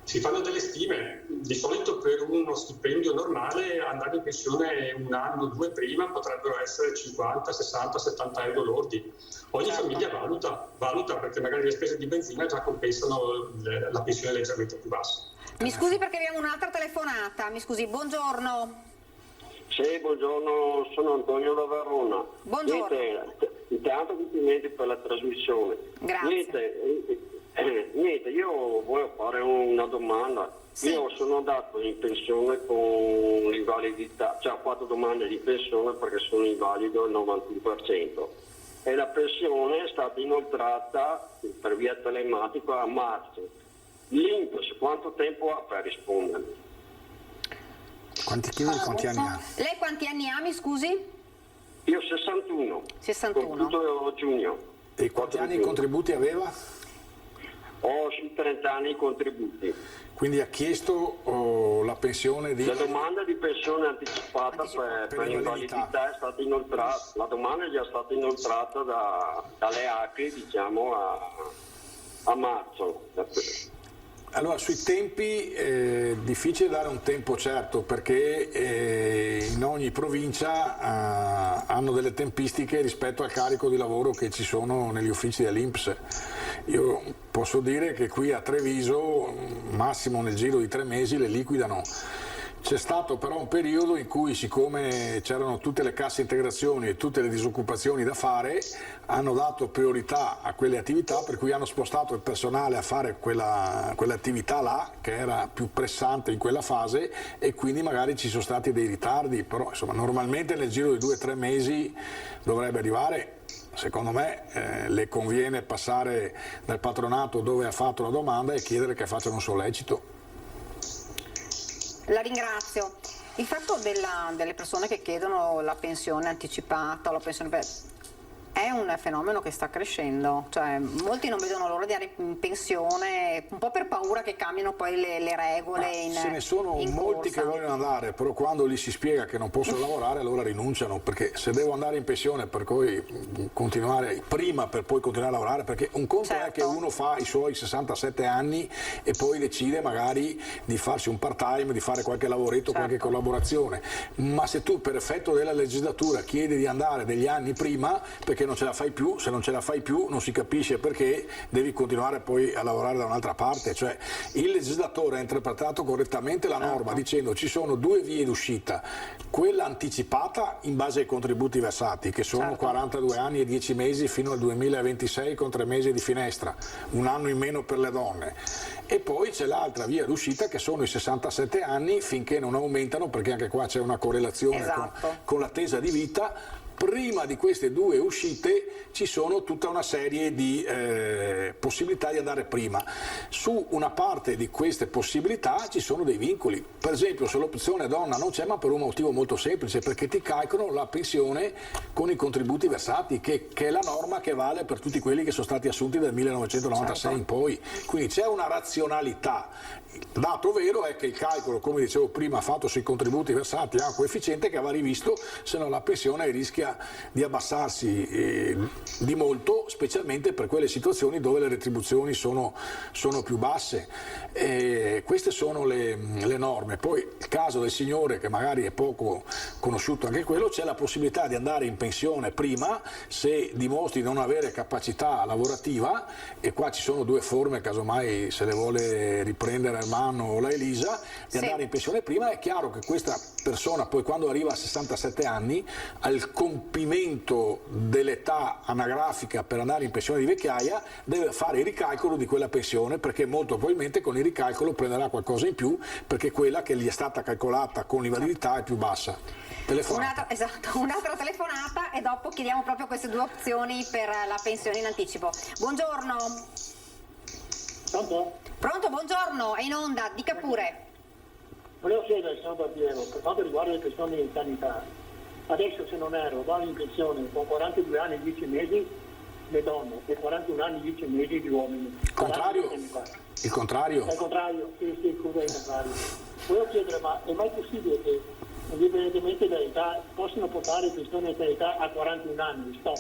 si fanno delle stime. Di solito per uno stipendio normale andare in pensione un anno o due prima potrebbero essere 50, 60, 70 euro lordi. Ogni famiglia valuta perché magari le spese di benzina già compensano la pensione leggermente più bassa. Mi scusi perché abbiamo un'altra telefonata, mi scusi, buongiorno. Sì, buongiorno, sono Antonio da Verona. Buongiorno. Intanto complimenti per la trasmissione. Grazie. Niente, io voglio fare una domanda. Sì. Io sono andato in pensione con l'invalidità, cioè ho fatto domande di pensione perché sono invalido al 91% e la pensione è stata inoltrata per via telematica a marzo. L'INPS quanto tempo ha per rispondere? Quanti anni ha? Lei quanti anni ha, mi scusi? Io 61. 61. Tutto giugno. E quanti anni i contributi aveva? Ho sui 30 anni i contributi. Quindi ha chiesto la pensione di... La domanda di pensione anticipata per l'invalidità è stata inoltrata, la domanda è già stata inoltrata dalle ACRI, diciamo, a marzo. Allora, sui tempi è difficile dare un tempo certo perché in ogni provincia hanno delle tempistiche rispetto al carico di lavoro che ci sono negli uffici dell'INPS. Io posso dire che qui a Treviso, massimo nel giro di 3 mesi, le liquidano. C'è stato però un periodo in cui, siccome c'erano tutte le casse integrazioni e tutte le disoccupazioni da fare, hanno dato priorità a quelle attività, per cui hanno spostato il personale a fare quell'attività là, che era più pressante in quella fase, e quindi magari ci sono stati dei ritardi, però insomma normalmente nel giro di 2 o 3 mesi dovrebbe arrivare. Secondo me le conviene passare dal patronato dove ha fatto la domanda e chiedere che facciano un sollecito. La ringrazio. Il fatto delle persone che chiedono la pensione anticipata o la pensione è un fenomeno che sta crescendo, cioè molti non vedono l'ora di andare in pensione un po' per paura che cambino poi le regole se ne sono molti che vogliono andare, però quando gli si spiega che non possono lavorare allora rinunciano, perché se devo andare in pensione per poi continuare prima per poi continuare a lavorare, perché un conto è che uno fa i suoi 67 anni e poi decide magari di farsi un part time, di fare qualche lavoretto, qualche collaborazione, ma se tu per effetto della legislatura chiedi di andare degli anni prima perché non ce la fai più, se non ce la fai più non si capisce perché devi continuare poi a lavorare da un'altra parte, cioè il legislatore ha interpretato correttamente la norma dicendo ci sono 2 vie d'uscita, quella anticipata in base ai contributi versati che sono 42 anni e 10 mesi fino al 2026 con 3 mesi di finestra, un anno in meno per le donne, e poi c'è l'altra via d'uscita che sono i 67 anni finché non aumentano, perché anche qua c'è una correlazione con l'attesa di vita. Prima di queste 2 uscite ci sono tutta una serie di possibilità di andare prima. Su una parte di queste possibilità ci sono dei vincoli, per esempio se l'opzione donna non c'è, ma per un motivo molto semplice, perché ti calcolano la pensione con i contributi versati, che è la norma che vale per tutti quelli che sono stati assunti dal 1996 in poi, quindi c'è una razionalità. Il dato vero è che il calcolo, come dicevo prima, fatto sui contributi versati ha un coefficiente che va rivisto, se no la pensione rischia di abbassarsi di molto, specialmente per quelle situazioni dove le retribuzioni sono più basse. Queste sono le norme. Poi il caso del signore, che magari è poco conosciuto anche quello, c'è la possibilità di andare in pensione prima se dimostri di non avere capacità lavorativa, e qua ci sono 2 forme, casomai se le vuole riprendere Armando o la Elisa, di andare in pensione prima. È chiaro che questa persona poi quando arriva a 67 anni al compimento dell'età anagrafica per andare in pensione di vecchiaia deve fare il ricalcolo di quella pensione, perché molto probabilmente con il ricalcolo prenderà qualcosa in più, perché quella che gli è stata calcolata con l'invalidità è più bassa. Un'altra telefonata e dopo chiediamo proprio queste 2 opzioni per la pensione in anticipo. Buongiorno. Pronto, buongiorno, è in onda, dica pure. Volevo chiedere, signor Barbiero, per quanto riguarda le questioni di sanità, adesso se non erro vanno in pensione con 42 anni e 10 mesi le donne e 41 anni e 10 mesi gli uomini. Il contrario? È il contrario, sì, scusa, è il contrario. Volevo chiedere, ma è mai possibile che, indipendentemente dall'età, possono portare pensione di sanità a 41 anni, stop?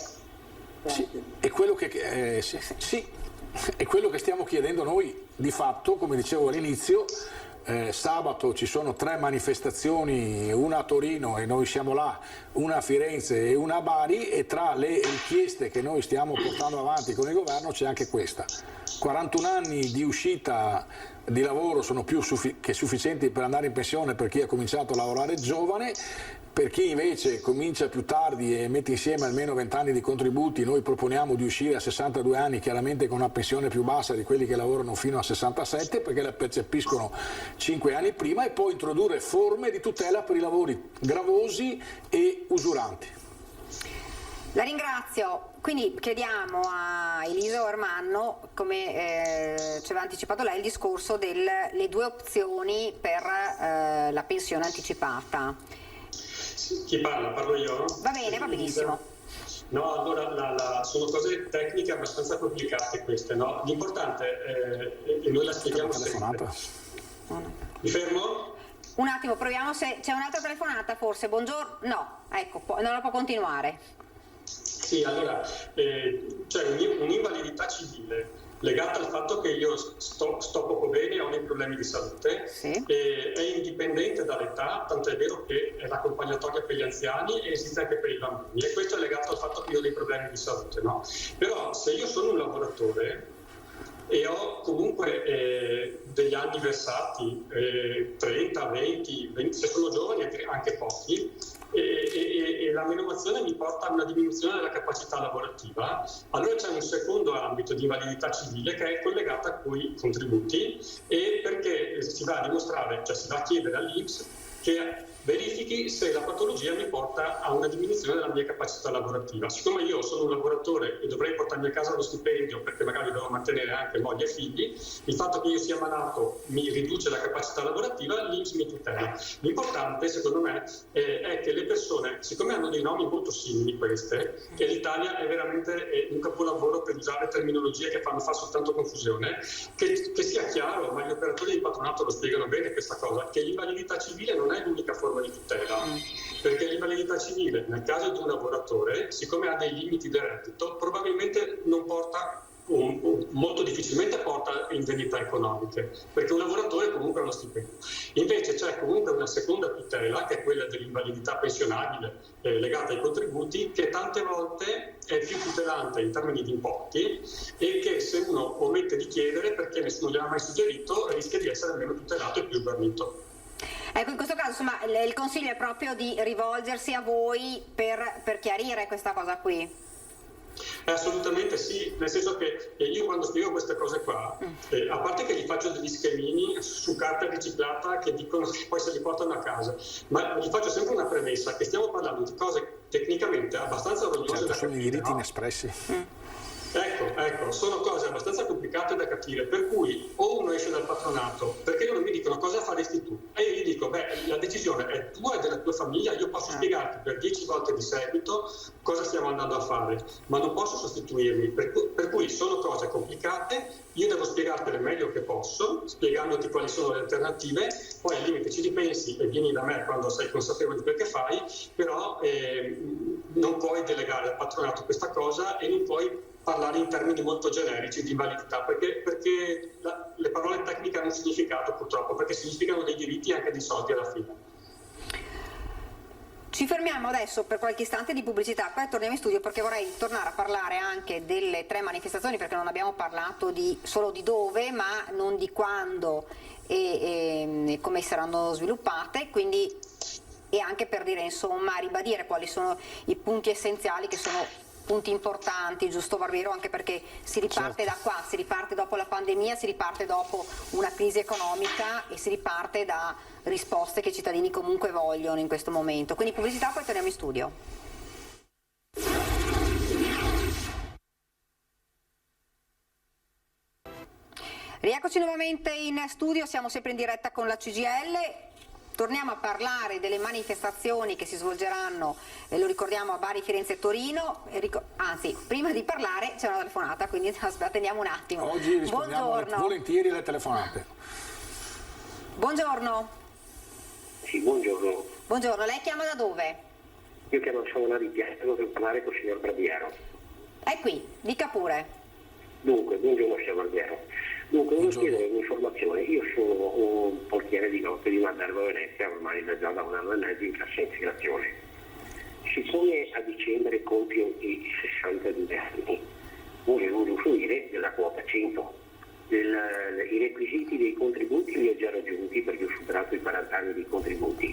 Sì, è quello che... sì. è quello che stiamo chiedendo noi di fatto, come dicevo all'inizio. Sabato ci sono 3 manifestazioni, una a Torino e noi siamo là, una a Firenze e una a Bari, e tra le richieste che noi stiamo portando avanti con il governo c'è anche questa. 41 anni di uscita di lavoro sono più che sufficienti per andare in pensione per chi ha cominciato a lavorare giovane. Per chi invece comincia più tardi e mette insieme almeno 20 anni di contributi, noi proponiamo di uscire a 62 anni, chiaramente con una pensione più bassa di quelli che lavorano fino a 67, perché la percepiscono 5 anni prima, e poi introdurre forme di tutela per i lavori gravosi e usuranti. La ringrazio. Quindi chiediamo a Elisa Ormanno, come ci aveva anticipato lei, il discorso delle 2 opzioni per la pensione anticipata. Chi parla? Parlo io? Va bene, va benissimo. No, allora sono cose tecniche abbastanza complicate queste, no? L'importante è noi la spieghiamo sempre. Mi fermo? Un attimo, proviamo se c'è un'altra telefonata forse. Buongiorno? No, ecco, non la può continuare. Sì, allora, c'è un'invalidità civile legata al fatto che io sto poco bene, ho dei problemi di salute, sì. È indipendente dall'età, tanto è vero che è l'accompagnatoria per gli anziani e esiste anche per i bambini, e questo è legato al fatto che io ho dei problemi di salute, no? Però se io sono un lavoratore e ho comunque degli anni versati, 30, 20, se sono giovani anche pochi, e la menomazione mi porta a una diminuzione della capacità lavorativa, allora c'è un secondo ambito di invalidità civile che è collegata a quei contributi, e perché si va a dimostrare, cioè si va a chiedere all'INPS che verifichi se la patologia mi porta a una diminuzione della mia capacità lavorativa. Siccome io sono un lavoratore e dovrei portarmi a casa lo stipendio perché magari devo mantenere anche moglie e figli, il fatto che io sia malato mi riduce la capacità lavorativa, l'INPS mi tutela. L'importante, secondo me, è che le persone, siccome hanno dei nomi molto simili queste, e l'Italia è veramente un capolavoro per usare terminologie che fa soltanto confusione, che sia chiaro, ma gli operatori di patronato lo spiegano bene questa cosa, che l'invalidità civile non è l'unica forma di tutela, perché l'invalidità civile nel caso di un lavoratore, siccome ha dei limiti di reddito, probabilmente non porta, molto difficilmente porta indennità economiche, perché un lavoratore comunque ha uno stipendio. Invece c'è comunque una seconda tutela, che è quella dell'invalidità pensionabile legata ai contributi, che tante volte è più tutelante in termini di importi, e che se uno omette di chiedere perché nessuno gliel'ha mai suggerito, rischia di essere meno tutelato e più sguarnito. Ecco, in questo caso insomma il consiglio è proprio di rivolgersi a voi per chiarire questa cosa qui. Assolutamente sì, nel senso che io quando spiego queste cose qua, a parte che gli faccio degli schemini su carta riciclata che dicono che poi se li portano a casa, ma gli faccio sempre una premessa, che stiamo parlando di cose tecnicamente abbastanza rognose, certo, sono i diritti inespressi. Ecco, sono cose abbastanza complicate da capire, per cui o uno esce dal patronato, perché loro mi dicono cosa faresti tu, e io gli dico la decisione è tua e della tua famiglia, io posso spiegarti per 10 volte di seguito cosa stiamo andando a fare, ma non posso sostituirmi, per cui sono cose complicate, io devo spiegartele meglio che posso, spiegandoti quali sono le alternative, poi al limite ci ripensi e vieni da me quando sei consapevole di quel che fai, però non puoi delegare al patronato questa cosa e non puoi parlare in termini molto generici di invalidità, perché le parole tecniche hanno un significato purtroppo, perché significano dei diritti e anche dei soldi alla fine. Ci fermiamo adesso per qualche istante di pubblicità, poi torniamo in studio perché vorrei tornare a parlare anche delle 3 manifestazioni, perché non abbiamo parlato solo di dove, ma non di quando e come saranno sviluppate, quindi, e anche per dire, insomma, ribadire quali sono i punti essenziali che sono punti importanti, giusto Barbero, anche perché si riparte da qua, si riparte dopo la pandemia, si riparte dopo una crisi economica e si riparte da risposte che i cittadini comunque vogliono in questo momento. Quindi pubblicità, poi torniamo in studio. Rieccoci nuovamente in studio, siamo sempre in diretta con la CGIL. Torniamo a parlare delle manifestazioni che si svolgeranno, lo ricordiamo, a Bari, Firenze e Torino, anzi, prima di parlare c'è una telefonata, quindi attendiamo un attimo. Oggi rispondiamo volentieri alle telefonate. Buongiorno. Sì, buongiorno. Buongiorno, lei chiama da dove? Io chiamo Savona di Piazza, devo parlare con il signor Bradiero. È qui, dica pure. Dunque, buongiorno signor Barbiero. Dunque, volevo chiedere un'informazione. Io sono un portiere di notte di Maderbo Venezia, ormai già da 1 anno e mezzo in cassa integrazione. Siccome a dicembre compio i 62 anni, volevo usufruire della quota 100. I requisiti dei contributi li ho già raggiunti perché ho superato i 40 anni di contributi.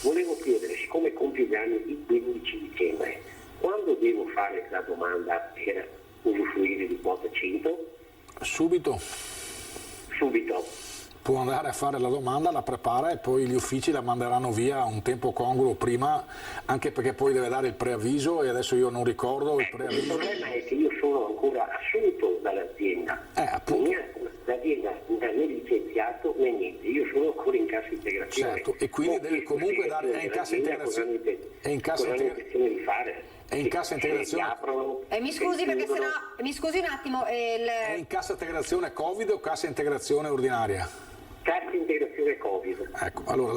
Volevo chiedere, siccome compio gli anni di 15 dicembre, quando devo fare la domanda per usufruire di quota 100? Subito. Può andare a fare la domanda, la prepara e poi gli uffici la manderanno via un tempo congruo prima, anche perché poi deve dare il preavviso e adesso io non ricordo il preavviso. Il problema è che io sono ancora assunto dall'azienda. L'azienda non ha né licenziato né niente, io sono ancora in cassa integrazione. Certo, e quindi deve comunque dare, è in cassa integrazione. È in cassa integrazione di fare. È in cassa integrazione. Mi scusi perché sennò, mi scusi un attimo. È in cassa integrazione Covid o cassa integrazione ordinaria? Cassa integrazione Covid. Ecco, allora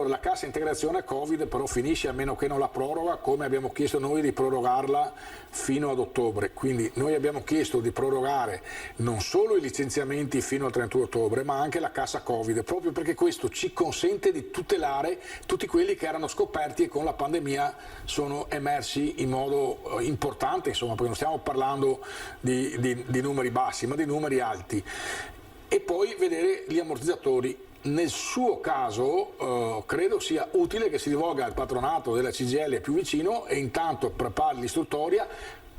la cassa integrazione Covid però finisce a meno che non la proroga, come abbiamo chiesto noi di prorogarla fino ad ottobre. Quindi noi abbiamo chiesto di prorogare non solo i licenziamenti fino al 31 ottobre, ma anche la cassa Covid, proprio perché questo ci consente di tutelare tutti quelli che erano scoperti e con la pandemia sono emersi in modo importante, insomma, perché non stiamo parlando di numeri bassi, ma di numeri alti. E poi vedere gli ammortizzatori. Nel suo caso credo sia utile che si rivolga al patronato della CGIL più vicino e intanto prepari l'istruttoria,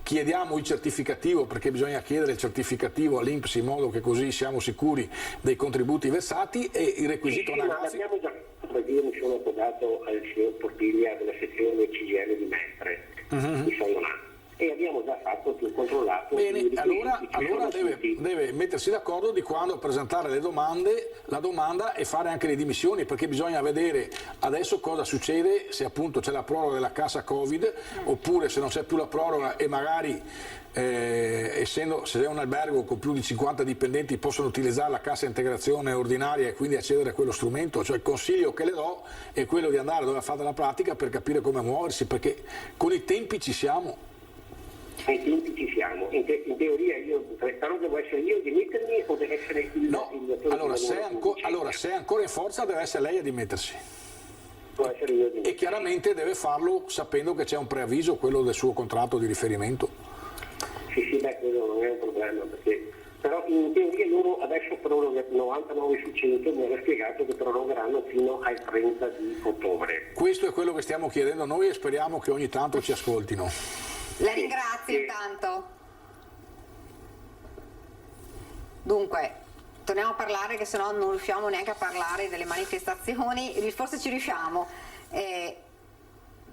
chiediamo il certificativo perché bisogna chiedere il certificativo all'INPS in modo che così siamo sicuri dei contributi versati e il requisito anagrafico. Abbiamo già, perché io mi sono appodato al signor Portiglia della sezione CGIL di Mestre, di San Donato. E abbiamo già fatto più controllato. Bene, allora deve mettersi d'accordo di quando presentare la domanda e fare anche le dimissioni, perché bisogna vedere adesso cosa succede, se appunto c'è la proroga della cassa Covid oppure se non c'è più la proroga e magari essendo se è un albergo con più di 50 dipendenti possono utilizzare la cassa integrazione ordinaria e quindi accedere a quello strumento. Cioè il consiglio che le do è quello di andare dove ha fatto la pratica per capire come muoversi, perché con i tempi ci siamo. Ai tempi ci siamo. In teoria io però devo essere io a dimettermi o deve essere il datore? Allora, se è ancora in forza deve essere lei a dimettersi. Può essere io a dimettersi. E chiaramente deve farlo sapendo che c'è un preavviso, quello del suo contratto di riferimento. Sì, quello non è un problema, perché però in teoria loro adesso prorogano 99 su 100, mi hanno spiegato che prorogheranno fino al 30 di ottobre. Questo è quello che stiamo chiedendo noi e speriamo che ogni tanto ci ascoltino. La ringrazio intanto. Dunque, torniamo a parlare che sennò non riusciamo neanche a parlare delle manifestazioni, forse ci riusciamo.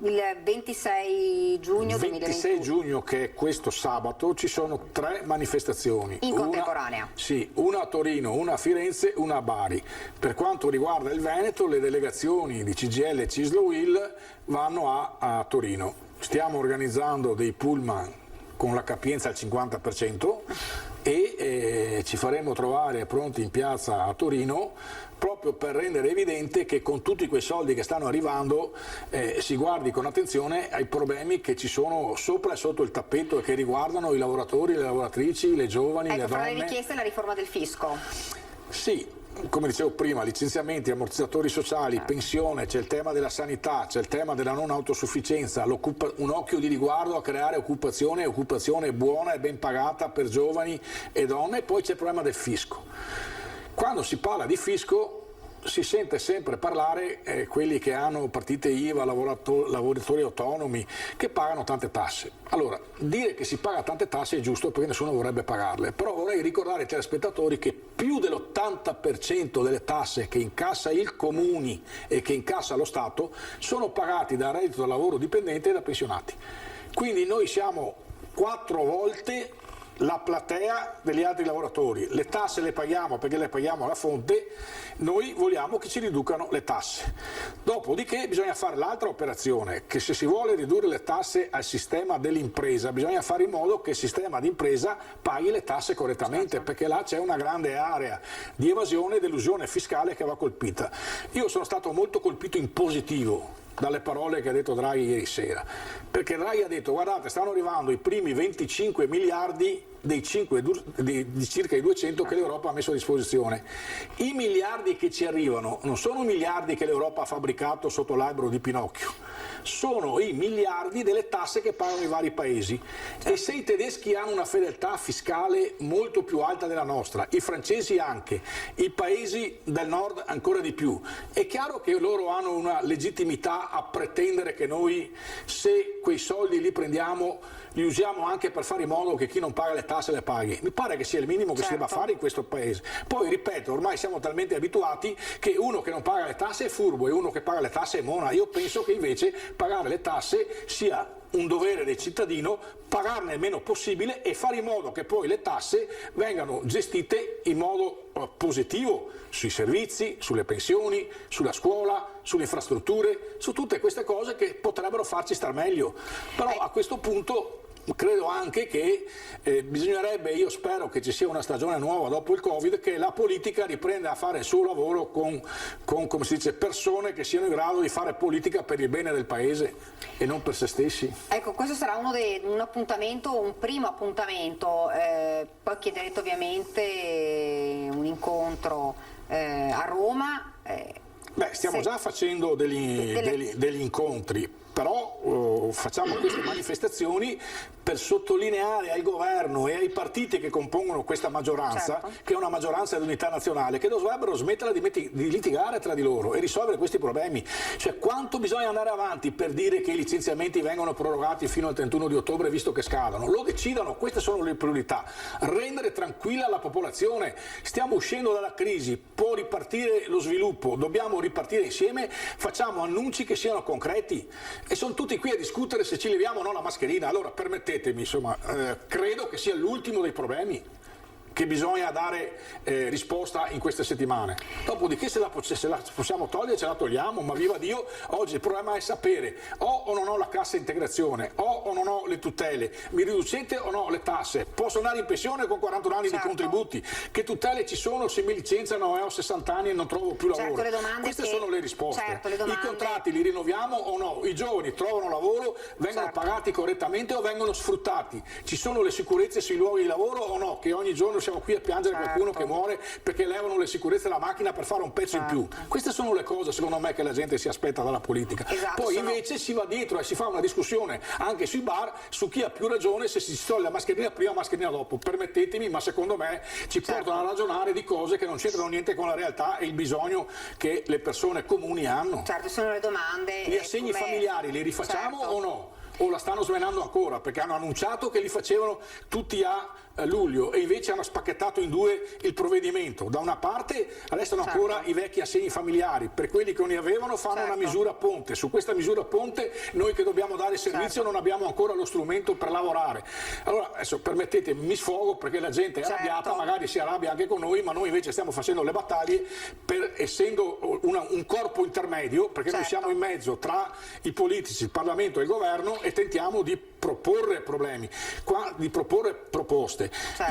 Il 26 giugno 2021. 26 giugno, che è questo sabato, ci sono 3 manifestazioni. In contemporanea. Una a Torino, una a Firenze, una a Bari. Per quanto riguarda il Veneto, le delegazioni di CGIL e CISL-UIL vanno a Torino. Stiamo organizzando dei pullman con la capienza al 50% e ci faremo trovare pronti in piazza a Torino proprio per rendere evidente che con tutti quei soldi che stanno arrivando si guardi con attenzione ai problemi che ci sono sopra e sotto il tappeto e che riguardano i lavoratori, le lavoratrici, le giovani, le donne. Fra le richieste la riforma del fisco. Sì. Come dicevo prima, licenziamenti, ammortizzatori sociali, pensione, c'è il tema della sanità, c'è il tema della non autosufficienza, un occhio di riguardo a creare occupazione buona e ben pagata per giovani e donne, e poi c'è il problema del fisco. Quando si parla di fisco si sente sempre parlare quelli che hanno partite IVA, lavoratori autonomi, che pagano tante tasse. Allora, dire che si paga tante tasse è giusto perché nessuno vorrebbe pagarle, però vorrei ricordare ai telespettatori che più dell'80% delle tasse che incassa il Comuni e che incassa lo Stato sono pagati da reddito da lavoro dipendente e da pensionati. Quindi noi siamo 4 volte la platea degli altri lavoratori, le tasse le paghiamo perché le paghiamo alla fonte, noi vogliamo che ci riducano le tasse. Dopodiché bisogna fare l'altra operazione, che se si vuole ridurre le tasse al sistema dell'impresa bisogna fare in modo che il sistema d'impresa paghi le tasse correttamente, perché là c'è una grande area di evasione ed elusione fiscale che va colpita. Io sono stato molto colpito in positivo dalle parole che ha detto Draghi ieri sera, perché Draghi ha detto: guardate, stanno arrivando i primi 25 miliardi di circa i 200 che l'Europa ha messo a disposizione. I miliardi che ci arrivano non sono miliardi che l'Europa ha fabbricato sotto l'albero di Pinocchio, sono i miliardi delle tasse che pagano i vari paesi. E se i tedeschi hanno una fedeltà fiscale molto più alta della nostra, i francesi anche, i paesi del nord ancora di più, è chiaro che loro hanno una legittimità a pretendere che noi, se quei soldi li prendiamo, li usiamo anche per fare in modo che chi non paga le tasse le paghi. Mi pare che sia il minimo che si debba fare in questo paese. Poi ripeto, ormai siamo talmente abituati che uno che non paga le tasse è furbo e uno che paga le tasse è mona. Io penso che invece pagare le tasse sia un dovere del cittadino, pagarne il meno possibile e fare in modo che poi le tasse vengano gestite in modo positivo sui servizi, sulle pensioni, sulla scuola, sulle infrastrutture, su tutte queste cose che potrebbero farci star meglio. Però a questo punto credo anche che bisognerebbe, io spero che ci sia una stagione nuova dopo il Covid, che la politica riprenda a fare il suo lavoro con come si dice, persone che siano in grado di fare politica per il bene del paese e non per se stessi. Ecco, questo sarà un primo appuntamento, poi chiederete ovviamente un incontro a Roma. Stiamo già facendo degli incontri, però facciamo queste manifestazioni per sottolineare al governo e ai partiti che compongono questa maggioranza, che è una maggioranza di unità nazionale, che dovrebbero smettere di litigare tra di loro e risolvere questi problemi. Cioè, quanto bisogna andare avanti per dire che i licenziamenti vengono prorogati fino al 31 di ottobre visto che scadono? Lo decidano, queste sono le priorità. Rendere tranquilla la popolazione. Stiamo uscendo dalla crisi, può ripartire lo sviluppo, dobbiamo ripartire insieme, facciamo annunci che siano concreti. E sono tutti qui a discutere se ci leviamo o no la mascherina. Allora permettetemi, insomma, credo che sia l'ultimo dei problemi che bisogna dare risposta in queste settimane. Dopodiché se la possiamo togliere ce la togliamo, ma viva Dio, oggi il problema è sapere o non ho la cassa integrazione, o non ho le tutele, mi riducete o no le tasse, posso andare in pensione con 41 anni di contributi, che tutele ci sono se mi licenziano e ho 60 anni e non trovo più lavoro. Queste sono le risposte. I contratti li rinnoviamo o no? I giovani trovano lavoro, vengono pagati correttamente o vengono sfruttati? Ci sono le sicurezze sui luoghi di lavoro o no? Che ogni giorno siamo qui a piangere qualcuno che muore perché levano le sicurezze della macchina per fare un pezzo in più. Queste sono le cose, secondo me, che la gente si aspetta dalla politica. Poi invece si va dietro e si fa una discussione anche sui bar su chi ha più ragione, se si toglie la mascherina prima o mascherina dopo. Permettetemi, ma secondo me ci portano a ragionare di cose che non c'entrano niente con la realtà e il bisogno che le persone comuni hanno. Certo, sono le domande. Gli assegni familiari li rifacciamo o no? O la stanno smenando ancora, perché hanno annunciato che li facevano tutti a luglio e invece hanno spacchettato in due il provvedimento. Da una parte restano ancora i vecchi assegni familiari, per quelli che non li avevano fanno una misura ponte. Su questa misura ponte noi che dobbiamo dare servizio non abbiamo ancora lo strumento per lavorare. Allora adesso permettetemi, mi sfogo perché la gente è arrabbiata, magari si arrabbia anche con noi, ma noi invece stiamo facendo le battaglie essendo un corpo intermedio, perché noi siamo in mezzo tra i politici, il Parlamento e il governo, e tentiamo di proporre problemi, di proporre proposte.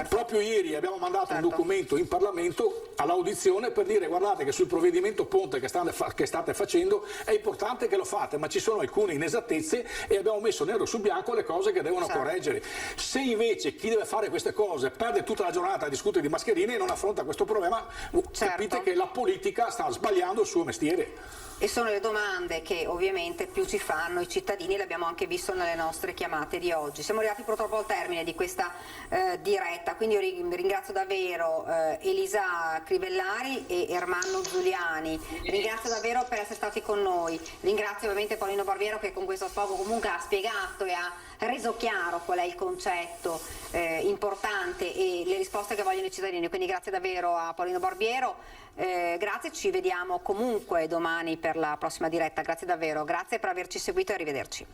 Proprio ieri abbiamo mandato un documento in Parlamento all'audizione per dire: guardate che sul provvedimento ponte che state facendo è importante che lo fate, ma ci sono alcune inesattezze e abbiamo messo nero su bianco le cose che devono correggere. Se invece chi deve fare queste cose perde tutta la giornata a discutere di mascherine e non affronta questo problema, capite che la politica sta sbagliando il suo mestiere. E sono le domande che ovviamente più ci fanno i cittadini, l'abbiamo anche visto nelle nostre chiamate di oggi. Siamo arrivati purtroppo al termine di questa diretta, quindi io ringrazio davvero Elisa Crivellari e Ermanno Giuliani, ringrazio davvero per essere stati con noi, ringrazio ovviamente Paolino Barbiero che con questo sfogo comunque ha spiegato e ha reso chiaro qual è il concetto importante e le risposte che vogliono i cittadini, quindi grazie davvero a Paolino Barbiero. Grazie, ci vediamo comunque domani per la prossima diretta, grazie davvero, grazie per averci seguito e arrivederci.